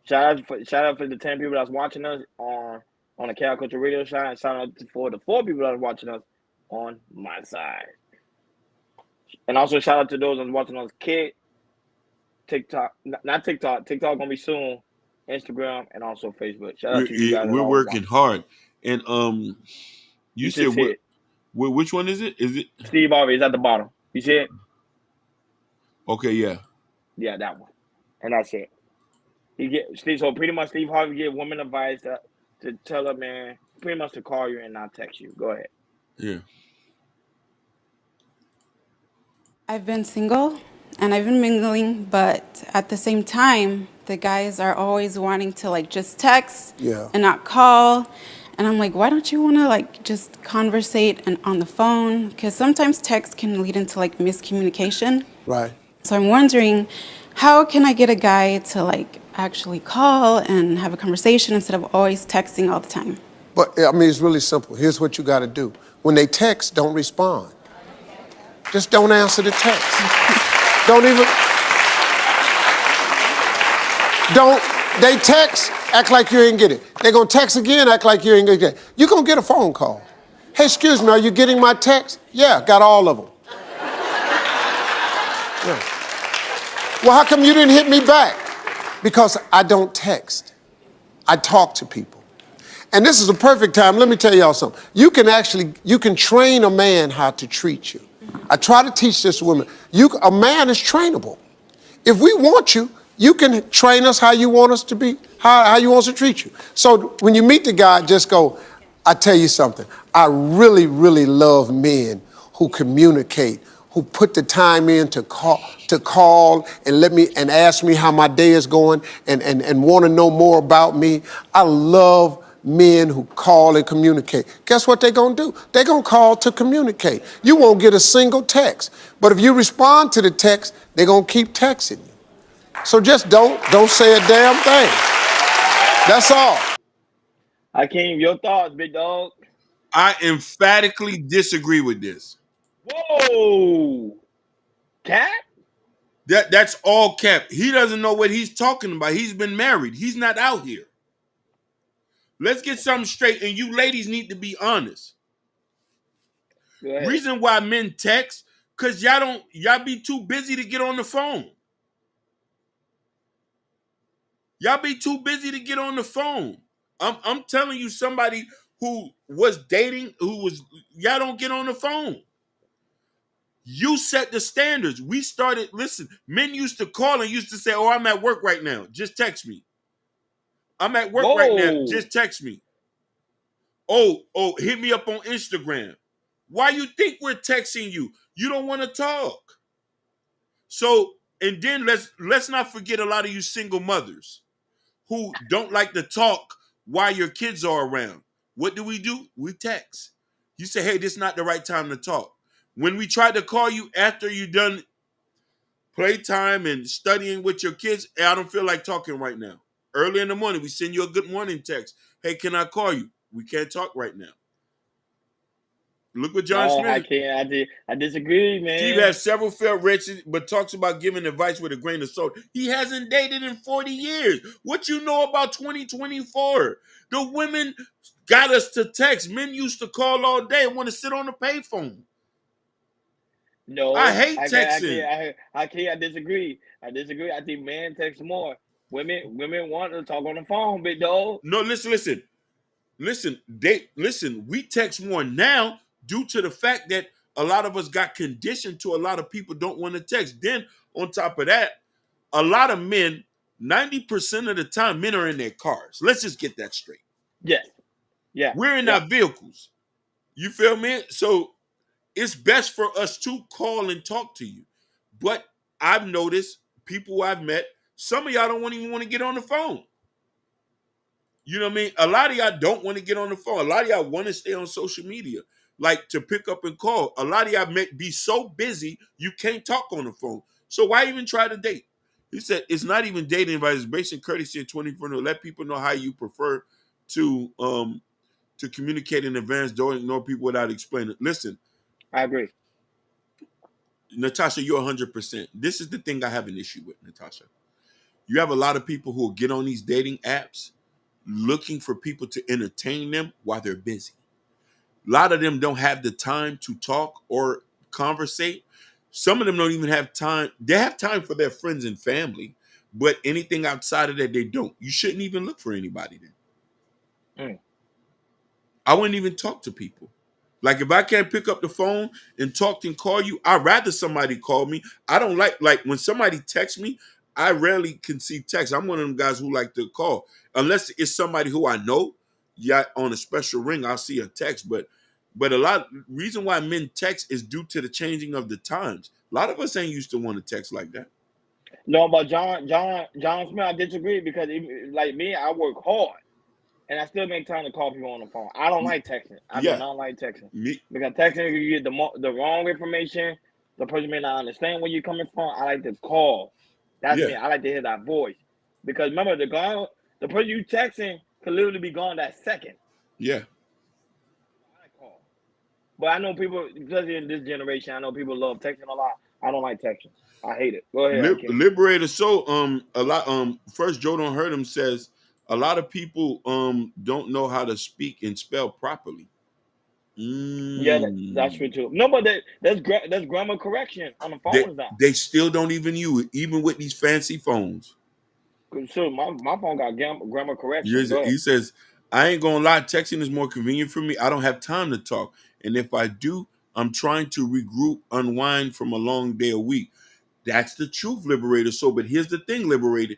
Shout out for the 10 people that's watching us on the Cal Culture Radio Show, and shout out for the 4 people that are watching us on my side. And also shout out to those that's watching us TikTok, not TikTok. TikTok gonna be soon. Instagram and also Facebook. Shout out to you guys. We're working hard. And you said which one is it? Is it Steve Harvey? Is at the bottom. You see it? Okay, yeah. Yeah, that one. And that's it. So pretty much Steve Harvey give women advice to tell a man pretty much to call you and not text you. Go ahead. Yeah. I've been single and I've been mingling, but at the same time, the guys are always wanting to like just text and not call. And I'm like, why don't you want to like just conversate and on the phone? Because sometimes text can lead into like miscommunication. Right. So I'm wondering, how can I get a guy to like actually call and have a conversation instead of always texting all the time? But I mean, it's really simple. Here's what you got to do. When they text, don't respond. Just don't answer the text. They text, act like you ain't get it. They're going to text again, act like you ain't going to get it. You're going to get a phone call. Hey, excuse me, are you getting my text? Yeah, got all of them. Yeah. Well, how come you didn't hit me back? Because I don't text. I talk to people. And this is a perfect time. Let me tell y'all something. You can train a man how to treat you. I try to teach this woman. A man is trainable. If we want you, you can train us how you want us to be, how you want us to treat you. So when you meet the guy, just go, I tell you something. I really, really love men who communicate, who put the time in to call and ask me how my day is going and want to know more about me. I love men who call and communicate. Guess what they're going to do? They're going to call to communicate. You won't get a single text. But if you respond to the text, they're going to keep texting you. So just don't say a damn thing. That's all. Hakeem, your thoughts, big dog. I emphatically disagree with this. Whoa. Cap? That's all cap. He doesn't know what he's talking about. He's been married. He's not out here. Let's get something straight, and you ladies need to be honest. Go ahead. Reason why men text, because y'all be too busy to get on the phone. Y'all be too busy to get on the phone. I'm telling you, somebody who was dating, y'all don't get on the phone. You set the standards. Men used to call and used to say, oh, I'm at work right now. Just text me. I'm at work right now. Just text me. Oh, hit me up on Instagram. Why you think we're texting you? You don't want to talk. So, and then let's not forget a lot of you single mothers who don't like to talk while your kids are around. What do? We text. You say, hey, this is not the right time to talk. When we try to call you after you done playtime and studying with your kids, hey, I don't feel like talking right now. Early in the morning, we send you a good morning text. Hey, can I call you? We can't talk right now. Look what John Smith. I can't. I disagree, man. Steve has several failed relationships, but talks about giving advice with a grain of salt. He hasn't dated in 40 years. What you know about 2024? The women got us to text. Men used to call all day and want to sit on the payphone. No, I hate texting. I disagree. I think men text more. Women want to talk on the phone, big dog. No, listen. We text more now due to the fact that a lot of us got conditioned to a lot of people don't want to text. Then on top of that, a lot of men, 90% of the time, men are in their cars. Let's just get that straight. Yes. Yeah. We're in our vehicles. You feel me? So it's best for us to call and talk to you. But I've noticed people I've met, some of y'all don't even want to get on the phone. You know what I mean? A lot of y'all don't want to get on the phone. A lot of y'all want to stay on social media, like to pick up and call. A lot of y'all may be so busy you can't talk on the phone. So why even try to date? He said it's not even dating, but it's basic courtesy and 24 to let people know how you prefer to communicate in advance. Don't ignore people without explaining. Listen, I agree. Natasha, you're 100%. This is the thing I have an issue with, Natasha. You have a lot of people who will get on these dating apps looking for people to entertain them while they're busy. A lot of them don't have the time to talk or conversate. Some of them don't even have time. They have time for their friends and family, but anything outside of that, they don't. You shouldn't even look for anybody then. I wouldn't even talk to people. Like if I can't pick up the phone and talk and call you, I'd rather somebody call me. I don't like when somebody texts me, I rarely can see text. I'm one of them guys who like to call. Unless it's somebody who I know, yeah, on a special ring, I'll see a text. But reason why men text is due to the changing of the times. A lot of us ain't used to want to text like that. No, but John Smith, I disagree because like me, I work hard. And I still make time to call people on the phone. I don't like texting. I do not like texting. Because texting, you get the wrong information. The person may not understand where you're coming from. I like to call. That's me. I like to hear that voice. Because remember, the person you texting could literally be gone that second. Yeah. I call. But I know people, because in this generation, I know people love texting a lot. I don't like texting. I hate it. Go ahead. Liberator. So a lot first Joe Don't Hurt Him says a lot of people don't know how to speak and spell properly. Yeah, that's true too. No, but that's grammar correction on the phones now. They still don't even use it, even with these fancy phones. So my phone got grammar correction. He says, I ain't gonna lie, texting is more convenient for me. I don't have time to talk. And if I do, I'm trying to regroup, unwind from a long day a week. That's the truth, Liberator. So, but here's the thing, Liberator.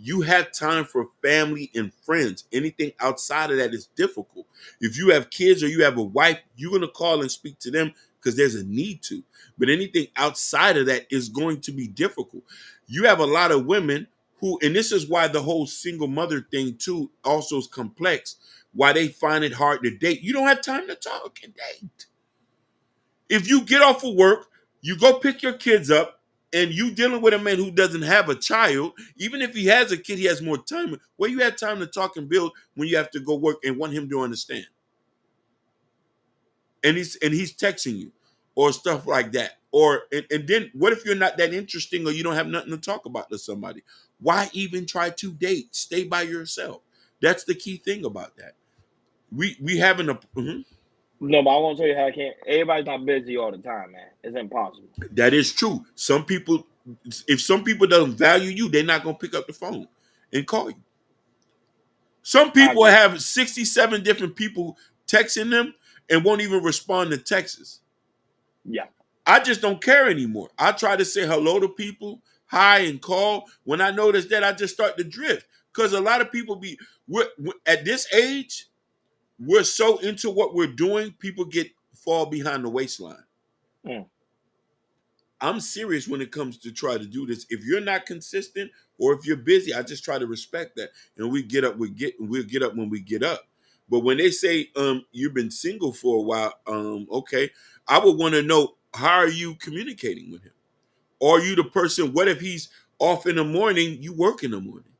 You have time for family and friends. Anything outside of that is difficult. If you have kids or you have a wife, you're going to call and speak to them because there's a need to. But anything outside of that is going to be difficult. You have a lot of women who, and this is why the whole single mother thing too also is complex, why they find it hard to date. You don't have time to talk and date. If you get off of work, you go pick your kids up, and you dealing with a man who doesn't have a child, even if he has a kid, he has more time. Where you have time to talk and build when you have to go work and want him to understand. And he's texting you or stuff like that. Or and then what if you're not that interesting or you don't have nothing to talk about to somebody? Why even try to date? Stay by yourself. That's the key thing about that. We having a No, but I want to tell you how I can't. Everybody's not busy all the time, man. It's impossible. That is true. Some people, if some people don't value you, they're not gonna pick up the phone and call you. Some people have 67 different people texting them and won't even respond to texts. Yeah. I just don't care anymore. I try to say hello to people, hi, and call. When I notice that, I just start to drift. Because a lot of people we're at this age, we're so into what we're doing, people fall behind the waistline. I'm serious when it comes to try to do this. If you're not consistent or if you're busy, I just try to respect that. And we'll get up when we get up. But when they say you've been single for a while, okay, I would want to know, how are you communicating with him? Are you the person, what if he's off in the morning, you work in the morning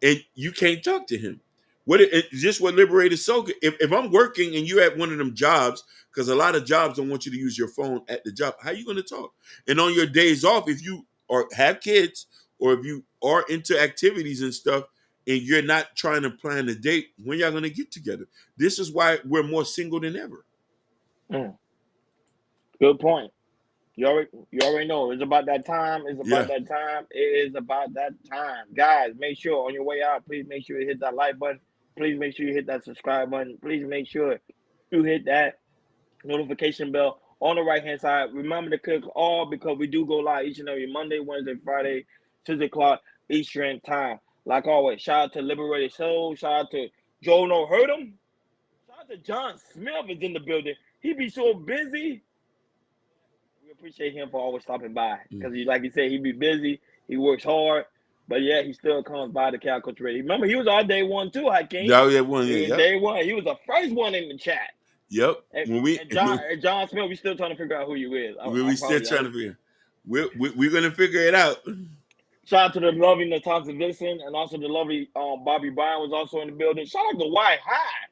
and you can't talk to him? Just what liberated soul. If I'm working and you're at one of them jobs, because a lot of jobs don't want you to use your phone at the job, how are you going to talk? And on your days off, if you have kids or if you are into activities and stuff and you're not trying to plan a date, when y'all going to get together? This is why we're more single than ever. Good point. You already know. It's about that time. It's about that time. It is about that time. Guys, make sure on your way out, please make sure you hit that like button. Please make sure you hit that subscribe button. Please make sure you hit that notification bell on the right-hand side. Remember to click all, because we do go live each and every Monday, Wednesday, Friday, 6 o'clock Eastern time. Like always, shout out to Liberated Soul. Shout out to Joe No Hurt Him. Shout out to John Smith is in the building. He be so busy. We appreciate him for always stopping by, because like you said, he be busy. He works hard, but yeah, he still comes by the Cal Culture Radio. Remember, he was our day one too, Hakeem. Day one. He was the first one in the chat. Yep. And John Smith, we still trying to figure out who you is. We still trying to figure. We're gonna figure it out. Shout out to the lovely Natasha Vixen, and also the lovely Bobby Bryan was also in the building. Shout out to White High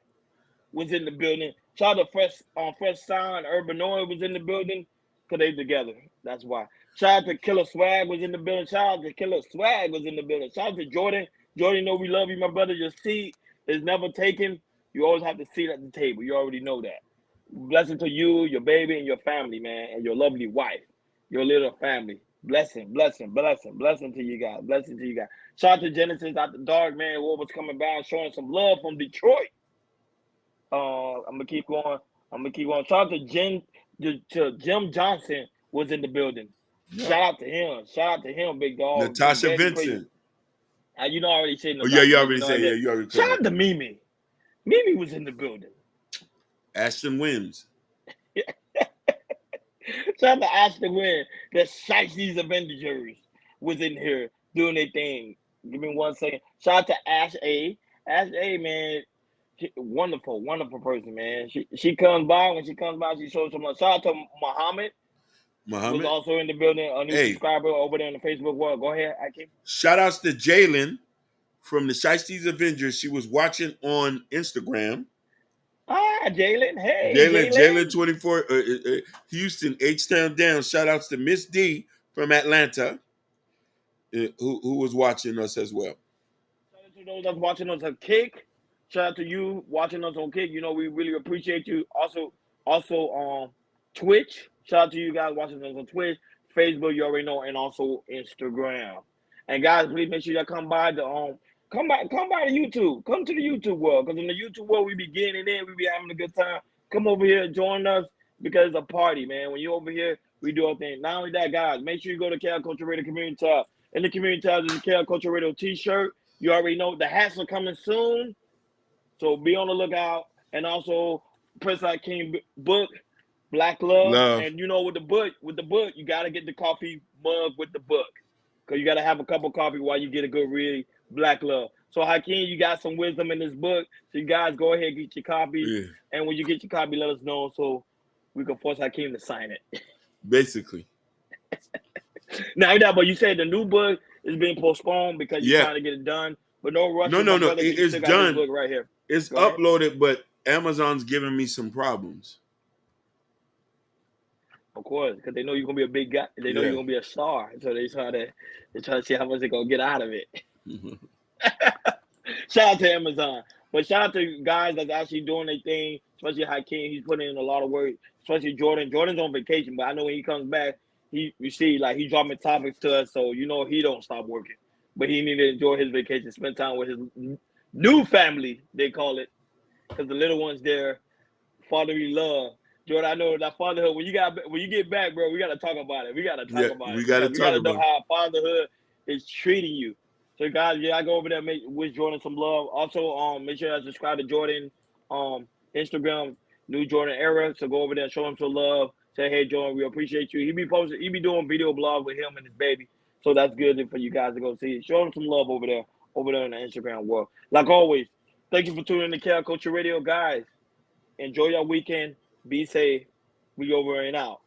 was in the building. Shout out to Fresh Sound, Urbanoid was in the building, because they together. That's why. Shout out to Killer Swag was in the building. Shout out to Killer Swag was in the building. Shout out to Jordan. Jordan, know we love you, my brother. Your seat is never taken. You always have to sit at the table. You already know that. Blessing to you, your baby, and your family, man, and your lovely wife, your little family. Blessing to you guys. Blessing to you guys. Shout out to Genesis After Dark, man. What was coming by, showing some love from Detroit. I'm gonna keep going. Shout out to Jim Johnson was in the building. Yep. Shout out to him, big dog. Natasha Vincent. You know, I already said Natasha. Oh, yeah, you already said. Yeah, you already. Shout out to Mimi. Mimi was in the building. Ashton Wims. Shout out to Ashton Wims. The Shiesties Avengers was in here doing their thing. Give me 1 second. Shout out to Ash A. Ash A, man. Wonderful person, man. She comes by. When she comes by, she shows some love. Shout out to Muhammad. Was also in the building. A new subscriber over there on the Facebook world. Go ahead, Akeem. Shout outs to Jalen from the Shiesties Avengers. She was watching on Instagram. Jalen. Hey, Jalen 24, Houston, H-Town down. Shout outs to Miss D from Atlanta, who was watching us as well. Shout out to those that's watching us on Kick. Shout out to you watching us on Kick. You know, we really appreciate you. Also Twitch. Shout out to you guys watching us on Twitch, Facebook, you already know, and also Instagram. And guys, please make sure y'all come by the come by to YouTube. Come to the YouTube world, because in the YouTube world we be getting in, we be having a good time. Come over here, join us, because it's a party, man. When you're over here, we do our thing. Not only that, guys, make sure you go to Cal Culture Radio Community tab. In the community tab is the Cal Culture Radio t-shirt. You already know the hats are coming soon, so be on the lookout. And also Prince King book, Black Love. And you know, with the book, you gotta get the coffee mug with the book, because you gotta have a cup of coffee while you get a good read. Black Love. So Hakeem, you got some wisdom in this book. So you guys go ahead and get your copy. Yeah. And when you get your copy, let us know so we can force Hakeem to sign it. Basically. Now, but you said the new book is being postponed because you're Yeah. trying to get it done. But no rush, No. my brother. You It's still got this done. book right here. It's Go ahead. uploaded, but Amazon's giving me some problems. Of course, because they know you're gonna be a big guy. They know Yeah. you're gonna be a star, so they try to see how much they're gonna get out of it. Shout out to Amazon, but shout out to guys that's actually doing their thing. Especially Hakeem, he's putting in a lot of work. Especially Jordan. Jordan's on vacation, but I know when he comes back, he he's dropping topics to us, so you know he don't stop working. But he need to enjoy his vacation, spend time with his new family. They call it, because the little ones there, fatherly love. Jordan, I know that fatherhood. When you get back, bro, we gotta talk about it. We gotta talk about we it. gotta We talk gotta know about it. how fatherhood is treating you. So guys, I go over there, wish Jordan some love. Also, make sure I subscribe to Jordan, Instagram, New Jordan Era. So go over there and show him some love. Say, hey, Jordan, we appreciate you. He be doing video blog with him and his baby. So that's good for you guys to go see. Show him some love over there in the Instagram world. Like always, thank you for tuning in to Cal Culture Radio, guys. Enjoy your weekend. Be safe. We over and out.